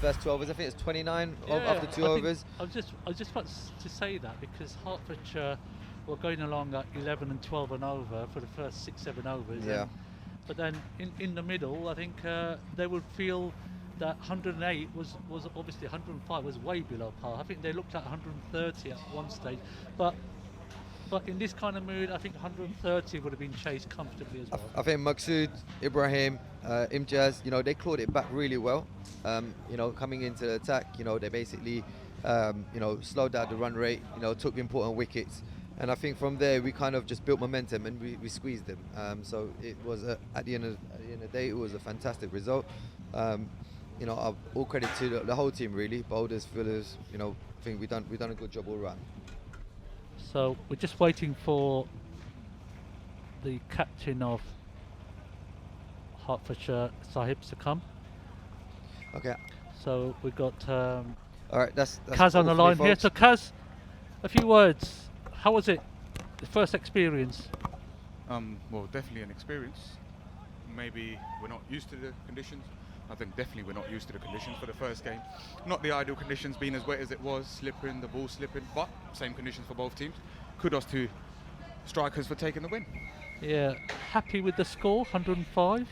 First 2 overs, I think it's 29 after 2 overs. I was just about to say that because Hertfordshire were going along at 11 and 12 and over for the first 6-7 overs. Yeah. But then in the middle, I think they would feel that 108 was obviously 105 was way below par. I think they looked at 130 at one stage, but in this kind of mood, I think 130 would have been chased comfortably as well. I think Maqsood, Ibrahim, Imjaz, you know, they clawed it back really well. You know, coming into the attack, you know, they basically, you know, slowed down the run rate, you know, took important wickets. And I think from there we kind of just built momentum and we squeezed them. So it was at the end of the day, it was a fantastic result. You know, all credit to the whole team really, bowlers, fielders. You know, I think we done a good job all round. So we're just waiting for the captain of Hertfordshire, Sahibs, to come. Okay. So we've got all right, that's Kaz on the line here. So Kaz, a few words. How was it? The first experience? Well, definitely an experience. Maybe we're not used to the conditions. I think definitely we're not used to the conditions for the first game. Not the ideal conditions, being as wet as it was, slipping, the ball slipping, but same conditions for both teams. Kudos to strikers for taking the win. Yeah, happy with the score, 105?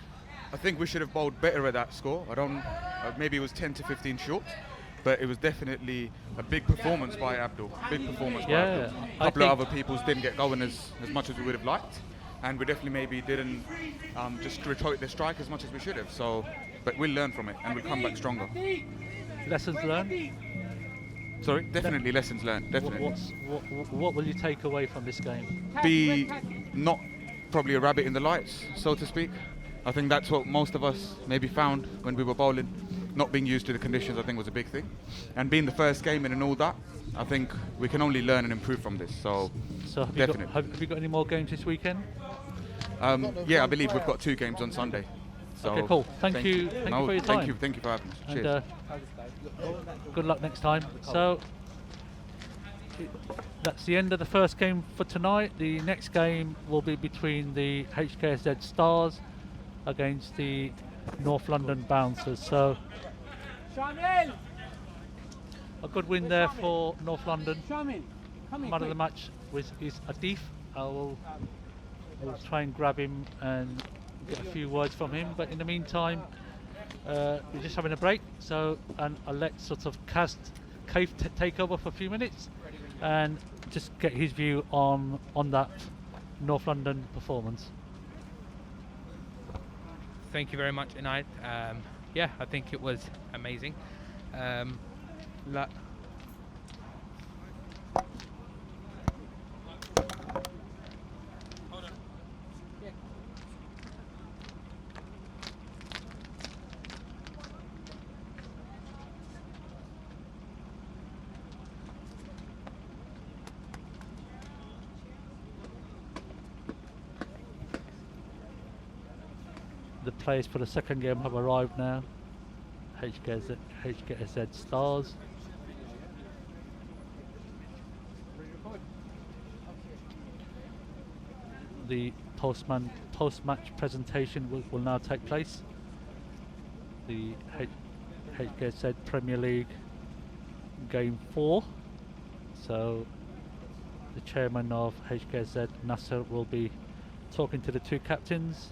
I think we should have bowled better at that score. Maybe it was 10 to 15 short, but it was definitely a big performance by Abdul. Big performance by Abdul. A couple of other people's didn't get going as much as we would have liked, and we definitely maybe didn't just rotate the strike as much as we should have. So, but we'll learn from it and we'll come back stronger. Lessons learned? Sorry, definitely lessons learned. Definitely. What will you take away from this game? Be not probably a rabbit in the lights, so to speak. I think that's what most of us maybe found when we were bowling. Not being used to the conditions, I think, was a big thing. And being the first game and all that, I think we can only learn and improve from this. So definitely. Have you got any more games this weekend? Yeah, I believe we've got 2 games on Sunday. So okay, cool. Thank you for your time. Thank you for having us. And, Cheers. good luck next time. So that's the end of the first game for tonight. The next game will be between the HKZ Stars against the North London Bouncers. So a good win there for North London. Man of the match is Adif. We'll try and grab him and get a few words from him, but in the meantime we're just having a break, and I'll let sort of Cave take over for a few minutes and just get his view on that North London performance. Thank you very much, Inayat. Yeah, I think it was amazing. The players for the second game have arrived now. HKZ Stars. The post-match presentation will now take place. The HKZ Premier League Game 4. So the chairman of HKZ, Nasser, will be talking to the 2 captains,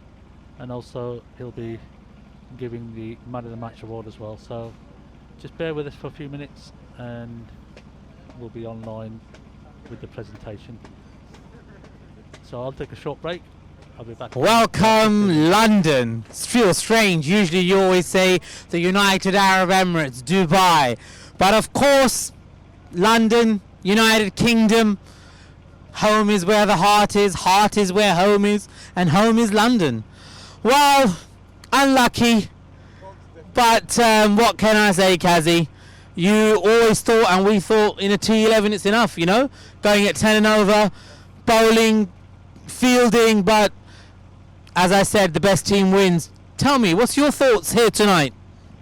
and also he'll be giving the Man of the Match award as well. So just bear with us for a few minutes and will be online with the presentation. So I'll take a short break. I'll be back. Welcome, London. It feels strange. Usually you always say the United Arab Emirates, Dubai. But of course, London, United Kingdom, home is where the heart is where home is, and home is London. Well, unlucky, but what can I say, Kazi? You always thought, and we thought, in a T11 it's enough, you know? Going at 10 and over, bowling, fielding, but as I said, the best team wins. Tell me, what's your thoughts here tonight?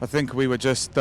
I think we were just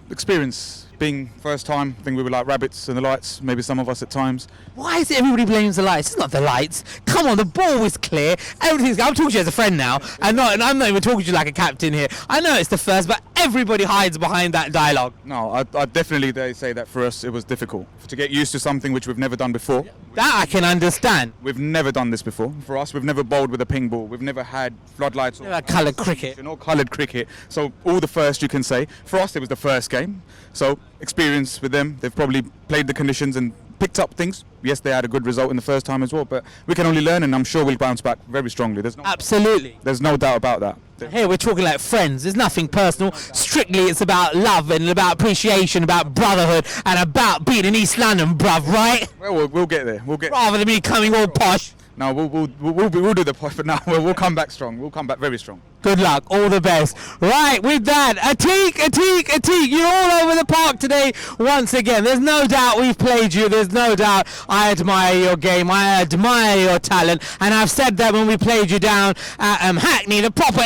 experience. Being first time, I think we were like rabbits in the lights, maybe some of us at times. Why is it everybody blames the lights? It's not the lights. Come on, the ball was clear. Everything's. I'm talking to you as a friend now, and I'm not even talking to you like a captain here. I know it's the first, but everybody hides behind that dialogue. No, I definitely they say that for us it was difficult to get used to something which we've never done before. That I can understand. We've never done this before. For us, we've never bowled with a ping ball. We've never had floodlights or coloured cricket. Or coloured cricket. So all the first you can say. For us, it was the first game. So experience with them. They've probably played the conditions and picked up things. Yes, they had a good result in the first time as well, but we can only learn, and I'm sure we'll bounce back very strongly. Absolutely. There's no doubt about that. Here we're talking like friends. There's nothing personal. Strictly, it's about love and about appreciation, about brotherhood, and about being in East London, bruv. Right? Well, we'll get there. We'll get. Rather than me coming all posh. No, we'll do the posh, but now we'll come back strong. We'll come back very strong. Good luck, all the best. Right, with that, Atik, you're all over the park today once again. There's no doubt we've played you. There's no doubt I admire your game. I admire your talent. And I've said that when we played you down at Hackney, the proper,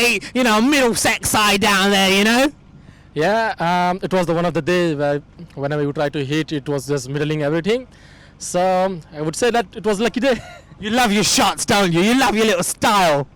Middlesex side down there, you know? Yeah, it was the one of the days where whenever you try to hit, it was just middling everything. So I would say that it was a lucky day. You love your shots, don't you? You love your little style.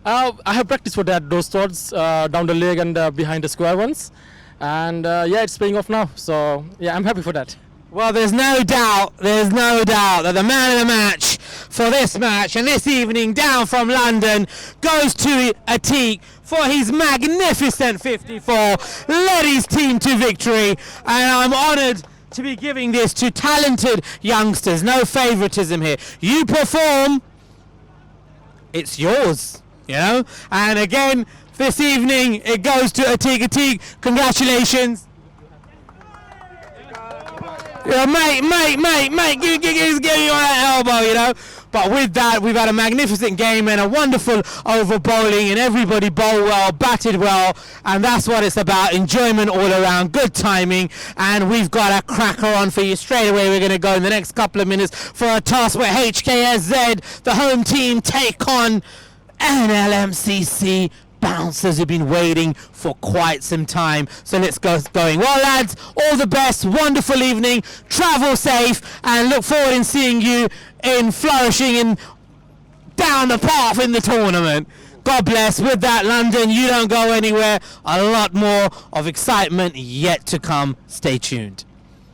I have practiced for that, those shots down the leg and behind the square ones. And yeah, it's paying off now. So yeah, I'm happy for that. Well, there's no doubt that the man of the match for this match and this evening down from London goes to Atik for his magnificent 54, led his team to victory, and I'm honoured to be giving this to talented youngsters. No favouritism here. You perform, it's yours, you know? And again, this evening, it goes to Atik. Congratulations. Yeah, mate, give you on that elbow, you know. But with that, we've had a magnificent game and a wonderful over bowling, and everybody bowled well, batted well, and that's what it's about. Enjoyment all around, good timing, and we've got a cracker on for you straight away. We're going to go in the next couple of minutes for a toss where HKSZ, the home team, take on Nlmcc. Bouncers have been waiting for quite some time, so let's go going. Well, lads, all the best, wonderful evening, travel safe, and look forward in seeing you in flourishing in down the path in the tournament. God bless. With that, London, you don't go anywhere. A lot more of excitement yet to come. Stay tuned.